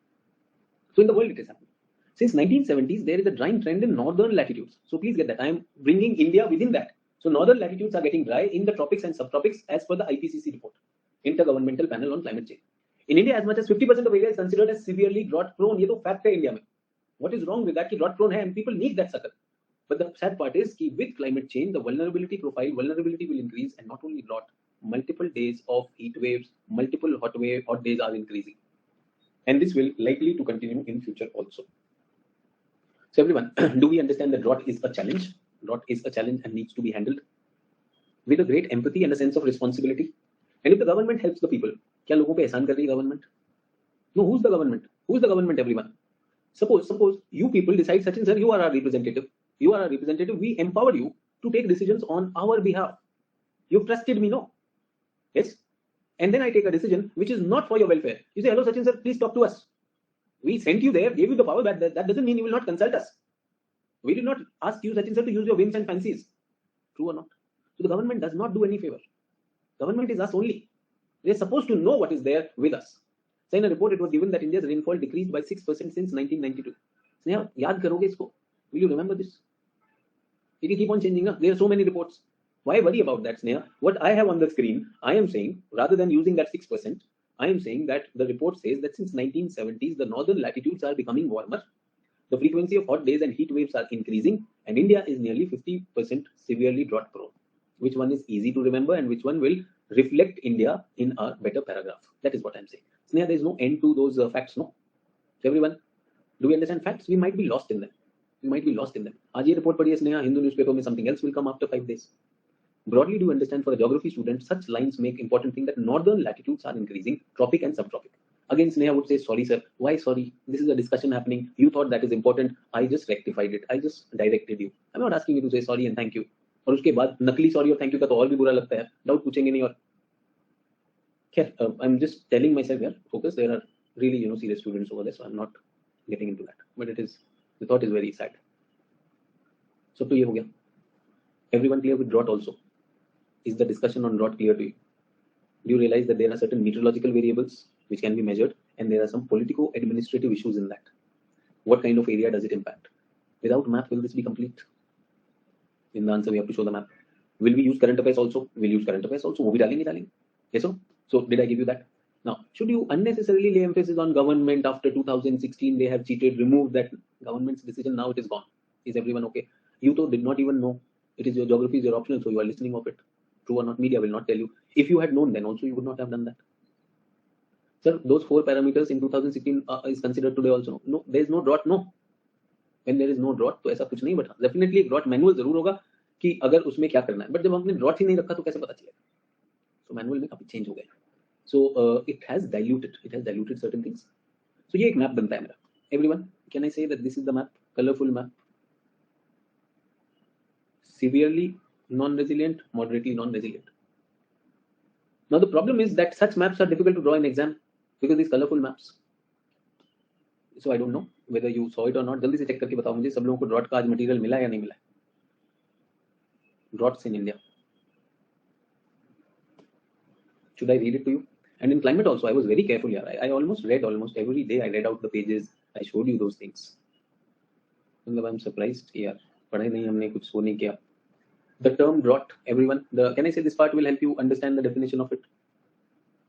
So in the world it is happening. Since 1970s, there is a drying trend in northern latitudes. So please get that. I am bringing India within that. So northern latitudes are getting dry in the tropics and subtropics as per the IPCC report, Intergovernmental Panel on Climate Change. In India, as much as 50% of area is considered as severely drought prone. ये तो fact है India में. What is wrong with that? कि drought prone है and people need that sucker. But the sad part is that with climate change, the vulnerability will increase, and not only drought, multiple days of heat waves, multiple hot days are increasing. And this will likely to continue in future also. So everyone, do we understand that drought is a challenge? Drought is a challenge and needs to be handled with a great empathy and a sense of responsibility. And if the government helps the people, क्या लोगों पे एहसान कर रही है government? No, who's the government? Who's the government, everyone? Suppose you people decide, Sachin sir, you are our representative. You are our representative. We empower you to take decisions on our behalf. You've trusted me, no? Yes? And then I take a decision which is not for your welfare. You say, hello Sachin sir, please talk to us. We sent you there, gave you the power, but that doesn't mean you will not consult us. We did not ask you, Sachin sir, to use your whims and fancies. True or not? So the government does not do any favor. Government is us only. They are supposed to know what is there with us. So in a report, it was given that India's rainfall decreased by 6% since 1992. Sneha, yaad karoge isko? Will you remember this? It will keep on changing. There are so many reports. Why worry about that, Sneha? What I have on the screen, I am saying, rather than using that 6%, I am saying that the report says that since 1970s, the northern latitudes are becoming warmer. The frequency of hot days and heat waves are increasing, and India is nearly 50% severely drought prone. Which one is easy to remember and which one will reflect India in a better paragraph? That is what I'm saying. Sneha, there is no end to those facts, no? Everyone, do we understand facts? We might be lost in them. We might be lost in them. आज ये report पढ़ी है Sneha, Hindu newspaper में something else will come after 5 days. Broadly, do you understand, for a geography student, such lines make important thing that northern latitudes are increasing, tropic and subtropic. Again, Sneha would say, sorry, sir. Why sorry? This is a discussion happening. You thought that is important. I just rectified it. I just directed you. I'm not asking you to say sorry and thank you. और उसके बाद नकली sorry और thank you का तो और भी बुरा लगता है, डाउट पूछेंगे नहीं. और खैर, I'm just telling myself here, focus. There are really, serious students over there, so I'm not getting into that. But the thought is very sad. So तो ये हो गया. Everyone clear with drought also? Is the discussion on drought clear to you? Do you realize that there are certain meteorological variables which can be measured, and there are some politico-administrative issues in that? What kind of area does it impact? Without map, will this be complete? In the answer, we have to show the map. Will we use current affairs also? We'll use current affairs also. वो भी डालेंगे. Yes or no? So did I give you that? Now, should you unnecessarily lay emphasis on government after 2016? They have cheated, removed that government's decision. Now it is gone. Is everyone okay? You though did not even know. It is your geography, is your optional, so you are listening of it. True or not? Media will not tell you. If you had known, then also you would not have done that. Sir, those 4 parameters in 2016 is considered today also. No, there is no drought. No. When there is no drought, तो ऐसा कुछ नहीं. But definitely एक drought manual जरूर होगा कि अगर उसमें क्या करना है. बट जब हमने ड्रॉट ही नहीं रखा तो कैसे पता चलेगा? सो मैनुअल में काफी चेंज हो गया. So it has diluted certain things. So ये एक मैप बनता है मेरा. Everyone, can I say that this is the map, colourful map. Severely non-resilient, moderately non-resilient. Now the problem is that such maps are difficult to draw in exam because these colorful maps. So I don't know whether you saw it or not. जल्दी से check करके बताओ मुझे, सब लोगों को drought का आज मटेरियल मिला या नहीं मिला? Droughts in India. Should I read it to you? And in climate also, I was very careful here. I almost read almost every day. I read out the pages. I showed you those things. मतलब I'm surprised. यार पढ़ाई नहीं हमने, कुछ सो नहीं किया. The term drought, everyone. Can I say this part will help you understand the definition of it?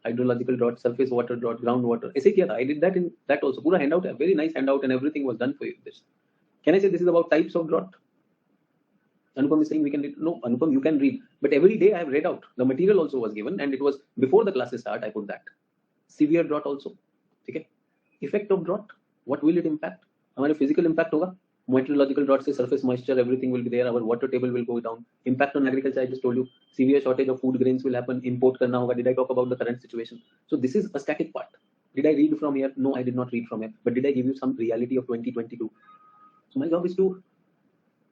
Hydrological drought, surface water drought, groundwater. ऐसे किया था. I did that in that also. पूरा handout है, very nice handout, and everything was done for you. This. Can I say this is about types of drought? Anupam is saying we can read. No, Anupam, you can read. But every day I have read out. The material also was given, and it was before the classes start. I put that. Severe drought also. Okay. Effect of drought. What will it impact? हमारे physical impact होगा. Meteorological drought से surface moisture, everything will be there. Our water table will go down. Impact on agriculture, I just told you. Severe shortage of food grains will happen. Import करना होगा. Did I talk about the current situation? So this is a static part. Did I read from here? No, I did not read from here. But did I give you some reality of 2022? So my job is to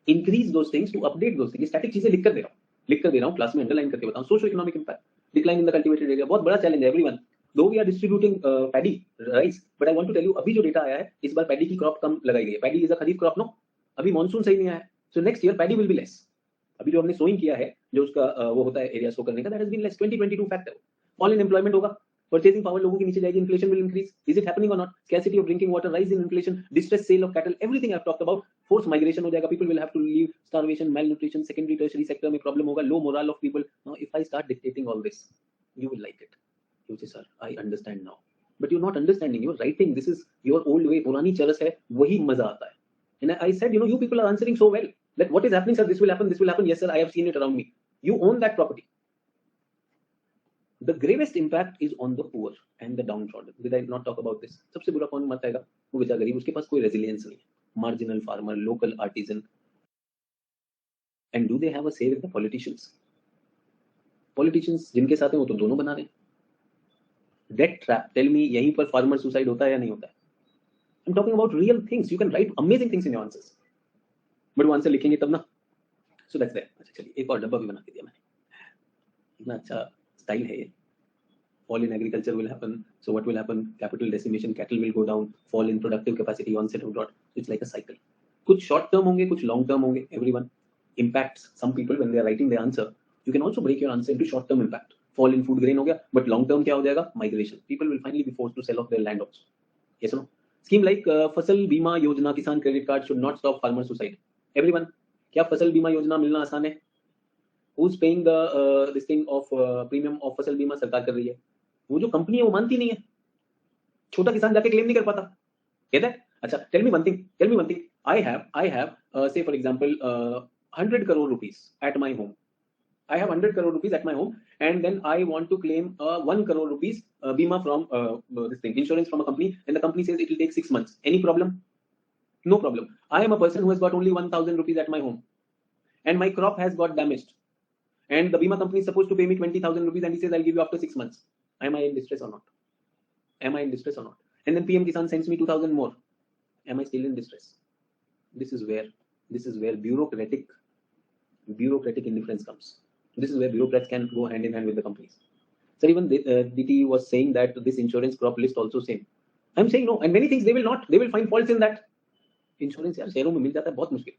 increase those things, to update those things. Static चीजें लिख कर दे रहा हूँ class में, underline करके बताऊँ. Socio economic impact, decline in the cultivated area, बहुत बड़ा चैलेंज है everyone. Though we are distributing paddy rice, but I want to tell you अभी जो डेटा आया है इस बार पैडी की क्रॉप कम लगाई गई है. Paddy is a kharif crop, no. अभी मॉनसून सही नहीं आया है, so next year paddy will be less. अभी जो हमने सोइंग किया है, जो उसका वो होता है एरिया सो करने का, that has been less. 2022 fact है. फॉल इन एम्प्लॉयमेंट होगा, purchasing power लोगों की नीचे जाएगी, inflation will increase. Is it happening or not? Scarcity of drinking water, rise in inflation, distressed sale of cattle, everything I've talked about. Forced migration हो जाएगा, people will have to leave, starvation, malnutrition, secondary tertiary sector में problem होगा, low morale of people. Now if I start dictating all this, you will like it. You say, sir, I understand now. But you're not understanding, you're writing, this is your old way, पुरानी चरस है, वही मजा आता है. And I said, you people are answering so well. That what is happening, sir, this will happen, this will happen. Yes, sir, I have seen it around me. You own that property. The gravest impact is on the poor and the downtrodden. Did I not talk about this? सबसे बुरा कौन मत आएगा? वो बेचारा गरीब, उसके पास कोई resilience नहीं. Marginal farmer, local artisan. And do they have a say with the politicians? Politicians जिनके साथ हैं वो तो दोनों बना रहे हैं. Debt trap. Tell me, यहीं पर farmer suicide होता है या नहीं होता है? I'm talking about real things. You can write amazing things in your answers. But वो आंसर लिखेंगे तब ना. So that's there. अच्छा चलिए, एक और डब्बा भी बना के दिया मैंने. इतना अच्छा style है ये. Fall in agriculture will happen. So what will happen? Capital decimation, cattle will go down. Fall in productive capacity, onset of drought. So it's like a cycle. कुछ short term होंगे, कुछ long term होंगे. Everyone impacts. Some people when they are writing the answer, you can also break your answer into short term impact. Fall in food grain हो गया, but long term क्या हो जाएगा? Migration. People will finally be forced to sell off their land also. Yes or no? Scheme like फसल बीमा योजना, किसान credit card should not stop farmer suicide. Everyone, क्या फसल बीमा योजना मिलना आसान है? Who's paying the this thing of premium of फसल बीमा? सरकार कर रही है. वो जो कंपनी है वो मानती नहीं है. छोटा किसान जाके क्लेम नहीं कर पाता. कहता है Acha, tell me one thing. I have, say for example, 100 crore rupees at my home. I have 100 crore rupees at my home, and then I want to claim 1 crore rupees bima from this thing, insurance from a company, and the company says it will take 6 months. Any problem? No problem. I am a person who has got only 1,000 rupees at my home, and my crop has got damaged, and the bima company is supposed to pay me 20,000 rupees, and he says I'll give you after 6 months. Am I in distress or not? Am I in distress or not? And then PM Kisan sends me 2,000 more. Am I still in distress? This is where bureaucratic indifference comes. This is where bureaucrats can go hand in hand with the companies. So even DT was saying that this insurance crop list also same. I'm saying no, and many things they will not. They will find faults in that. Insurance यार शहरों में मिल जाता है बहुत मुश्किल.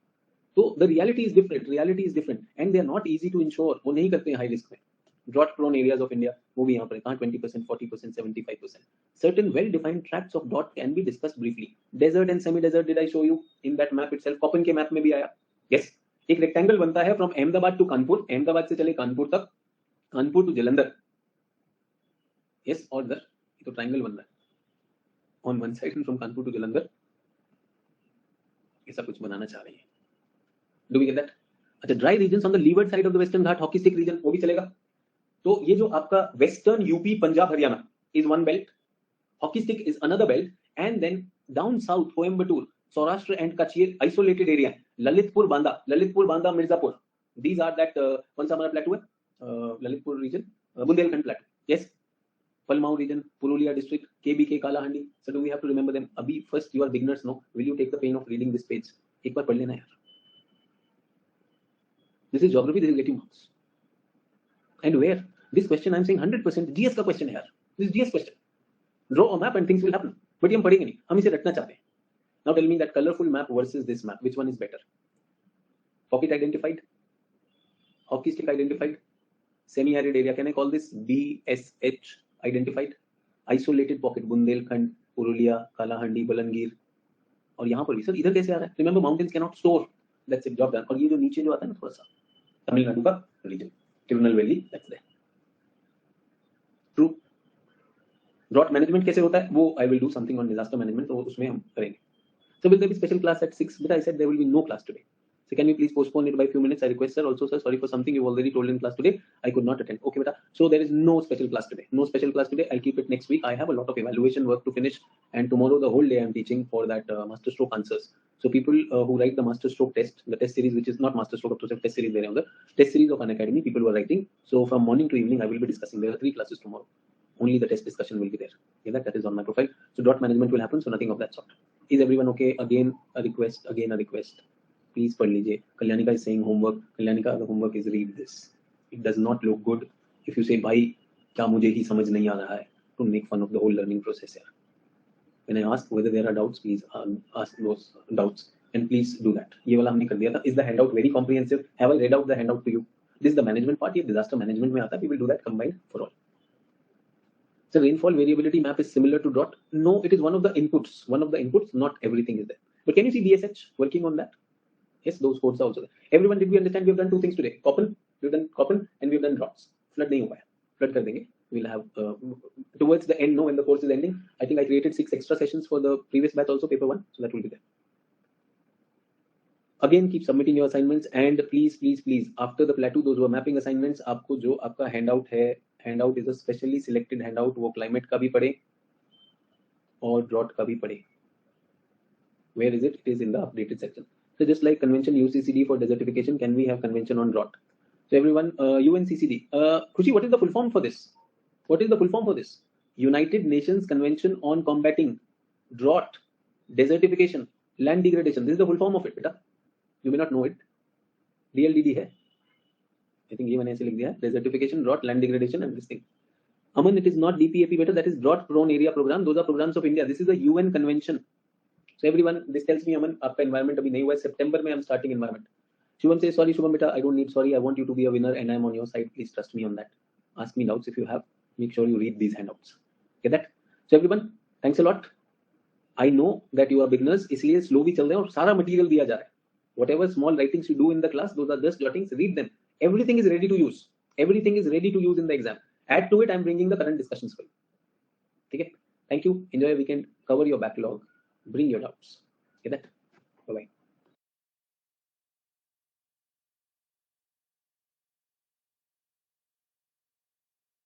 तो the reality is different and they are not easy to insure. वो नहीं करते हैं high risk में. Drought prone areas of India वो भी यहाँ पर कहाँ 20%, 40%, 75%. Certain well defined tracts of drought can be discussed briefly. Desert and semi desert did I show you in that map itself? Koppen के map में भी आया. Yes. एक रेक्टेंगल बनता है फ्रॉम अहमदाबाद टू कानपुर, अहमदाबाद से चले कानपुर तक, कानपुर टू जलंधर. यस, और इधर तो ट्रायंगल बन रहा है on one side from Kanpur to Jalandhar. ऐसा कुछ बनाना चाह रहे हैं. Do we get that? अच्छा, dry regions on the leeward side of the Western Ghat, hockey stick region, वो भी चलेगा. तो ये जो आपका western UP Punjab Haryana is one belt, hockey stick is another belt, and then down south Coimbatore, Saurashtra and Kutch ये isolated area. Lalitpur Banda Mirzapur, these are that कौन सा हमारा प्लेटू है? Lalitpur region, Bundelkhand plateau. Yes, Palamau region, Purulia district, KBK, Kalahandi. So do we have to remember them? अभी first you are beginners, no? Will you take the pain of reading this page? एक बार पढ़ लेना यार. This is geography, this will get you marks. And where this question I'm saying 100% GS का question है यार. This is GS question. Draw a map and things will happen. But ये हम पढ़ेंगे नहीं, हम इसे रटना चाहते हैं. Now tell me that colorful map versus this map, which one is better? Pocket identified, hockey stick identified, semi-arid area, can I call this BSH identified, isolated pocket, Bundelkhand, Purulia, Kalahandi, Balangir. और यहाँ पर भी sir इधर कैसे आ रहा है? Remember mountains cannot store. That's it, job done. और ये जो नीचे जो आता है ना थोड़ा सा तमिलनाडु का region, Tirunelveli valley, that's there. True. Drought management कैसे होता है? वो I will do something on disaster management, तो उसमें हम करेंगे. So will there be special class at 6? But I said there will be no class today. So can you please postpone it by a few minutes? I request, sir. Also, sir, sorry for something you've already told in class today. I could not attend. Okay, beta. So there is no special class today. No special class today. I'll keep it next week. I have a lot of evaluation work to finish, and tomorrow the whole day I'm teaching for that master stroke answers. So people who write the master stroke test, the test series, which is not master stroke, up to test series there on the test series of Unacademy, people who are writing. So from morning to evening, I will be discussing. There are 3 classes tomorrow. Only the test discussion will be there. Okay, that is on my profile. So drought management will happen. So nothing of that sort. Is everyone okay? Again a request. Please पढ़ लीजिए. Kalyanika is saying homework. Kalyanika, the homework is read this. It does not look good if you say भाई क्या मुझे ही समझ नहीं आ रहा है, to make fun of the whole learning process here. When I ask whether there are doubts, please ask those doubts and please do that. ये वाला हमने कर दिया था. Is the handout very comprehensive? Have I read out the handout to you? This is the management part. ये disaster management में आता है. We will do that combined for all. So rainfall variability map is similar to drought. No, it is one of the inputs. Not everything is there. But can you see BSH working on that? Yes, those codes are also there. Everyone, did we understand? We have done 2 things today. Koppen, we've done Koppen, and we've done droughts. Flood नहीं हुआ है. Flood कर देंगे. We'll have towards the end. No, when the course is ending, I think I created 6 extra sessions for the previous batch also, paper 1. So that will be there. Again, keep submitting your assignments, and please, after the plateau, those who are mapping assignments, आपको जो आपका handout है, handout is a specially selected handout. वो climate का भी पढ़े और drought का भी पढ़े. Where is it? It is in the updated section. So just like convention UCCD for desertification, can we have convention on drought? So everyone, UNCCD. Khushi, what is the full form for this? United Nations Convention on Combating Drought, Desertification, Land Degradation. This is the full form of it, beta. You may not know it. DLDD है. I think ये मैंने ऐसे लिख दिया है. Desertification, drought, land degradation, and this thing. Aman, it is not DPAP, beta. That is drought prone area program. Those are programs of India. This is a UN convention. So everyone, this tells me, Aman, आपका environment अभी नहीं हुआ है. September में I'm starting environment. Shubham says, sorry, Shubham, beta, I don't need sorry. I want you to be a winner, and I'm on your side. Please trust me on that. Ask me doubts if you have. Make sure you read these handouts. Get that? So everyone, thanks a lot. I know that you are beginners, इसलिए slow भी चल रहे हैं और सारा material दिया जा रहा है. Whatever small writings you do in the class, those are just jottings. Read them. Everything is ready to use. Everything is ready to use in the exam. Add to it, I'm bringing the current discussions for you. Okay? Thank you. Enjoy your weekend. Cover your backlog. Bring your doubts. Get that? Bye bye.